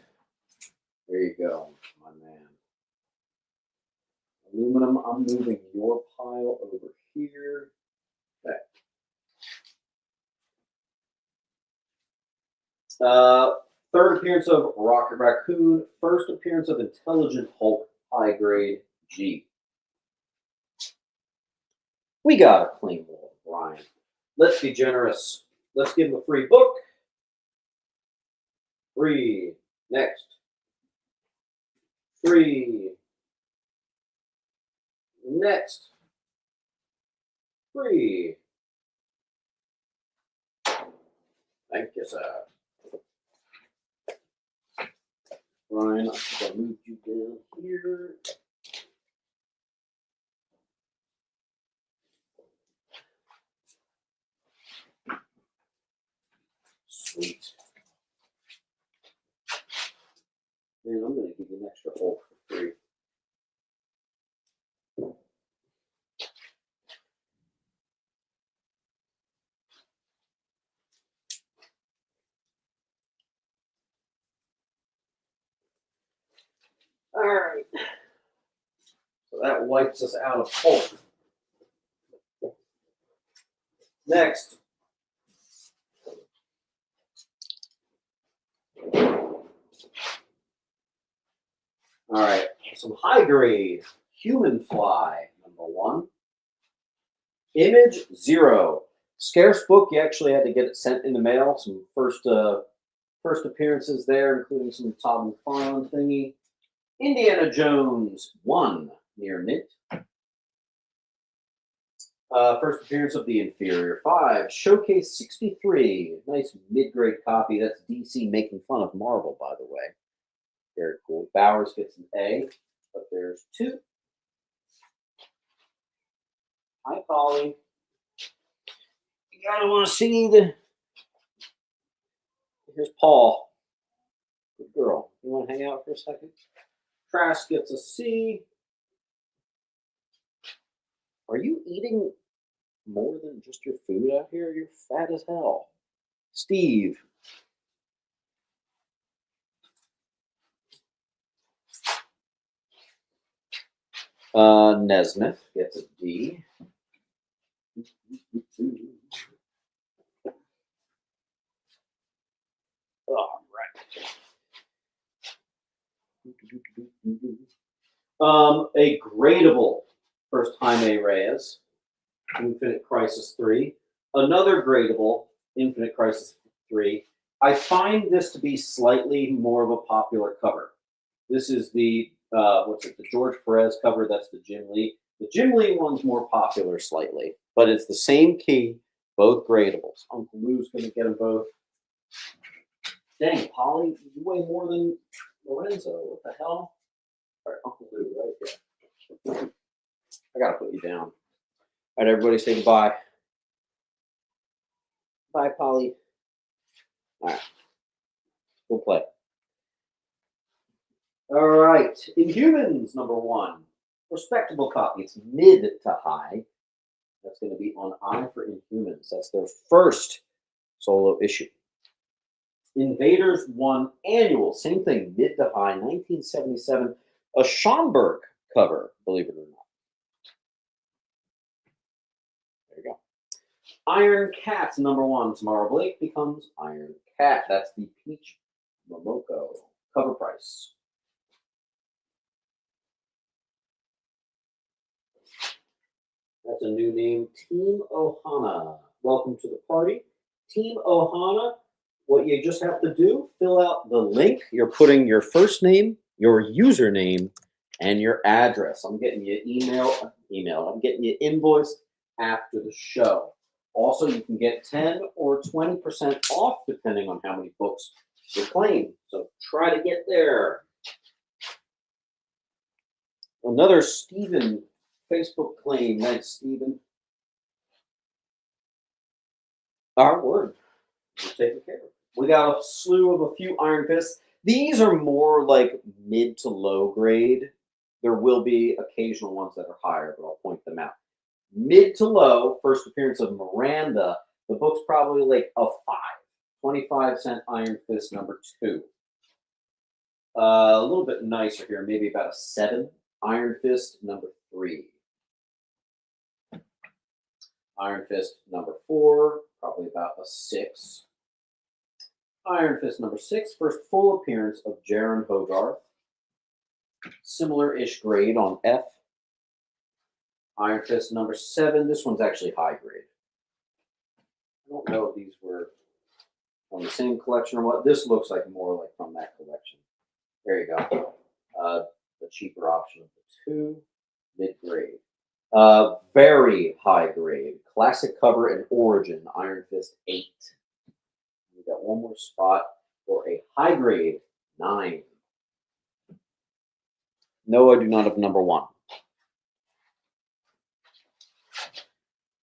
There you go, my man. Aluminum, I'm moving your pile over here. Okay. Third appearance of Rocket Raccoon. First appearance of Intelligent Hulk, high grade G. We got a clean wall, Brian. Let's be generous. Let's give him a free book. Free. Next. Free. Next. Free. Thank you, sir. Ryan, I think I moved you down here. Sweet. And I'm going to give you an extra Hulk for free. All right. So that wipes us out of Hulk. Next. All right. Some high grade Human Fly, #1. Image 0. Scarce book. You actually had to get it sent in the mail. Some first appearances there, including some Tom McFarlane thingy. Indiana Jones 1, near mint. First appearance of the Inferior 5. Showcase 63. Nice mid-grade copy. That's DC making fun of Marvel, by the way. Very cool. Bowers gets an A, but there's 2. Hi, Polly. You gotta want to see the. Here's Paul. Good girl. You want to hang out for a second? Trask gets a C. Are you eating more than just your food out here? You're fat as hell. Steve. Nesmith gets a D. All right. A gradable first Jaime Reyes, Infinite Crisis 3. Another gradable, Infinite Crisis 3. I find this to be slightly more of a popular cover. This is the, the George Perez cover. That's the Jim Lee. The Jim Lee one's more popular slightly, but it's the same key, both gradables. Uncle Lou's going to get them both. Dang, Polly, you weigh more than Lorenzo. What the hell? All right, Uncle Lou, right here. I got to put you down. All right, everybody say goodbye. Bye, Polly. All right. We'll play. All right. Inhumans, #1. Respectable copy. It's mid to high. That's going to be on I for Inhumans. That's their first solo issue. Invaders 1 Annual. Same thing, mid to high, 1977. A Schomburg cover, believe it or not. There you go. Iron Cat, #1. Tomorrow Blake becomes Iron Cat. That's the Peach Momoko cover price. That's a new name, Team Ohana. Welcome to the party. Team Ohana, what you just have to do, fill out the link. You're putting your first name, your username, and your address. I'm getting you email. I'm getting you invoice after the show. Also, you can get 10 or 20% off depending on how many books you claim. So try to get there. Another Stephen Facebook claim. Nice, Stephen. Our word. We're taking care of it. We got a slew of a few Iron Fists. These are more like mid to low grade. There will be occasional ones that are higher, but I'll point them out. Mid to low, first appearance of Miranda. The book's probably like a 5. 25-cent Iron Fist #2. A little bit nicer here, maybe about a 7. Iron Fist #3. Iron Fist #4, probably about a 6. Iron Fist #6, first full appearance of Jaron Hogarth. Similar-ish grade on F. Iron Fist #7, this one's actually high grade. I don't know if these were from the same collection or what. This looks like more like from that collection. There you go. The cheaper option of the 2, mid-grade. Very high grade. Classic cover and origin, Iron Fist 8. We got one more spot for a high grade 9. No, I do not have #1.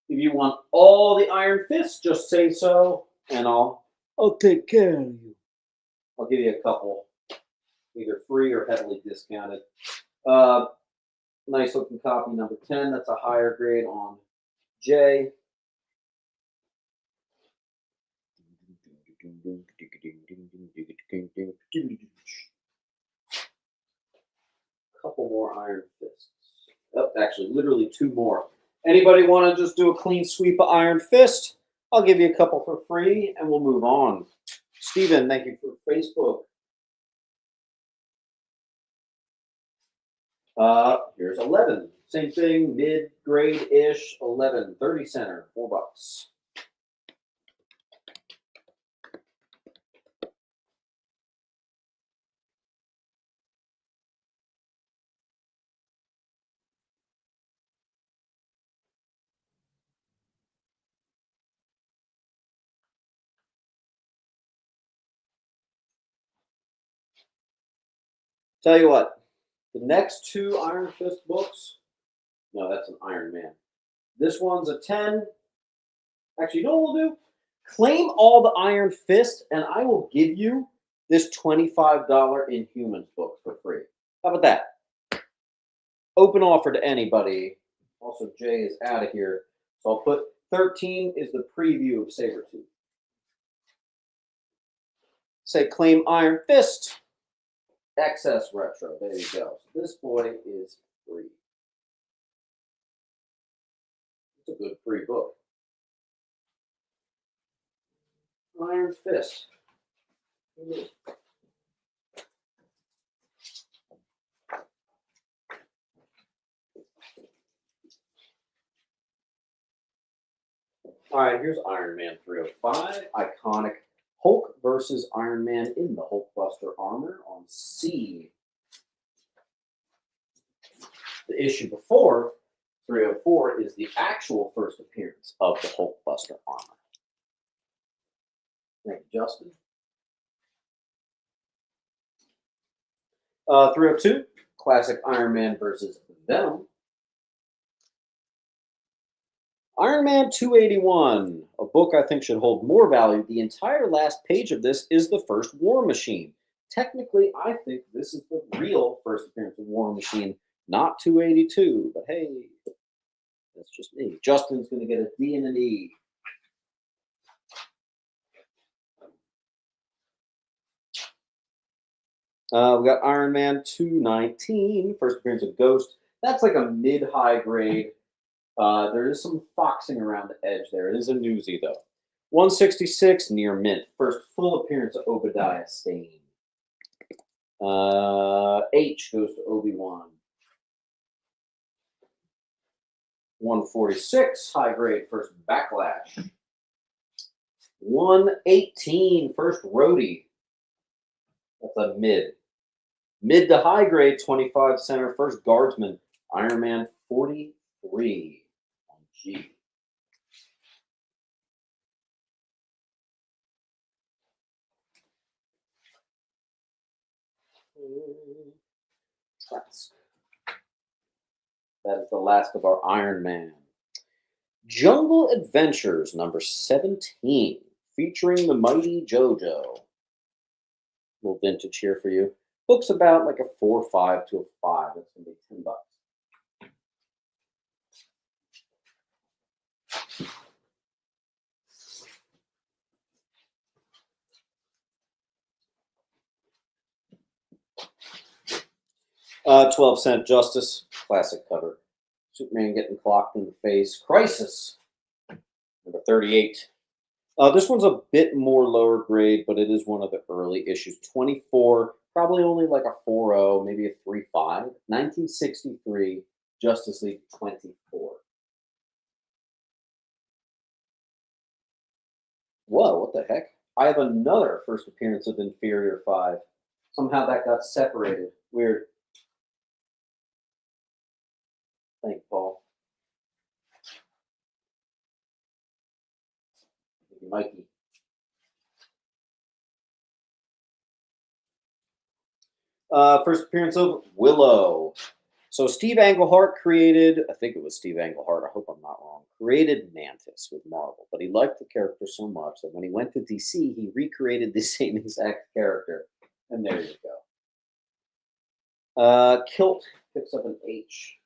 If you want all the Iron Fists, just say so, and I'll take care of you. I'll give you a couple, either free or heavily discounted. Nice looking copy #10. That's a higher grade on J. Couple more Iron Fists. Oh, actually, literally 2 more. Anybody want to just do a clean sweep of Iron Fist? I'll give you a couple for free, and we'll move on. Steven, thank you for Facebook. Here's 11. Same thing, mid-grade-ish, 11. 30 center, $4. Tell you what, the next 2 Iron Fist books, no, that's an Iron Man. This one's a 10. Actually, you know what we'll do? Claim all the Iron Fist, and I will give you this $25 Inhumans book for free. How about that? Open offer to anybody. Also, Jay is out of here. So I'll put 13 is the preview of Sabretooth. Say claim Iron Fist. Excess Retro. There you go. So this boy is free. It's a good free book. Iron Fist. All right, here's Iron Man 305. Iconic Hulk versus Iron Man in the Hulkbuster armor on C. The issue before 304 is the actual first appearance of the Hulkbuster armor. Thank you, Justin. 302, classic Iron Man versus Venom. Iron Man 281, a book I think should hold more value. The entire last page of this is the first War Machine. Technically, I think this is the real first appearance of War Machine, not 282. But hey, that's just me. Justin's going to get a D and an E. We got Iron Man 219, first appearance of Ghost. That's like a mid-high grade. There is some foxing around the edge there. It is a newsie, though. 166, near mint. First full appearance of Obadiah Stane. H goes to Obi-Wan. 146, high grade, first Backlash. 118, first Rhodey. That's a mid. Mid to high grade, 25 center, first Guardsman. Iron Man 43 on G. That is the last of our Iron Man. Jungle Adventures number 17, featuring the mighty JoJo. Little vintage here for you. Book's about like a 4.5 to a 5. That's gonna be $10. 12-cent Justice, classic cover. Superman getting clocked in the face. Crisis, number 38. This one's a bit more lower grade, but it is one of the early issues. 24, probably only like a 4.0, maybe a 3.5. 1963, Justice League 24. Whoa, what the heck? I have another first appearance of Inferior 5. Somehow that got separated. Weird. Thank you, Paul. Thank you, Mikey. First appearance of Willow. So Steve Englehart created, I think it was Steve Englehart, I hope I'm not wrong, created Mantis with Marvel, but he liked the character so much that when he went to DC, he recreated the same exact character. And there you go. Kilt picks up an H.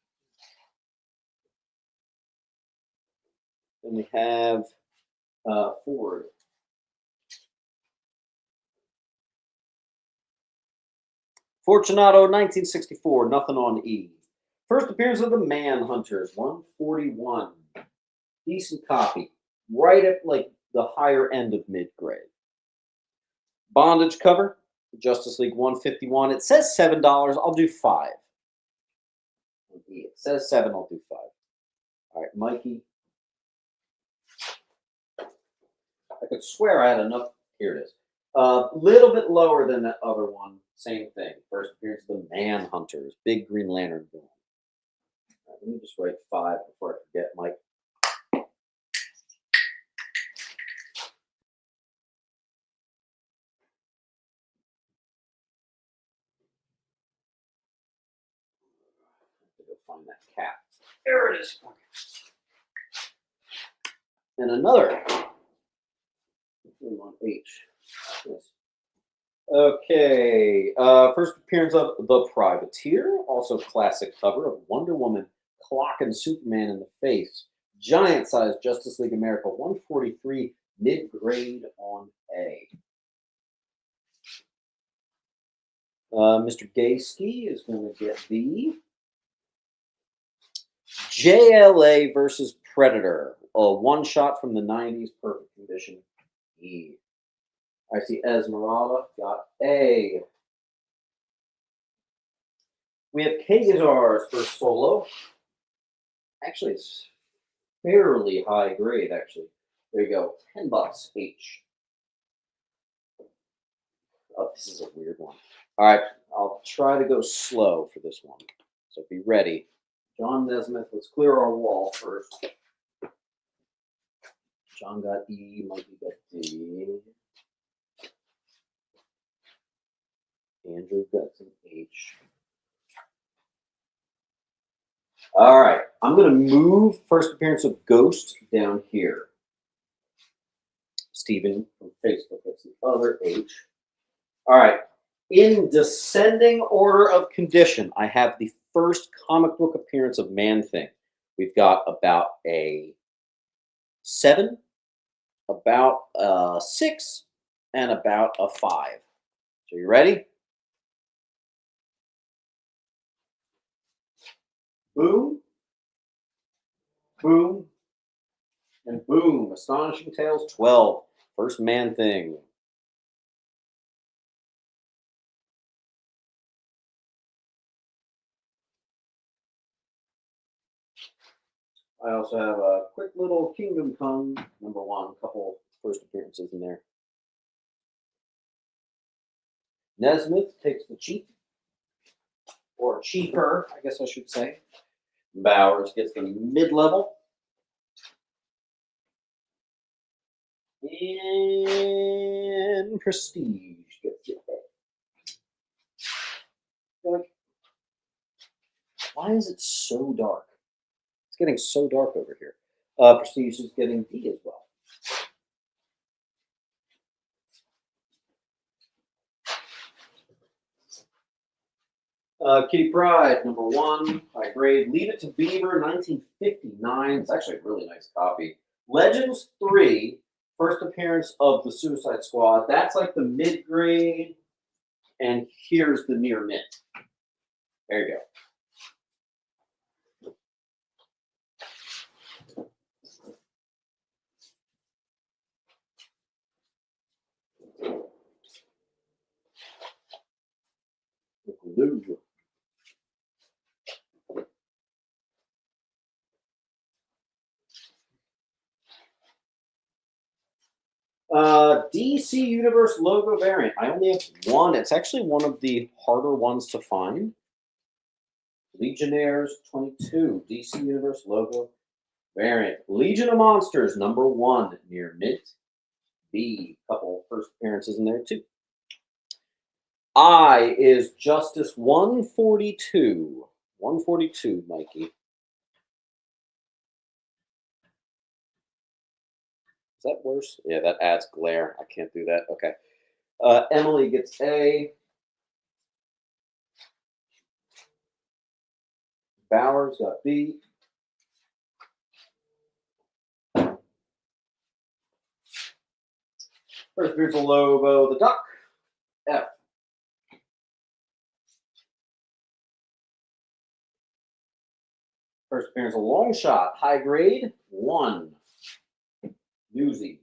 Then we have Ford. Fortunato, 1964, nothing on E. First appearance of the Manhunters, 141. Decent copy. Right at like the higher end of mid-grade. Bondage cover, Justice League 151. It says $7. I'll do 5. It says 7. I'll do 5. All right, Mikey. I could swear I had enough. Here it is. A little bit lower than that other one. Same thing. First appearance of the Manhunters. Big Green Lantern villain. Right, let me just write 5 before I forget, Mike. Go find that cap. There it is. And another on H. Yes. Okay. First appearance of The Privateer. Also classic cover of Wonder Woman clocking Superman in the face. Giant size Justice League America 143, mid-grade on A. Mr. Gayski is going to get the JLA versus Predator. A one-shot from the 90s, perfect condition. E. I see Esmeralda got A. We have Kagazar's first solo. Actually, it's fairly high grade, actually. There you go. $10 H. Oh, this is a weird one. All right, I'll try to go slow for this one. So be ready. John Nesmith, let's clear our wall first. John got E, Mikey got D. Andrew got some H. All right, I'm going to move first appearance of Ghost down here. Stephen from Facebook, that's the other H. All right, in descending order of condition, I have the first comic book appearance of Man-Thing. We've got about a 7, about a 6, and about a 5. So you ready? Boom, boom, and boom. Astonishing Tales 12. First Man-Thing. I also have a quick little Kingdom Come #1, couple first appearances in there. Nesmith takes the cheap, or cheaper, I guess I should say. Bowers gets the mid-level. And Prestige gets it. Why is it so dark? It's getting so dark over here. Prestige is getting D as well. Kitty Pryde, #1, high grade. Leave It to Beaver, 1959. It's actually a really nice copy. Legends 3, first appearance of the Suicide Squad. That's like the mid grade, and here's the near mid. There you go. DC Universe logo variant. I only have one. It's actually one of the harder ones to find. Legionnaires 22, DC Universe logo variant. Legion of Monsters #1, near mint. B, couple first appearances in there too. I is Justice 142. 142, Mikey. Is that worse? Yeah, that adds glare. I can't do that. Okay. Emily gets A. Bowers got B. First appearance of Lobo the Duck. F. First appearance of Long Shot, high grade, 1. Newsy.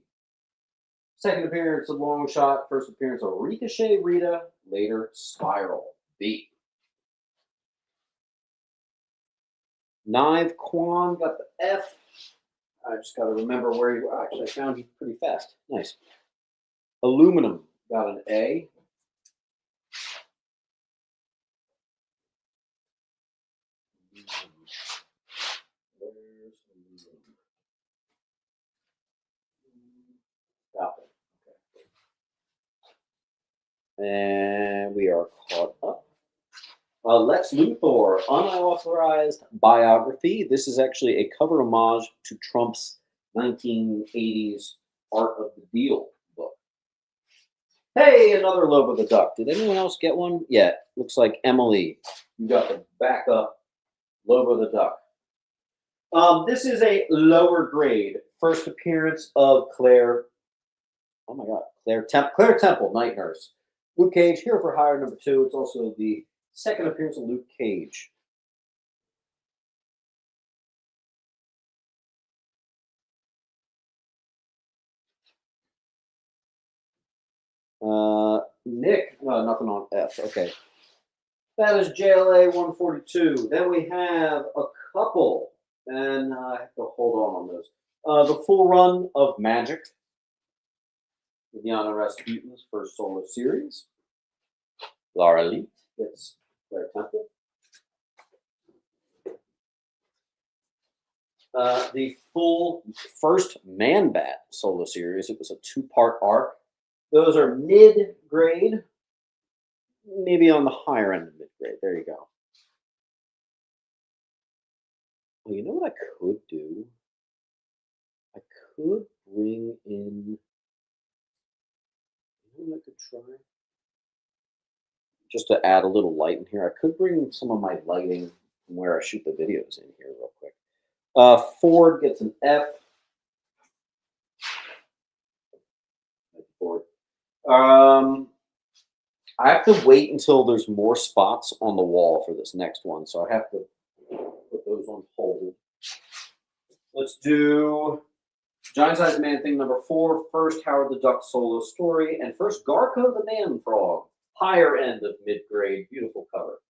Second appearance of Long Shot, first appearance of Ricochet Rita, later Spiral, B. Knive Quan got the F. I just got to remember where you were. Actually, I found you pretty fast. Nice. Aluminum got an A. Got it. Okay. And we are caught up. Lex Luthor, unauthorized biography. This is actually a cover homage to Trump's 1980s Art of the Deal book. Hey, another Lobo the Duck. Did anyone else get one? Yeah, looks like Emily. You got the backup Lobo the Duck. This is a lower grade. First appearance of Claire. Oh my God, Claire Temple, Night Nurse. Luke Cage, Hero for Hire #2. It's also the second appearance of Luke Cage. Nick, nothing on F. Okay. That is JLA 142. Then we have a couple, and I have to hold on those. The full run of Magic, Diana Rasputin's first solo series. Laura Lee gets Claire Temple. The full first Man Bat solo series. It was a 2-part arc. Those are mid grade, maybe on the higher end of mid grade. There you go. Well, you know what I could do? I could bring in. You know what I could try? Just to add a little light in here, I could bring some of my lighting from where I shoot the videos in here real quick. Ford gets an F. Ford. I have to wait until there's more spots on the wall for this next one, so I have to put those on hold. Let's do Giant Size Man Thing number 4, first Howard the Duck solo story, and first Garco the Man Frog, higher end of mid-grade, beautiful cover.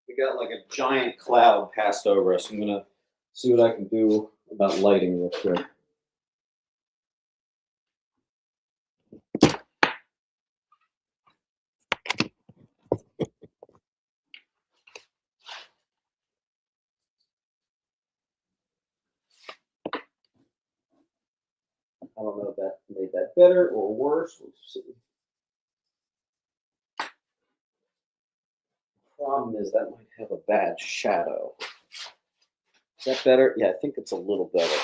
We got like a giant cloud passed over us. I'm gonna see what I can do about lighting real quick. I don't know if that made that better or worse. Let's see. Problem is that might have a bad shadow. Is that better? Yeah, I think it's a little better.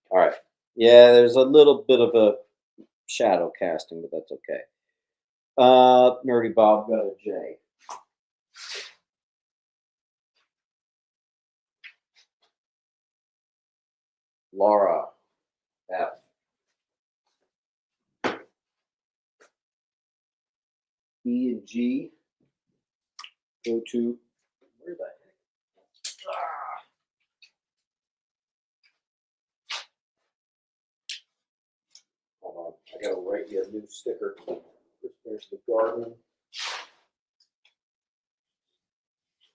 All right. Yeah, there's a little bit of a shadow casting, but that's okay. Nerdy Bob got a J. Laura, F. E and G go to, where the heck? Hold on, I gotta write you a new sticker. There's the garden.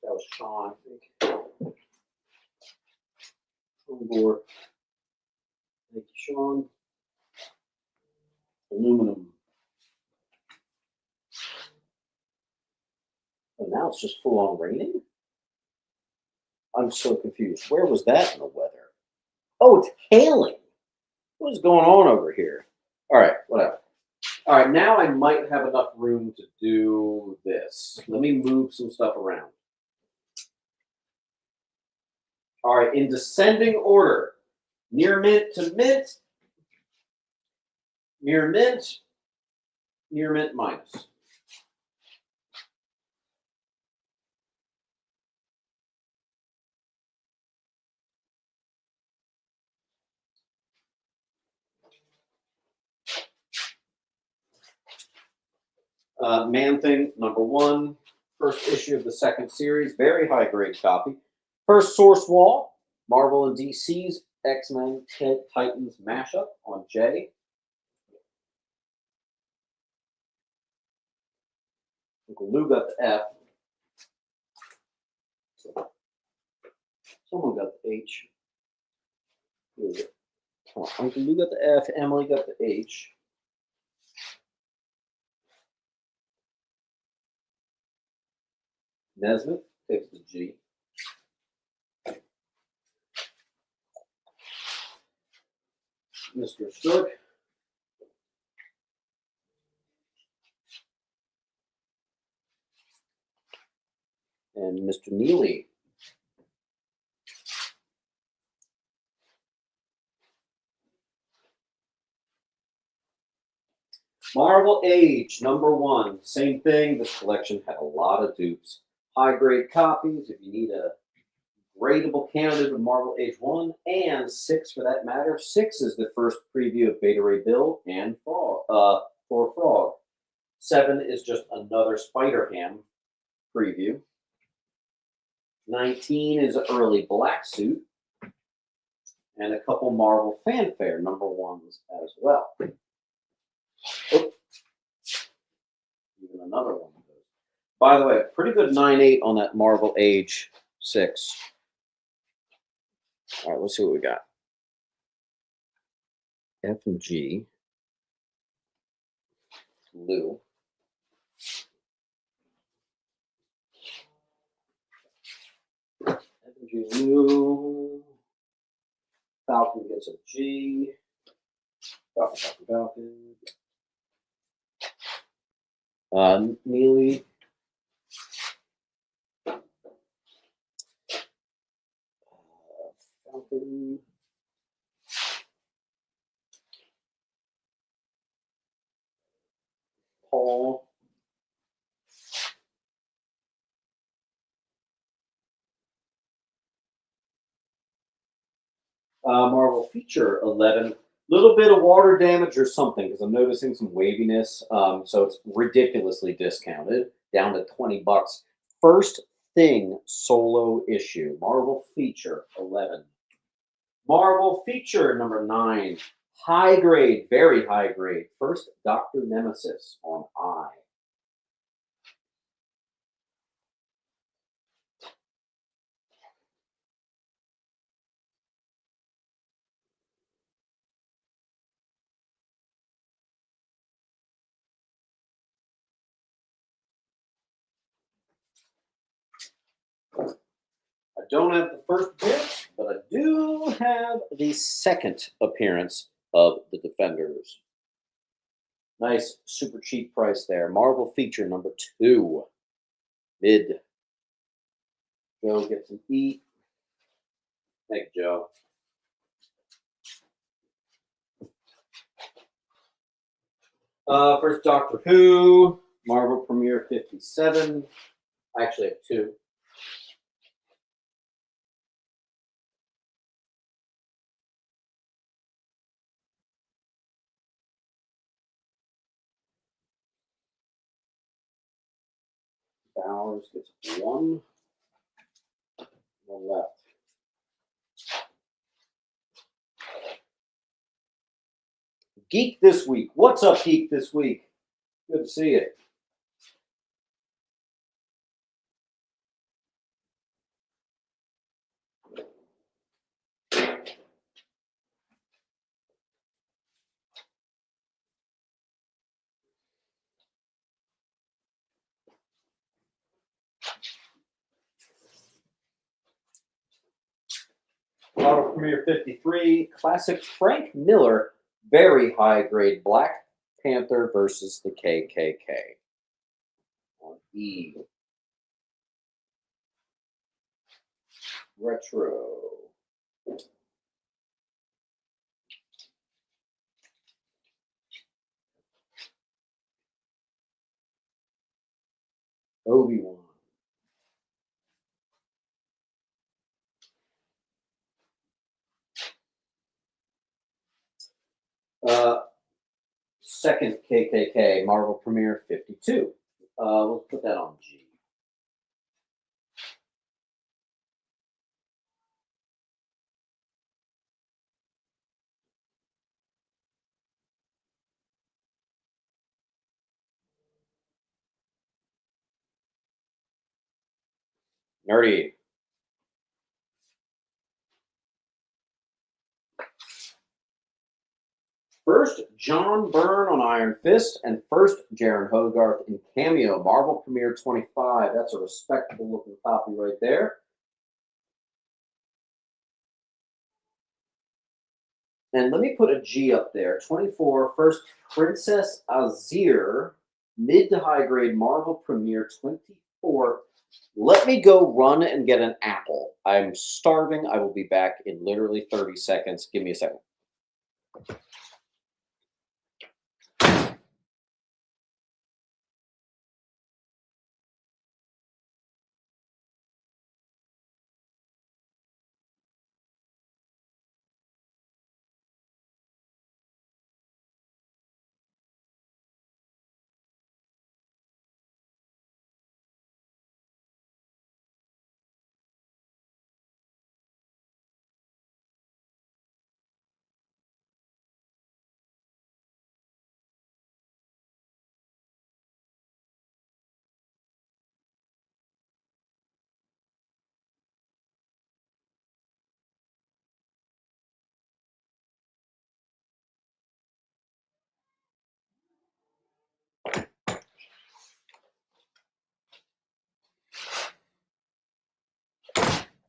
That was Sean, I think. On board. Thank you, Sean. Aluminum. Oh, now it's just full on raining? I'm so confused. Where was that in the weather? Oh, it's hailing. What is going on over here? All right, whatever. All right, now I might have enough room to do this. Let me move some stuff around. All right, in descending order, near mint to mint, near mint minus. Man Thing number 1, first issue of the second series, very high grade copy. First source wall, Marvel and DC's X-Men Titans mashup on J. Uncle Lou got the F. Someone got the H. Who is it? Uncle Lou got the F. Emily got the H. Nesmith takes the G. Mr. Shook. And Mr. Neely. Marvel Age, number 1. Same thing. This collection had a lot of dupes. High grade copies. If you need a gradable candidate of Marvel Age 1 and 6 for that matter. 6 is the first preview of Beta Ray Bill and Frog, for Frog. 7 is just another Spider-Ham preview. 19 is early Black Suit. And a couple Marvel Fanfare number 1s as well. Oh, even another one of those. By the way, pretty good 9.8 on that Marvel Age 6. All right, let's see what we got. F and G. Lou. G New. Falcon gets a G. Falcon. Neely. Falcon. Paul. Marvel Feature 11. Little bit of water damage or something because I'm noticing some waviness. So it's ridiculously discounted, down to $20. First Thing solo issue. Marvel Feature 11. Marvel Feature number 9. High grade, very high grade. First Dr. Nemesis on I. I don't have the first appearance, but I do have the second appearance of the Defenders. Nice, super cheap price there. Marvel Feature number 2. Mid. Joe gets an E. Thank you, Joe. First Doctor Who. Marvel Premiere 57. I actually have 2. Bowers gets 1. One left. Geek This Week. What's up, Geek This Week? Good to see you. Marvel Premiere 53. Classic Frank Miller. Very high grade Black Panther versus the KKK. On E. Retro. Obi-Wan. Second KKK, Marvel Premiere 52. Let's put that on G. Nerdy. First, John Byrne on Iron Fist, and first, Jaron Hogarth in Cameo, Marvel Premiere 25. That's a respectable looking copy right there. And let me put a G up there. 24, first, Princess Azir, mid to high grade, Marvel Premiere 24. Let me go run and get an apple. I'm starving. I will be back in literally 30 seconds. Give me a second.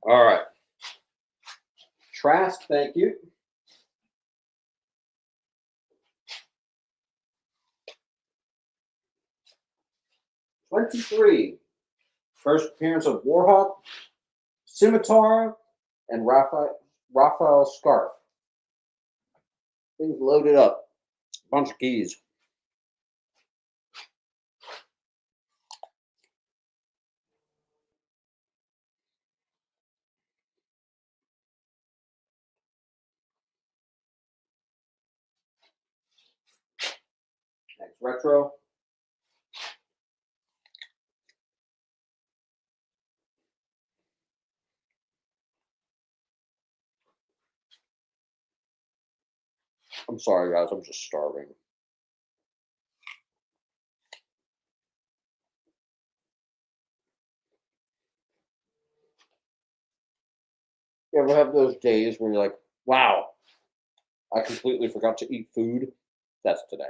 All right. Trask, thank you. '23. First appearance of Warhawk, Scimitar, and Raphael Scarf. Things loaded up. Bunch of keys. Next retro. I'm sorry, guys. I'm just starving. You ever have those days where you're like, wow, I completely forgot to eat food? That's today.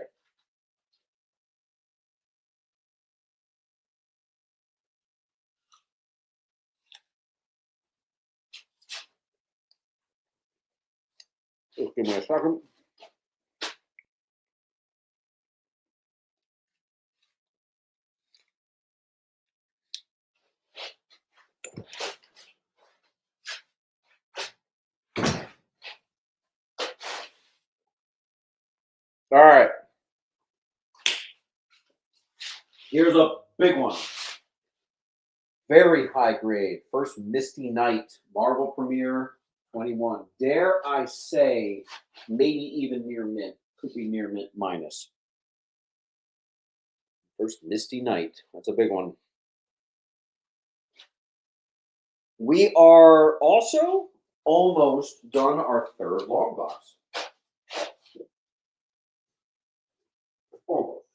Just give me a second. All right. Here's a big one. Very high grade. First Misty Night, Marvel Premiere 21. Dare I say, maybe even near mint. Could be near mint minus. First Misty Night. That's a big one. We are also almost done our third long box. Almost.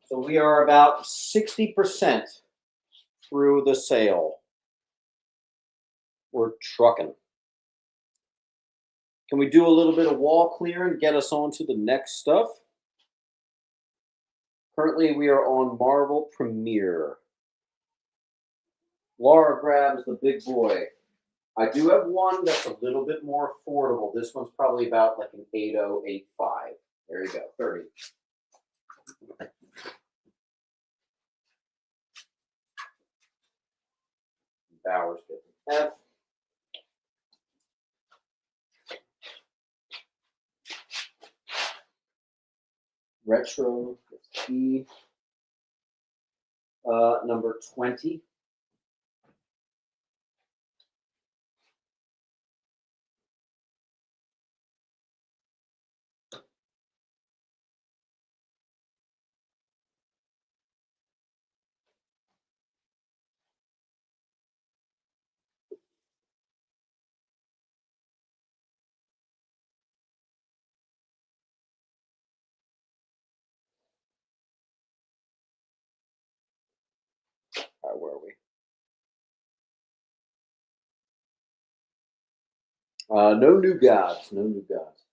So we are about 60% through the sale. We're trucking. Can we do a little bit of wall clearing, get us on to the next stuff? Currently, we are on Marvel Premiere. Laura grabs the big boy. I do have one that's a little bit more affordable. This one's probably about like an 8085. There you go, 30. Bowers gets an F. Retro gets E. Number 20. All right, where are we? No new gods. No new gods.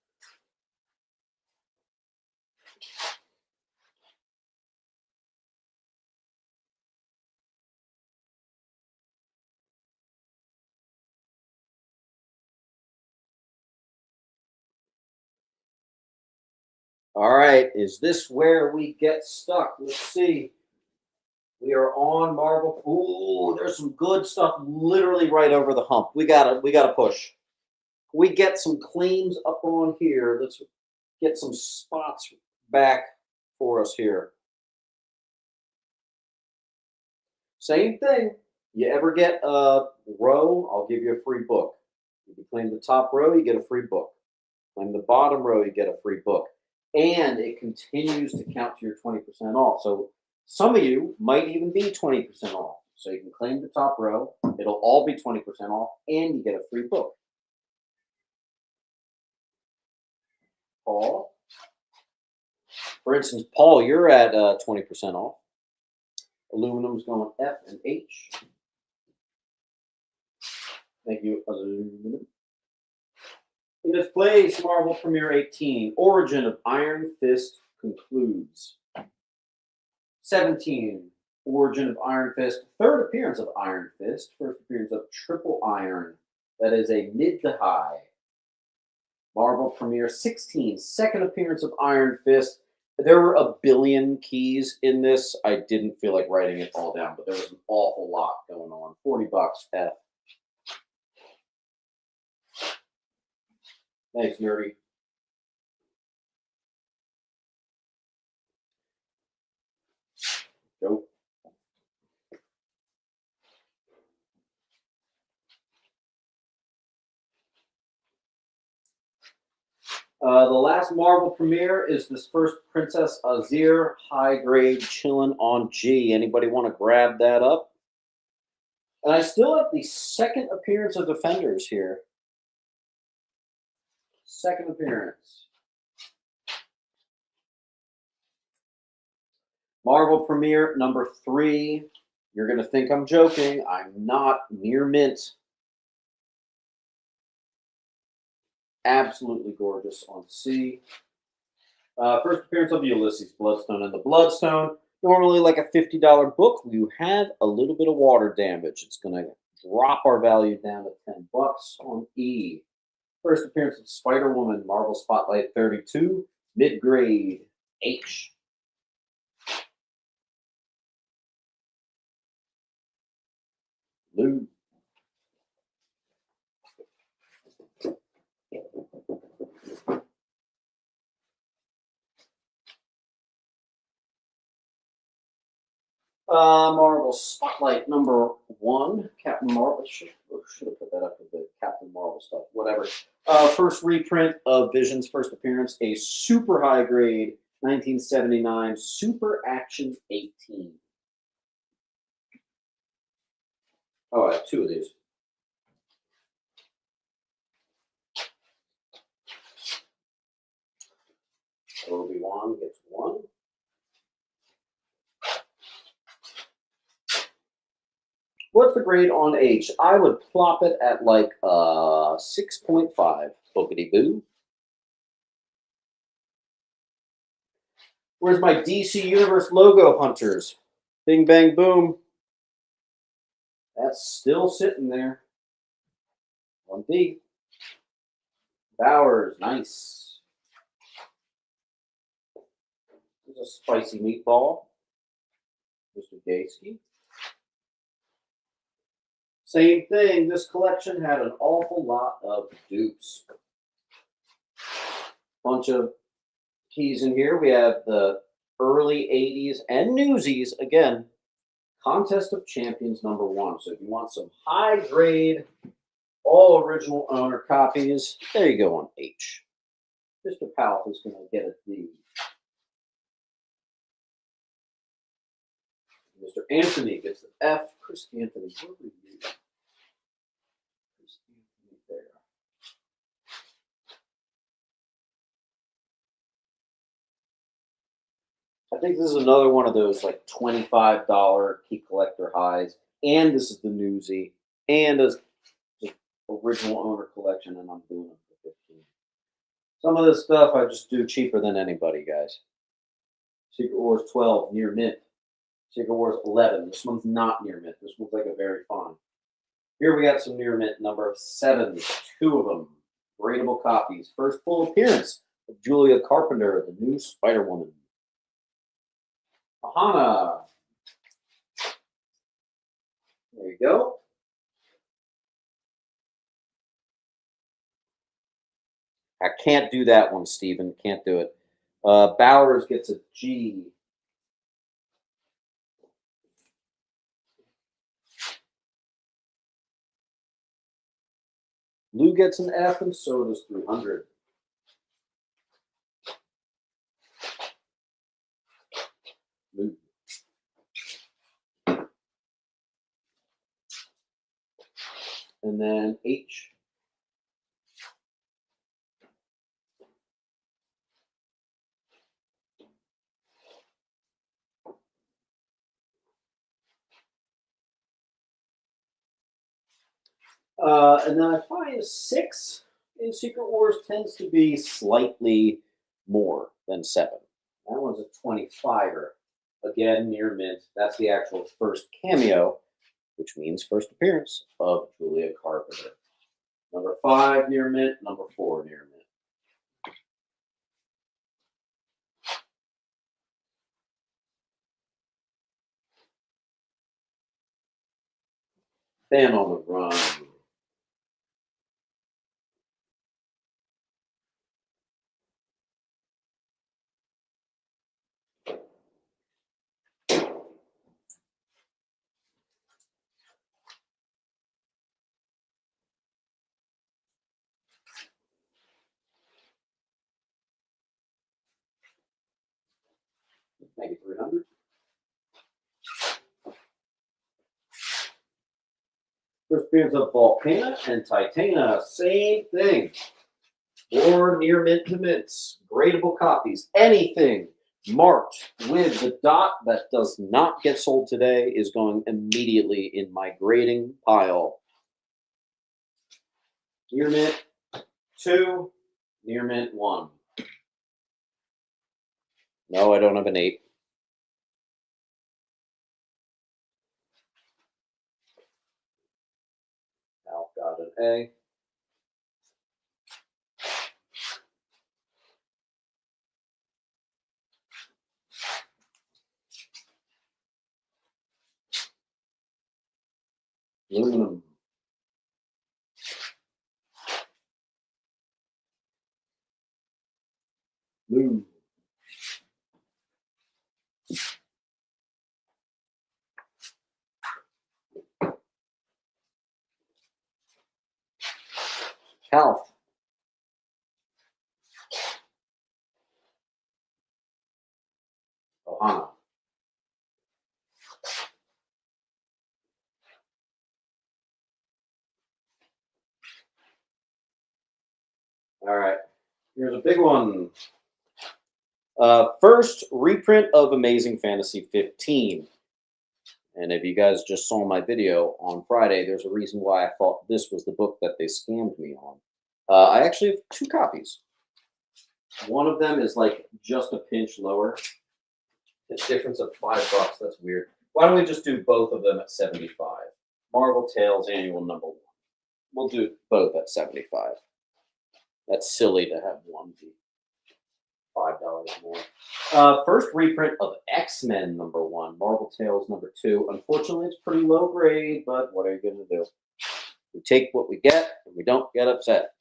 All right, is this where we get stuck? Let's see. We are on Marvel. Ooh, there's some good stuff literally right over the hump. We gotta push. We get some claims up on here. Let's get some spots back for us here. Same thing. You ever get a row? I'll give you a free book. If you claim the top row, you get a free book. Claim the bottom row, you get a free book. And it continues to count to your 20% off. So some of you might even be 20% off. So you can claim the top row. It'll all be 20% off, and you get a free book. Paul. For instance, Paul, you're at 20% off. Aluminum's going F and H. Thank you, aluminum. In its place, Marvel Premiere 18, Origin of Iron Fist concludes. 17, Origin of Iron Fist, third appearance of Iron Fist, first appearance of Triple Iron. That is a mid to high. Marvel Premiere 16, second appearance of Iron Fist. There were a billion keys in this. I didn't feel like writing it all down, but there was an awful lot going on. $40 F. Thanks, nerdy. Nope. The last Marvel premiere is this first Princess Azir high grade chilling on G. Anybody want to grab that up? And I still have the second appearance of Defenders here. Second appearance. Marvel premiere number 3. You're going to think I'm joking. I'm not. Near mint. Absolutely gorgeous on C. First appearance of Ulysses Bloodstone. And the Bloodstone, normally like a $50 book, you have a little bit of water damage. It's going to drop our value down to $10 on E. First appearance of Spider-Woman, Marvel Spotlight 32, mid-grade H. Lou. Marvel Spotlight number 1, Captain Marvel. Should have put that up with the Captain Marvel stuff. Whatever. First reprint of Vision's first appearance, a super high grade 1979 Super Action 18. Oh, I have 2 of these. Obi-Wan gets 1. What's the grade on H? I would plop it at like 6.5. Boogity boo. Where's my DC Universe logo hunters? Bing, bang, boom. That's still sitting there. 1B. Bowers, nice. There's a spicy meatball. Mr. Gaysky. Same thing. This collection had an awful lot of dupes. Bunch of keys in here. We have the early 80s and Newsies. Again, Contest of Champions number 1. So if you want some high grade, all original owner copies, there you go on H. Mr. Powell is going to get a D. Mr. Anthony gets an F. Chris Anthony, where were you? Chris Anthony there. I think this is another one of those like $25 key collector highs. And this is the Newsy. And a original owner collection, and I'm doing it for 15. Some of this stuff I just do cheaper than anybody, guys. Secret Wars 12, near mint. Secret Wars 11. This one's not near mint. This one's like a very fun. Here we got some near mint number 7. 2 of them. Gradable copies. First full appearance of Julia Carpenter, the new Spider-Woman. Ahana. There you go. I can't do that one, Steven. Can't do it. Bowers gets a G. Lou gets an F, and so does 300. Lou. And then H. And then I find 6 in Secret Wars tends to be slightly more than 7. That one's a 25er. Again, near mint. That's the actual first cameo, which means first appearance of Julia Carpenter. Number 5 near mint, number 4 near mint. Bam on the run. Maybe 300. First appearance of Volcana and Titana. Same thing. Or near mint to mints. Gradable copies. Anything marked with the dot that does not get sold today is going immediately in my grading pile. Near mint 2, near mint 1. No, I don't have an 8. Al got an A. Aluminum. Blue. Health. Ohana. All right. Here's a big one. First reprint of Amazing Fantasy 15. And if you guys just saw my video on Friday, there's a reason why I thought this was the book that they scammed me on. I actually have 2 copies. One of them is like just a pinch lower. The difference of $5. That's weird. Why don't we just do both of them at 75? Marvel Tales Annual number 1. We'll do both at 75. That's silly to have one be $5 more. First reprint of X-Men number 1, Marvel Tales number 2. Unfortunately, it's pretty low grade, but what are you going to do? We take what we get, and we don't get upset.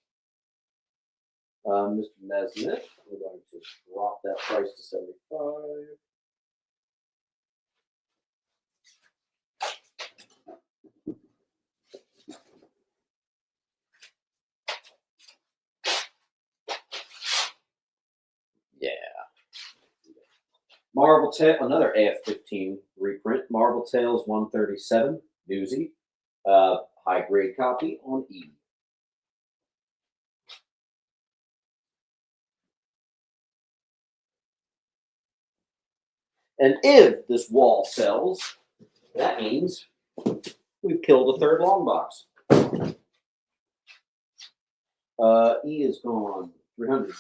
Mr. Nesmith, we're going to drop that price to 75. Yeah. Marvel Tales, another AF-15 reprint. Marvel Tales 137, Newsy. High grade copy on E. And if this wall sells, that means we've killed a third long box. E is gone, 300.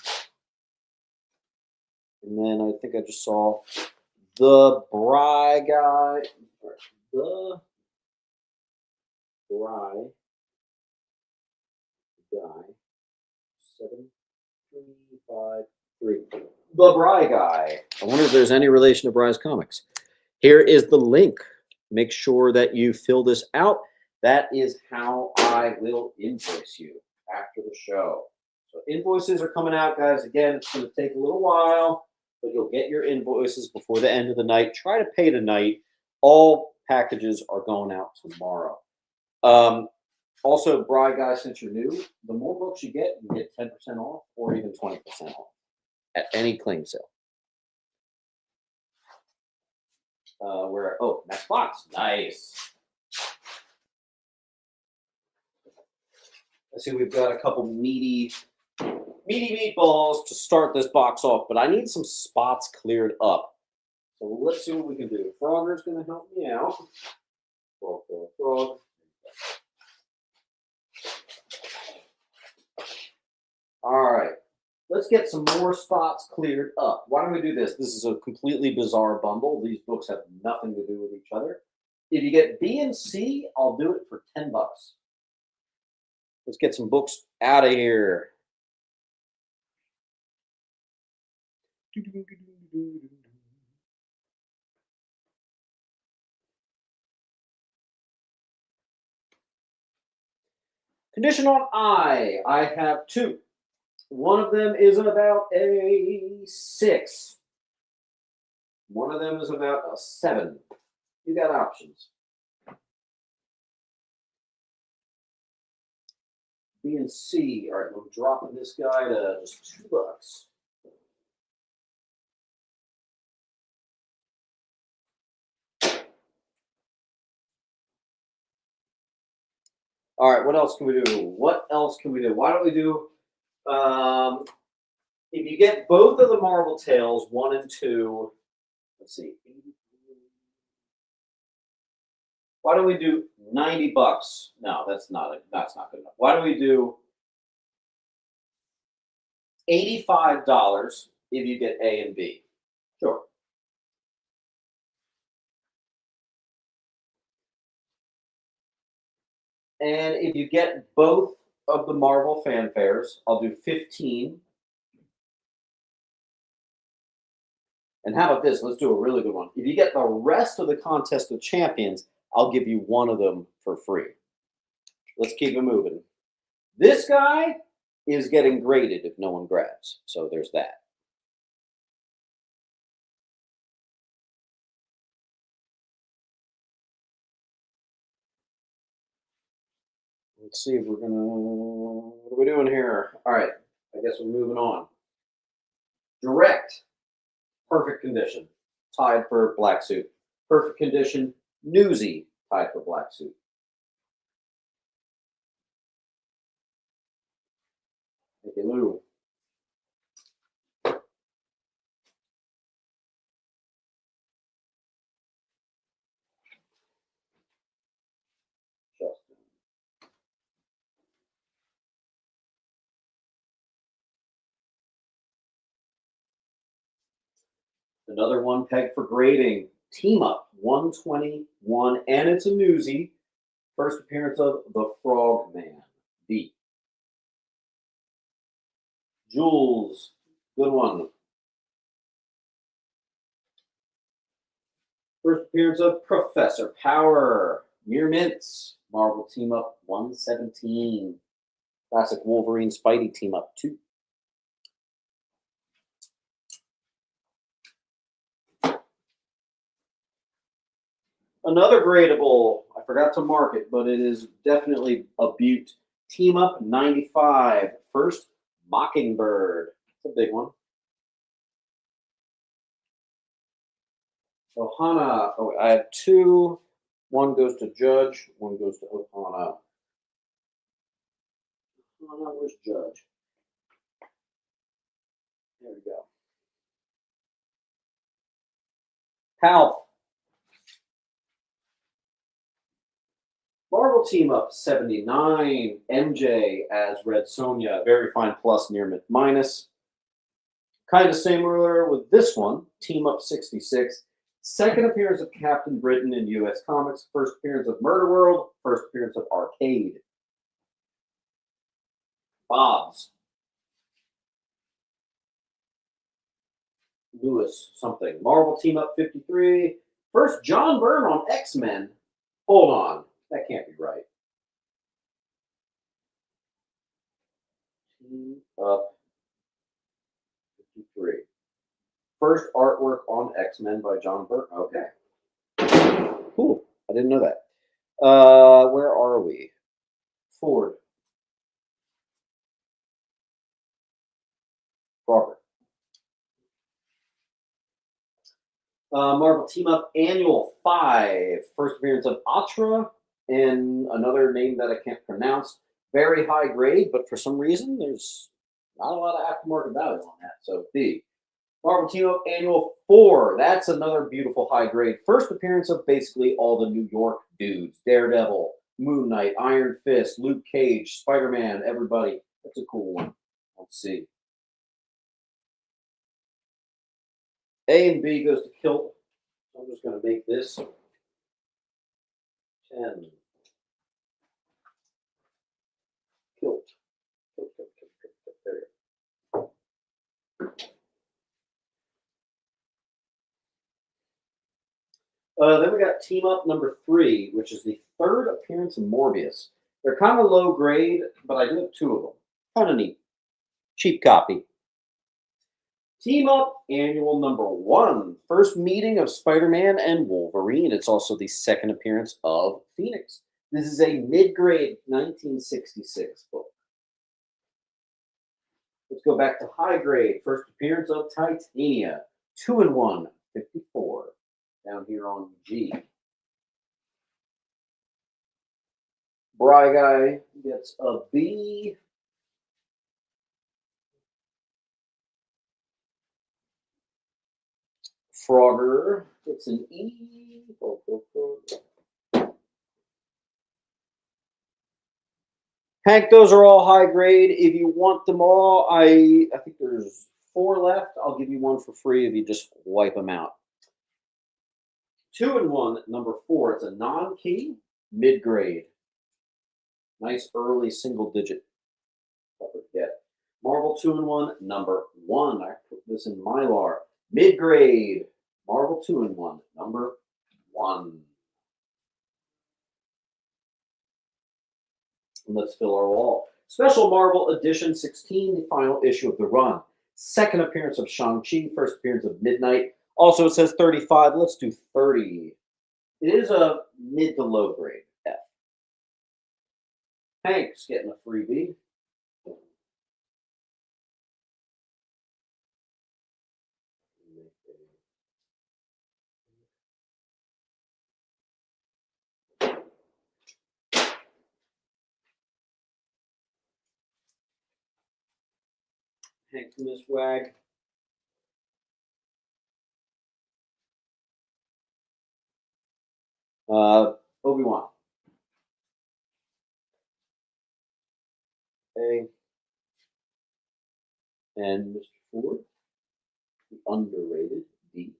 And then I think I just saw the Bry guy. The Bry guy. 7353. The Bry guy. I wonder if there's any relation to Bry's comics. Here is the link. Make sure that you fill this out. That is how I will invoice you after the show. So invoices are coming out, guys. Again, it's going to take a little while, but you'll get your invoices before the end of the night. Try to pay tonight. All packages are going out tomorrow. Also, Bry guys, since you're new, the more books you get 10% off or even 20% off at any claim sale. Next box. Nice. I see we've got a couple meaty meatballs to start this box off, but I need some spots cleared up. So let's see what we can do. Frogger's going to help me out. Frog. All right. Let's get some more spots cleared up. Why don't we do this? This is a completely bizarre bundle. These books have nothing to do with each other. If you get B and C, I'll do it for $10. Let's get some books out of here. Condition on I have two. One of them is about a 6. One of them is about a 7. You got options. B and C. All right, we're dropping this guy to just $2. All right, what else can we do? What else can we do? Why don't we do, if you get both of the Marvel Tales, 1 and 2, let's see. Why don't we do $90? No, that's not good enough. Why don't we do $85 if you get A and B? Sure. And if you get both of the Marvel fanfares, I'll do 15. And how about this? Let's do a really good one. If you get the rest of the Contest of Champions, I'll give you one of them for free. Let's keep it moving. This guy is getting graded if no one grabs. So there's that. Let's see if we're gonna, what are we doing here? All right, I guess we're moving on. Direct, perfect condition, tied for black suit. Perfect condition, Newsy, tied for black suit. Thank you, Lou. Justin. Another one pegged for grading. Team Up 121, and it's a newsie. First appearance of the Frogman. D. Jules, good one. First appearance of Professor Power. Mere Mints, Marvel Team Up 117. Classic Wolverine Spidey Team Up 2. Another gradable, I forgot to mark it, but it is definitely a beaut. Team Up 95. First Mockingbird. It's a big one. Ohana. Oh, I have 2. One goes to Judge. One goes to Ohana. Ohana, where's Judge? There we go. Pal. Marvel Team Up 79. MJ as Red Sonja. Very fine plus, near mid minus. Kind of similar with this one. Team Up 66. Second appearance of Captain Britain in U.S. Comics. First appearance of Murder World. First appearance of Arcade. Bob's. Lewis something. Marvel Team Up 53. First John Byrne on X-Men. Hold on. That can't be right. Team Up 53. First artwork on X-Men by John Byrne. Okay. Cool. I didn't know that. Where are we? Ford. Robert. Marvel Team Up Annual 5. First appearance of Atra and another name that I can't pronounce. Very high grade, but for some reason, there's not a lot of aftermarket value on that. So B. Marvel Team Up Annual 4. That's another beautiful high grade. First appearance of basically all the New York dudes. Daredevil, Moon Knight, Iron Fist, Luke Cage, Spider-Man, everybody. That's a cool one. Let's see. A and B goes to kilt. I'm just going to make this 10. Kilt. Kilt, kilt, kilt, kilt, kilt. There you go. Then we got team up number 3, which is the third appearance of Morbius. They're kind of low grade, but I do have 2 of them. Kind of neat. Cheap copy. Team Up Annual number 1. First meeting of Spider-Man and Wolverine. It's also the second appearance of Phoenix. This is a mid-grade 1966 book. Let's go back to high grade. First appearance of Titania. 2-in-1, 54. Down here on G. Bry Guy gets a B. Frogger gets an E. Hank, those are all high grade. If you want them all, I think there's 4 left. I'll give you one for free if you just wipe them out. 2-in-1, number 4. It's a non-key, mid-grade. Nice early single-digit. Marvel 2-in-1, number 1. I put this in Mylar. Mid-grade. Marvel 2-in-1, number 1. And let's fill our wall. Special Marvel Edition 16, the final issue of the run. Second appearance of Shang-Chi, first appearance of Midnight. Also, it says 35. Let's do 30. It is a mid to low grade F. Hank's getting a freebie. Hank Miss Wag. Obi-Wan. A. And Mr. Ford. The underrated D.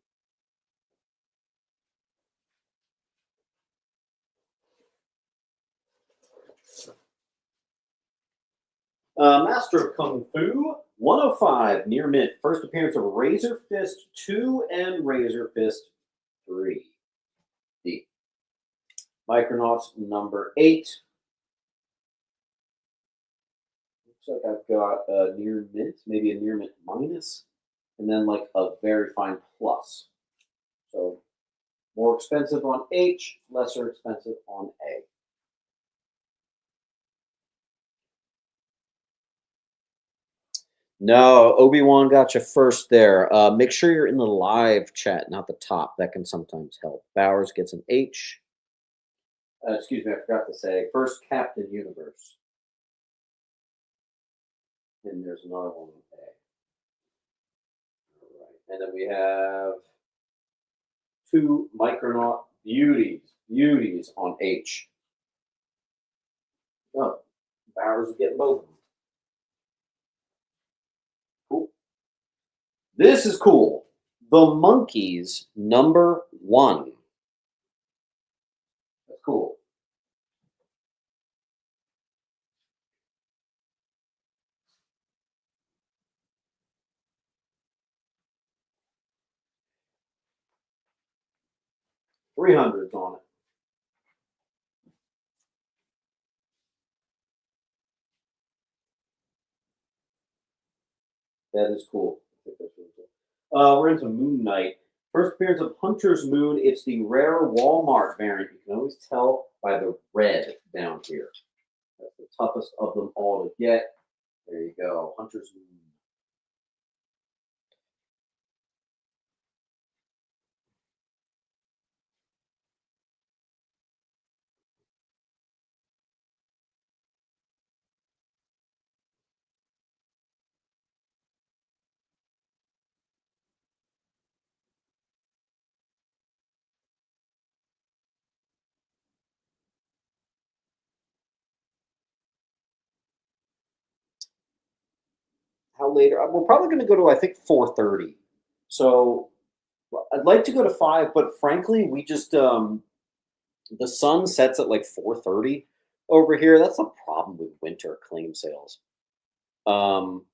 Master of Kung Fu, 105, near mint. First appearance of Razor Fist 2 and Razor Fist 3. D. Micronauts number 8. Looks like I've got a near mint, maybe a near mint minus, and then like a very fine plus. So more expensive on H, lesser expensive on A. No, Obi-Wan got you first there. Make sure you're in the live chat, not the top. That can sometimes help. Bowers gets an H. Excuse me, I forgot to say. First Captain Universe. And there's another one with A. All right. And then we have 2 Micronaut beauties on H. Oh, Bowers is getting both of them. Cool. This is cool. The Monkeys number 1. That's cool. $300 on it. That is cool. We're into Moon Knight. First appearance of Hunter's Moon. It's the rare Walmart variant. You can always tell by the red down here. That's the toughest of them all to get. There you go. Hunter's Moon. how late? We're probably going to go to, I think, 4:30. So well, I'd like to go to 5, but frankly, we just the sun sets at like 4:30 over here. That's the problem with winter claim sales. Um,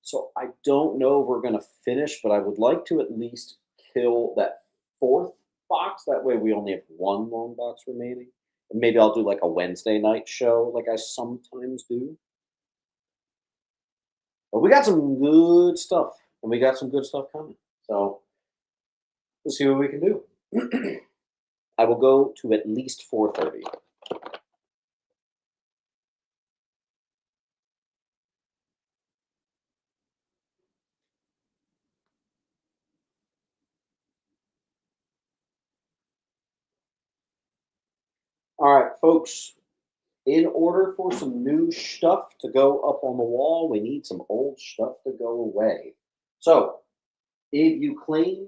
so I don't know if we're going to finish, but I would like to at least kill that fourth box. That way, we only have one long box remaining. And maybe I'll do like a Wednesday night show, like I sometimes do. But we got some good stuff, and we got some good stuff coming. So we'll see what we can do. I will go to at least 4:30. All right, folks. In order for some new stuff to go up on the wall, we need some old stuff to go away. So, if you claim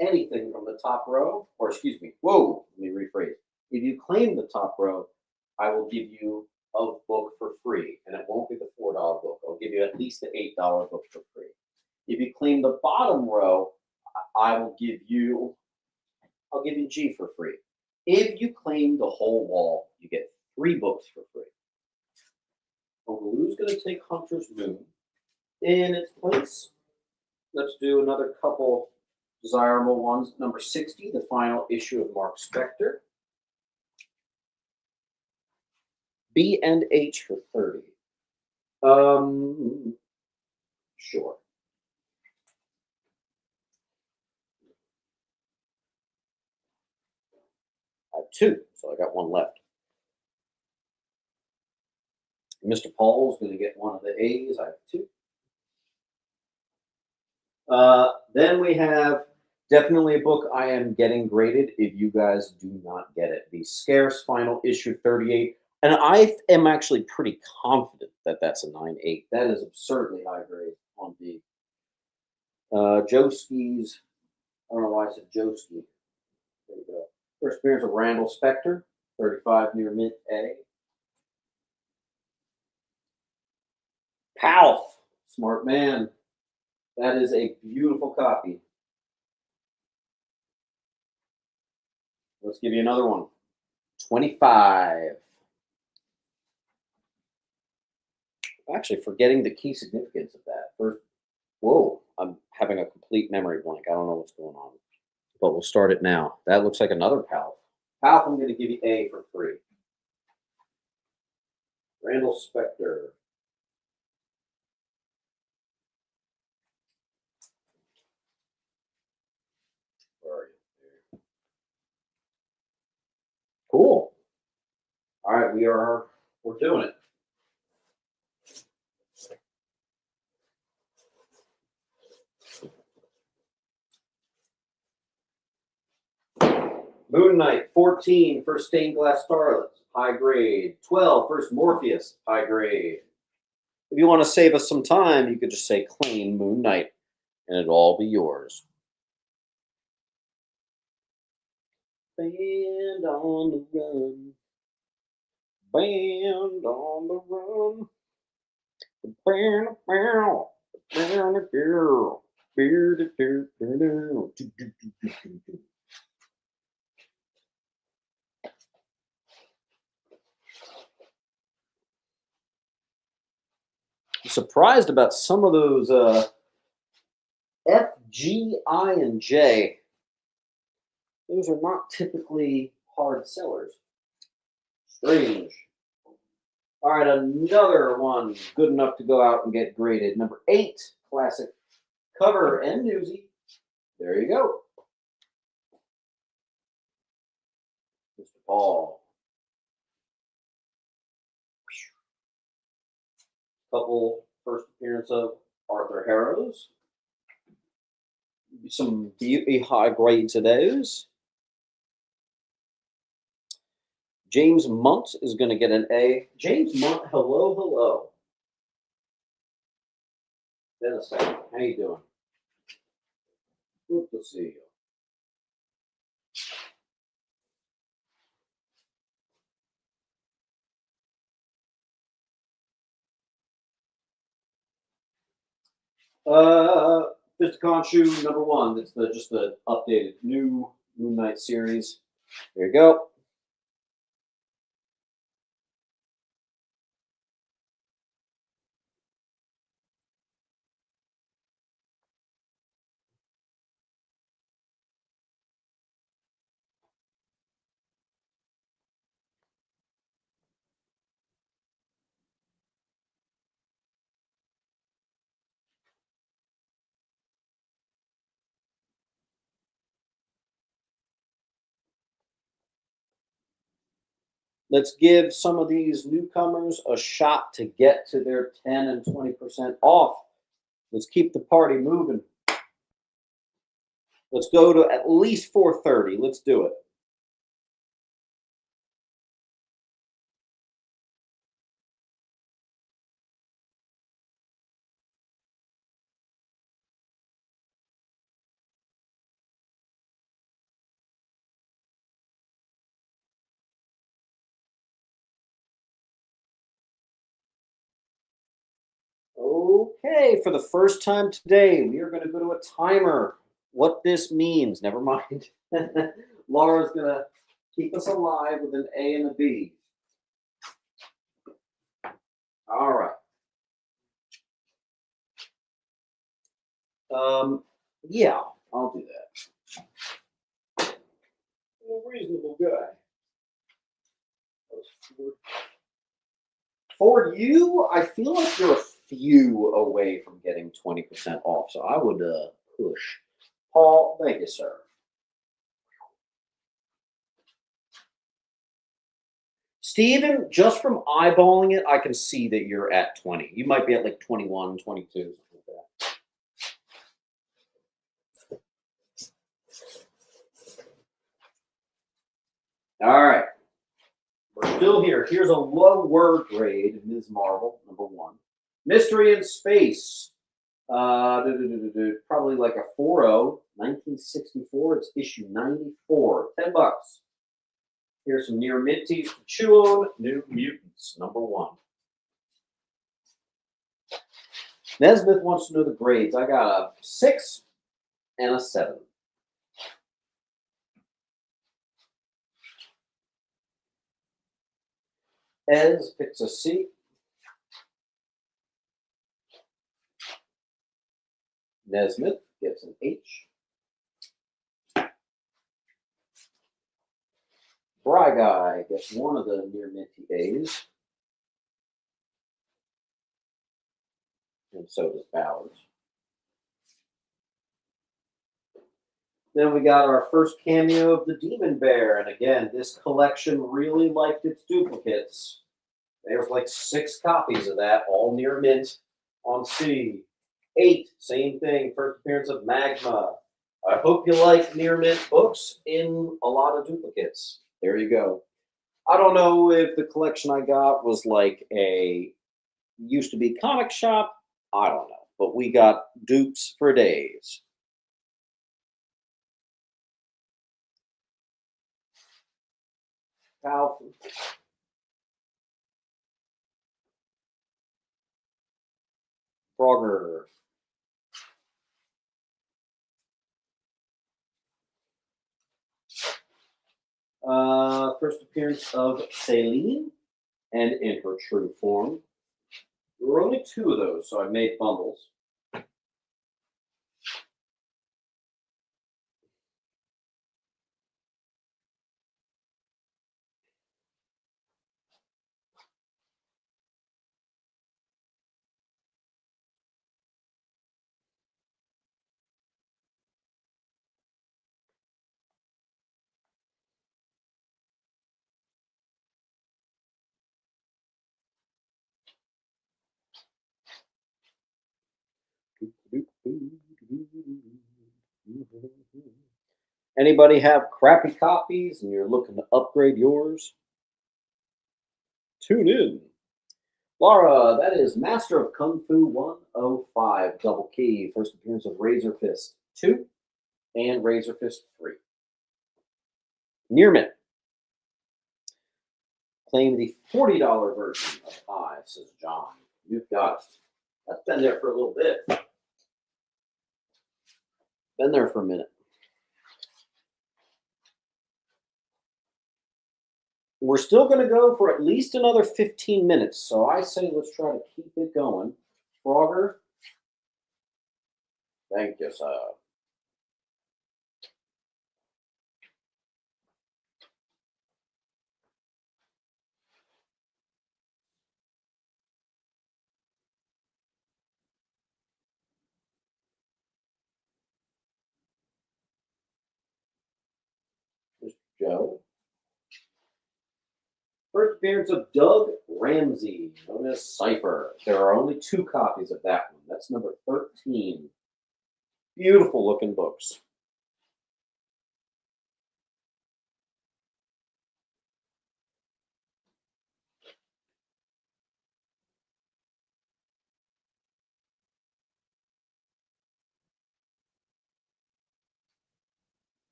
anything from the top row, or excuse me, whoa, let me rephrase. If you claim the top row, I will give you a book for free, and it won't be the $4 book. I'll give you at least the $8 book for free. If you claim the bottom row, I will give you, I'll give you G for free. If you claim the whole wall, you get 3 books for free. Who's going to take Hunter's Moon in its place? Let's do another couple desirable ones. Number 60, the final issue of Mark Spector. B and H for 30. Sure. I have 2, so I got 1 left. Mr. Paul's going to get one of the A's. I have 2. Then we have definitely a book I am getting graded if you guys do not get it. The Scarce Final Issue 38. And I am actually pretty confident that that's a 9.8. That is absurdly high grade on B. Joski's, I don't know why I said Joski. There we go. First appearance of Randall Spector, 35 near mint A. Palf, smart man. That is a beautiful copy. Let's give you another one. 25. Actually, forgetting the key significance of that. First, whoa, I'm having a complete memory blank. I don't know what's going on. But we'll start it now. That looks like another Palf. Palf, I'm going to give you A for free. Randall Spector. Where are you? There. Cool. All right, we're doing it. Moon Knight, 14, first Stained Glass Starlet, high grade. 12, first Morpheus, high grade. If you want to save us some time, you could just say claim Moon Knight, and it'll all be yours. Band on the run. Band on the run. Surprised about some of those F, G, I, and J. Those are not typically hard sellers. Strange. All right, another one good enough to go out and get graded. Number 8, classic cover and newsy. There you go. Mr. Paul. Couple first appearance of Arthur Harrows. Some beauty high grades of those. James Munt is going to get an A. James Munt, hello, hello. Then a second. How you doing? Good to see you. Fisticon shoe number 1. It's just the updated new Moon Knight series. There you go. Let's give some of these newcomers a shot to get to their 10 and 20% off. Let's keep the party moving. Let's go to at least 430. Let's do it. Okay, for the first time today, we are going to go to a timer. What this means, never mind. Laura's going to keep us alive with an A and a B. All right. Yeah, I'll do that. A reasonable guy. For you, I feel like you're a few away from getting 20% off, so I would push. Paul, thank you, sir. Steven, just from eyeballing it, I can see that you're at 20. You might be at like 21, 22, something like that. All right. We're still here. Here's a lower grade Ms. Marvel, number 1. Mystery in Space. Probably like a 4.0, 1964. It's issue 94. $10. Here's some near minties to chew on. New Mutants, number 1. Nesmith wants to know the grades. I got a 6 and a 7. Ez picks a C. Nesmith gets an H. Bry Guy gets one of the near minty A's. And so does Bowers. Then we got our first cameo of the Demon Bear. And again, this collection really liked its duplicates. There's like 6 copies of that, all near mint on C. 8, same thing, first appearance of Magma. I hope you like near mint books in a lot of duplicates. There you go. I don't know if the collection I got was like a used to be comic shop. I don't know. But we got dupes for days. Powerful. Frogger. First appearance of Celine, and in her true form. There were only 2 of those, so I made bundles. Anybody have crappy copies and you're looking to upgrade yours? Tune in. Laura, that is Master of Kung Fu 105, double key. First appearance of Razor Fist 2 and Razor Fist 3. Nearman. Claim the $40 version of I, says John. You've got it. That's been there for a little bit. Been there for a minute. We're still going to go for at least another 15 minutes, so I say let's try to keep it going. Frogger, thank you, sir. Mr. Joe. First appearance of Doug Ramsey, known as Cypher. There are only 2 copies of that one. That's number 13. Beautiful looking books.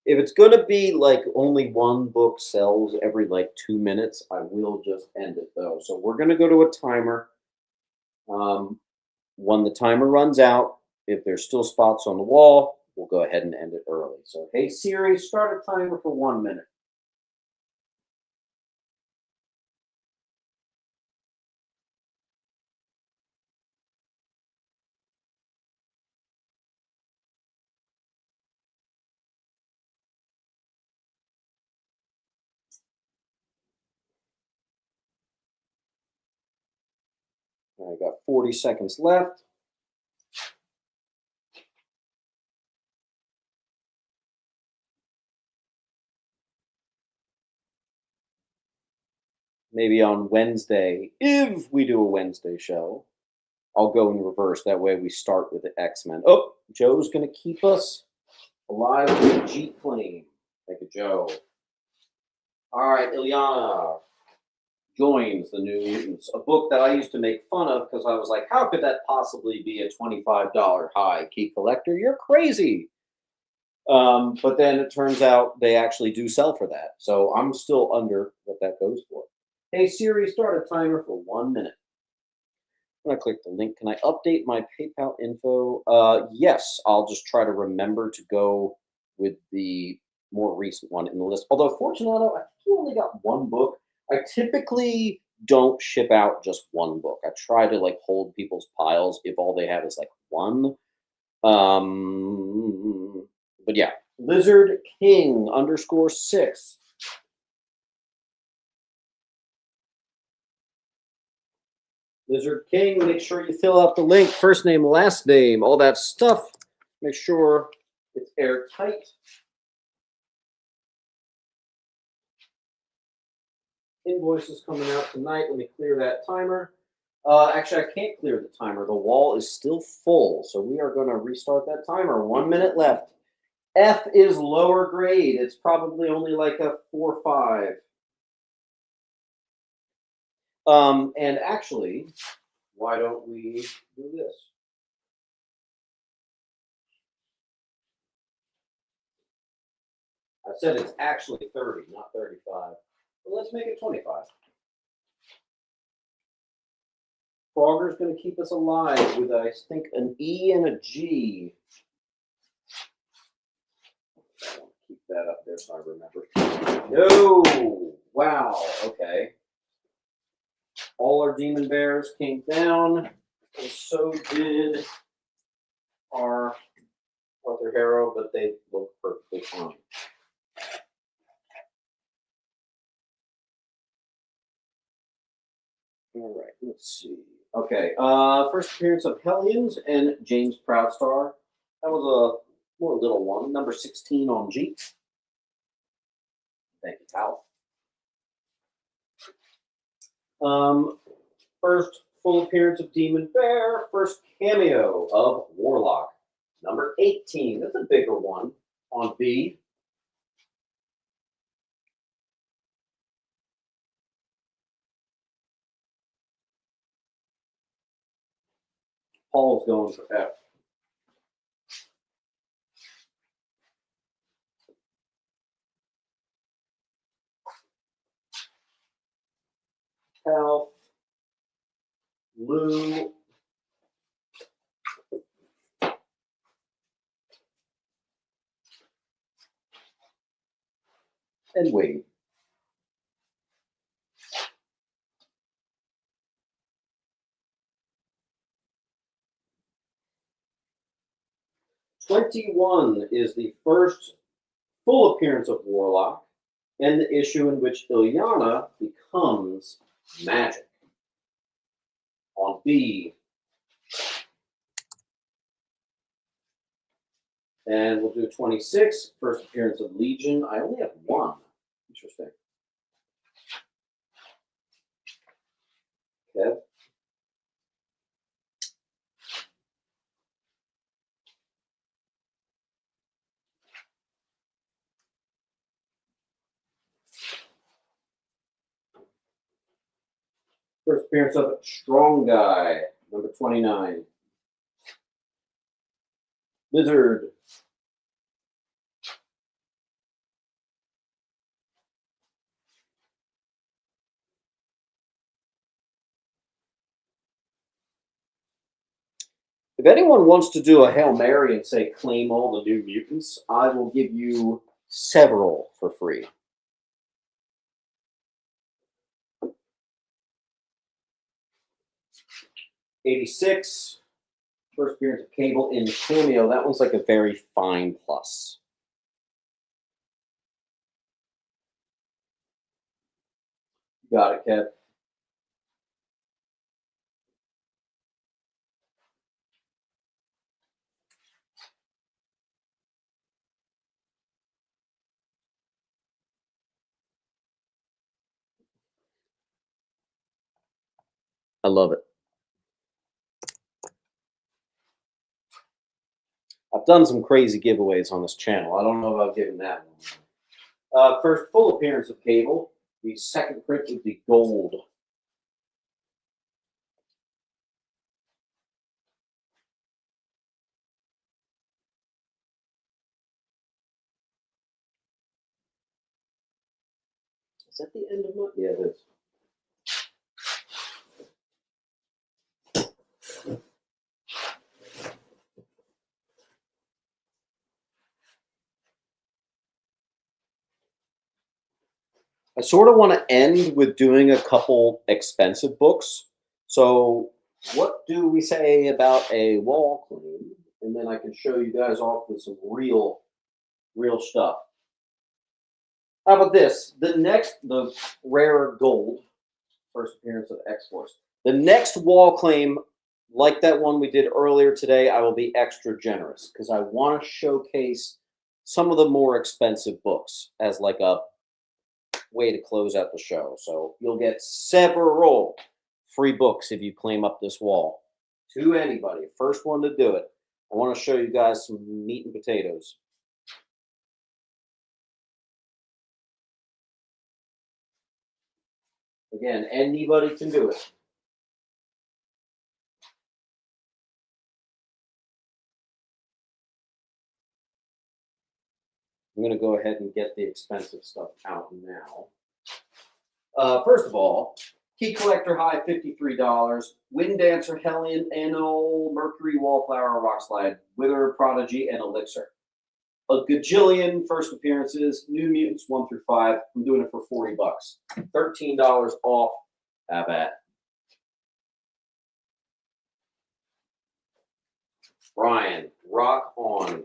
If it's going to be like only one book sells every like 2 minutes, I will just end it though. So we're going to go to a timer. When the timer runs out, if there's still spots on the wall, we'll go ahead and end it early. So, hey Siri, start a timer for 1 minute. I got 40 seconds left. Maybe on Wednesday, if we do a Wednesday show, I'll go in reverse. That way we start with the X-Men. Oh, Joe's going to keep us alive with a Jeep plane. Thank you, Joe. All right, Ilyana joins the New Mutants, a book that I used to make fun of because I was like, how could that possibly be a $25 high key collector? You're crazy. But then it turns out they actually do sell for that. So I'm still under what that goes for. Hey Siri, start a timer for 1 minute. When I click the link, can I update my PayPal info? Yes, I'll just try to remember to go with the more recent one in the list. Although, Fortunato, I think you only got 1 book. I typically don't ship out just 1 book. I try to like hold people's piles if all they have is like 1. But yeah, Lizard King _6. Lizard King, make sure you fill out the link, first name, last name, all that stuff. Make sure it's airtight. Invoice is coming out tonight. Let me clear that timer. Actually, I can't clear the timer. The wall is still full, so we are going to restart that timer. 1 minute left. F is lower grade. It's probably only like a 4 or 5. And actually, why don't we do this? I said it's actually 30, not 35. Well, let's make it 25. Frogger's going to keep us alive with, I think, an E and a G. I want to keep that up there so I remember. No! Wow, okay. All our demon bears came down, and so did our Arthur Harrow, but they look perfectly fine. All right, let's see. Okay, first appearance of Hellions and James Proudstar. That was a more little one, number 16 on Jeep. Thank you, Hal. First full appearance of Demon Bear. First cameo of Warlock, number 18. That's a bigger one on B. Paul's going for F. Hal. blue. And Wade. '21 is the first full appearance of Warlock and the issue in which Ilyana becomes magic. On B. And we'll do 26, first appearance of Legion. I only have one. Interesting. Okay. First appearance of Strong Guy, number 29. Lizard. If anyone wants to do a Hail Mary and say claim all the New Mutants, I will give you several for free. '86, first appearance of Cable in Cameo. That one's like a very fine plus. Got it, Kev. I love it. I've done some crazy giveaways on this channel. I don't know if I've given that one. First full appearance of Cable. The second print with the gold. Is that the end of my? Yeah, it is. I sort of want to end with doing a couple expensive books. So what do we say about a wall clean? And then I can show you guys off with some real stuff. How about this? The rare gold, first appearance of X-Force. The next wall claim, like that one we did earlier today, I will be extra generous because I want to showcase some of the more expensive books as like a way to close out the show. So you'll get several free books if you claim up this wall to anybody. First one to do it. I want to show you guys some meat and potatoes. Again, anybody can do it. I'm going to go ahead and get the expensive stuff out now. First of all, Key Collector High, $53. Wind Dancer, Hellion, Anil, Mercury, Wallflower, Rockslide, Wither, Prodigy, and Elixir. A gajillion first appearances, New Mutants 1 through 5. I'm doing it for $40. $13 off. Have at. Brian, rock on.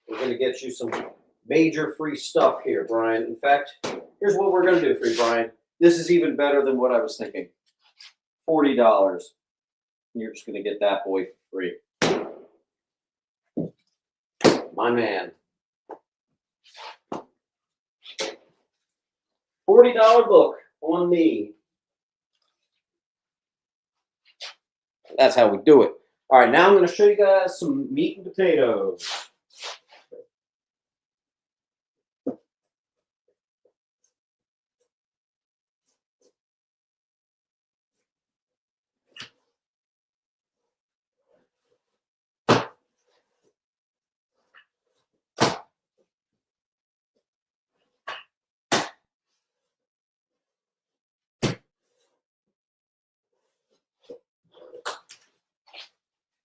We're going to get you some major free stuff here, Brian. In fact, here's what we're going to do for you, Brian. This is even better than what I was thinking. $40. You're just going to get that boy for free. My man. $40 book on me. That's how we do it. All right, now I'm going to show you guys some meat and potatoes.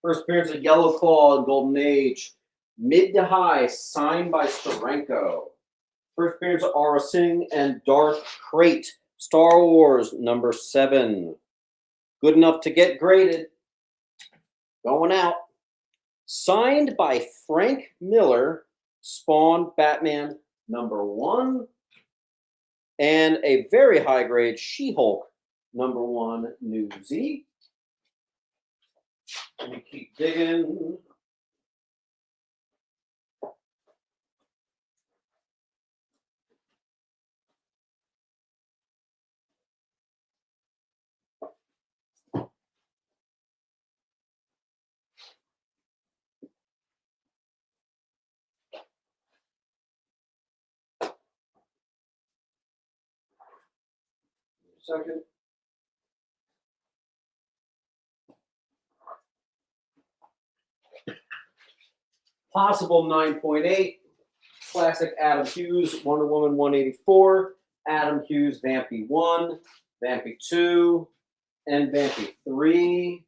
First appearance of Yellow Claw in Golden Age. Mid to high, signed by Steranko. First appearance of Aura Singh and Darth Krayt. Star Wars #7. Good enough to get graded. Going out. Signed by Frank Miller. Spawn Batman #1. And a very high grade She-Hulk #1 Newsy. Let me keep digging. Second. Possible 9.8. Classic Adam Hughes, Wonder Woman 184. Adam Hughes, Vampy 1, Vampy 2, and Vampy 3.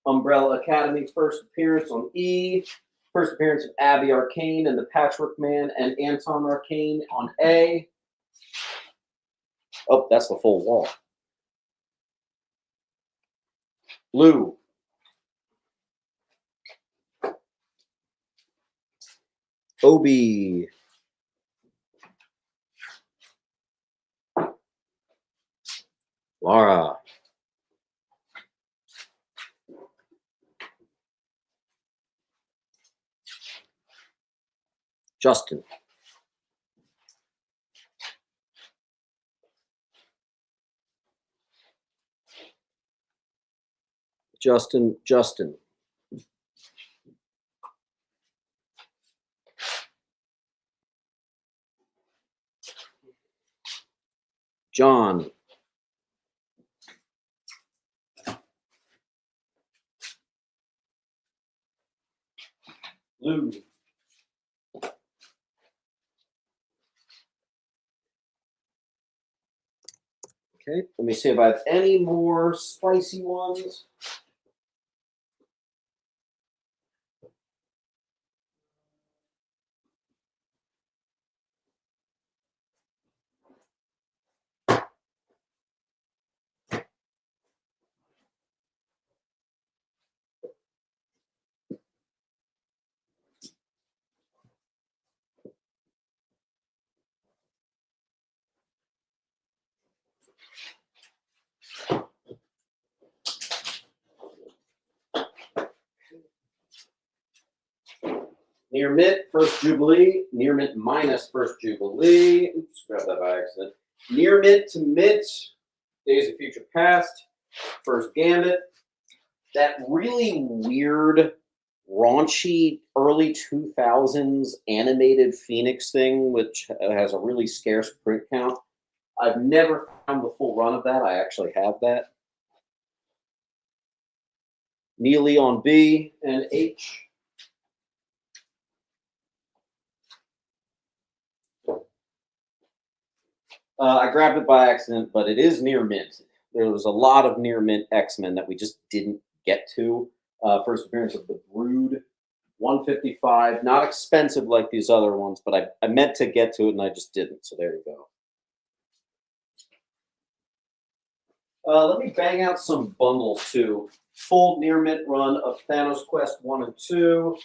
Umbrella Academy, first appearance on E. First appearance of Abby Arcane and the Patchwork Man and Anton Arcane on A. Oh, that's the full wall. Blue. Obi. Laura. Justin. Justin. John. Lou. Okay, let me see if I have any more spicy ones. Near mint, first Jubilee. Near mint minus first Jubilee. Oops, grabbed that by accident. Near mint to mint, Days of Future Past. First Gambit. That really weird, raunchy early 2000s animated Phoenix thing, which has a really scarce print count. I've never found the full run of that. I actually have that. Neely on B and H. I grabbed it by accident, but it is near mint. There was a lot of near mint X-Men that we just didn't get to. First appearance of the Brood, 155. Not expensive like these other ones, but I meant to get to it and I just didn't. So there you go. Let me bang out some bundles too. Full near mint run of Thanos Quest 1 and 2.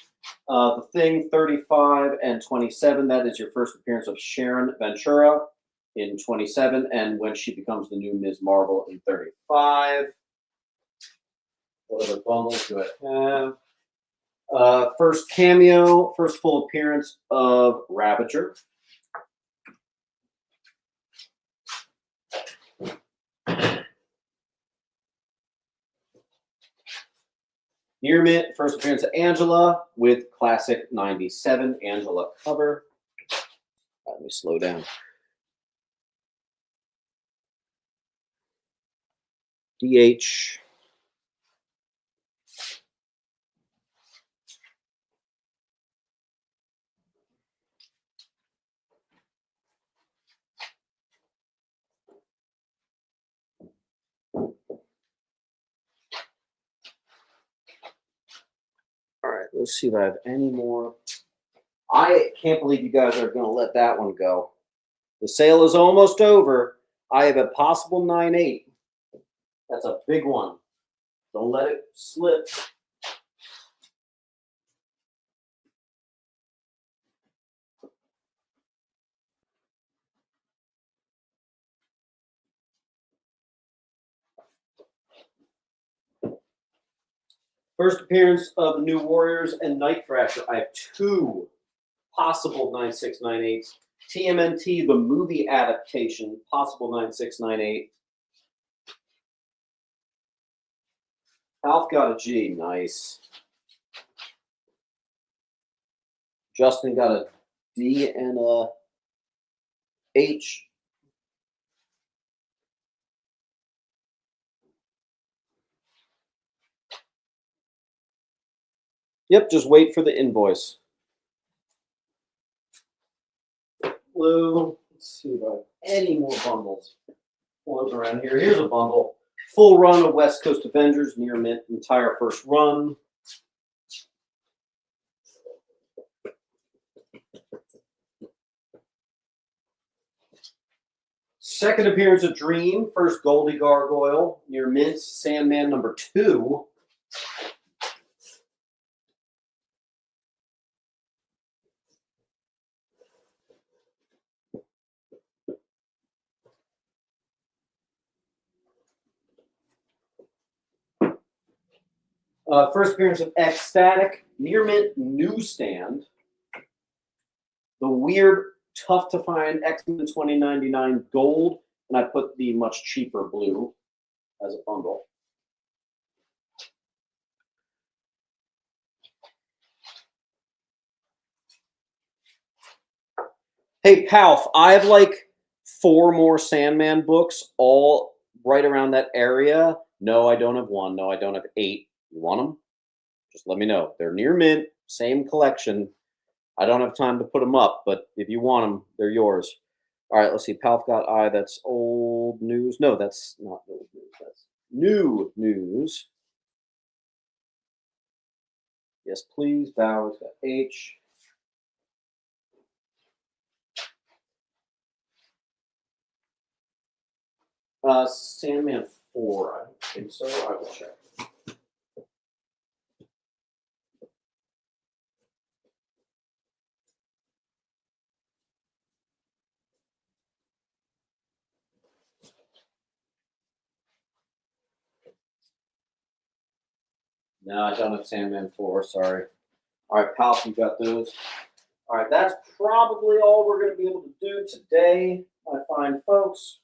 The Thing 35 and 27. That is your first appearance of Sharon Ventura in 27, and when she becomes the new Ms. Marvel in 35. What other bundles do I have? First cameo, first full appearance of Ravager. Near mint, first appearance of Angela with classic 97 Angela cover. Let me slow down. DH. let's see if I have any more. I can't believe you guys are going to let that one go. The sale is almost over. I have a possible 9/8. That's a big one. Don't let it slip. First appearance of the New Warriors and Night Thrasher. I have two possible 9/6, 9/8. TMNT, the movie adaptation, possible 9/6, 9/8. Alf got a G, nice. Justin got a D and a H. Yep, just wait for the invoice. Blue. Let's see if I have any more bundles floating around here. Here's a bundle. Full run of West Coast Avengers, near mint, entire first run. Second appearance of Dream, first Goldie Gargoyle, near mint, Sandman number 2. First appearance of Ecstatic, near mint newsstand. The weird, tough to find X-Men 2099 gold, and I put the much cheaper blue as a bundle. Hey, Palf, I have like 4 more Sandman books, all right around that area. No, I don't have 1. No, I don't have 8. You want them? Just let me know. They're near mint, same collection. I don't have time to put them up, but if you want them, they're yours. All right, let's see. Palf got I. That's old news. No, that's not old news. That's new news. Yes, please. Bowers got H. Sandman 4. I don't think so. I will check. No, I don't have Sandman 4. Sorry. All right, Palf, you got those. All right, that's probably all we're going to be able to do today, my fine folks.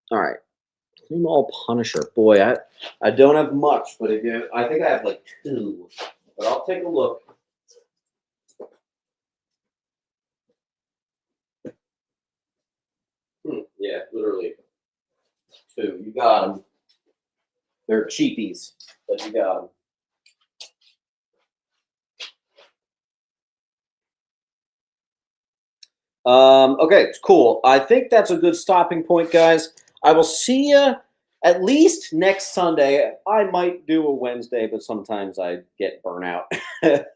All right, Clean All Punisher. Boy, I don't have much, but if you, I think I have like 2, but I'll take a look. Yeah, literally 2. You got them. They're cheapies, but you got them. Okay, cool. I think that's a good stopping point, guys. I will see you at least next Sunday. I might do a Wednesday, but sometimes I get burnout.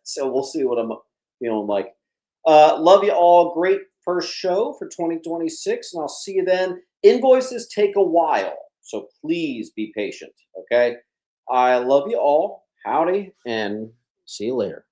So we'll see what I'm feeling like. Love you all. Great first show for 2026, and I'll see you then. Invoices take a while, so please be patient, okay? I love you all. Howdy, and see you later.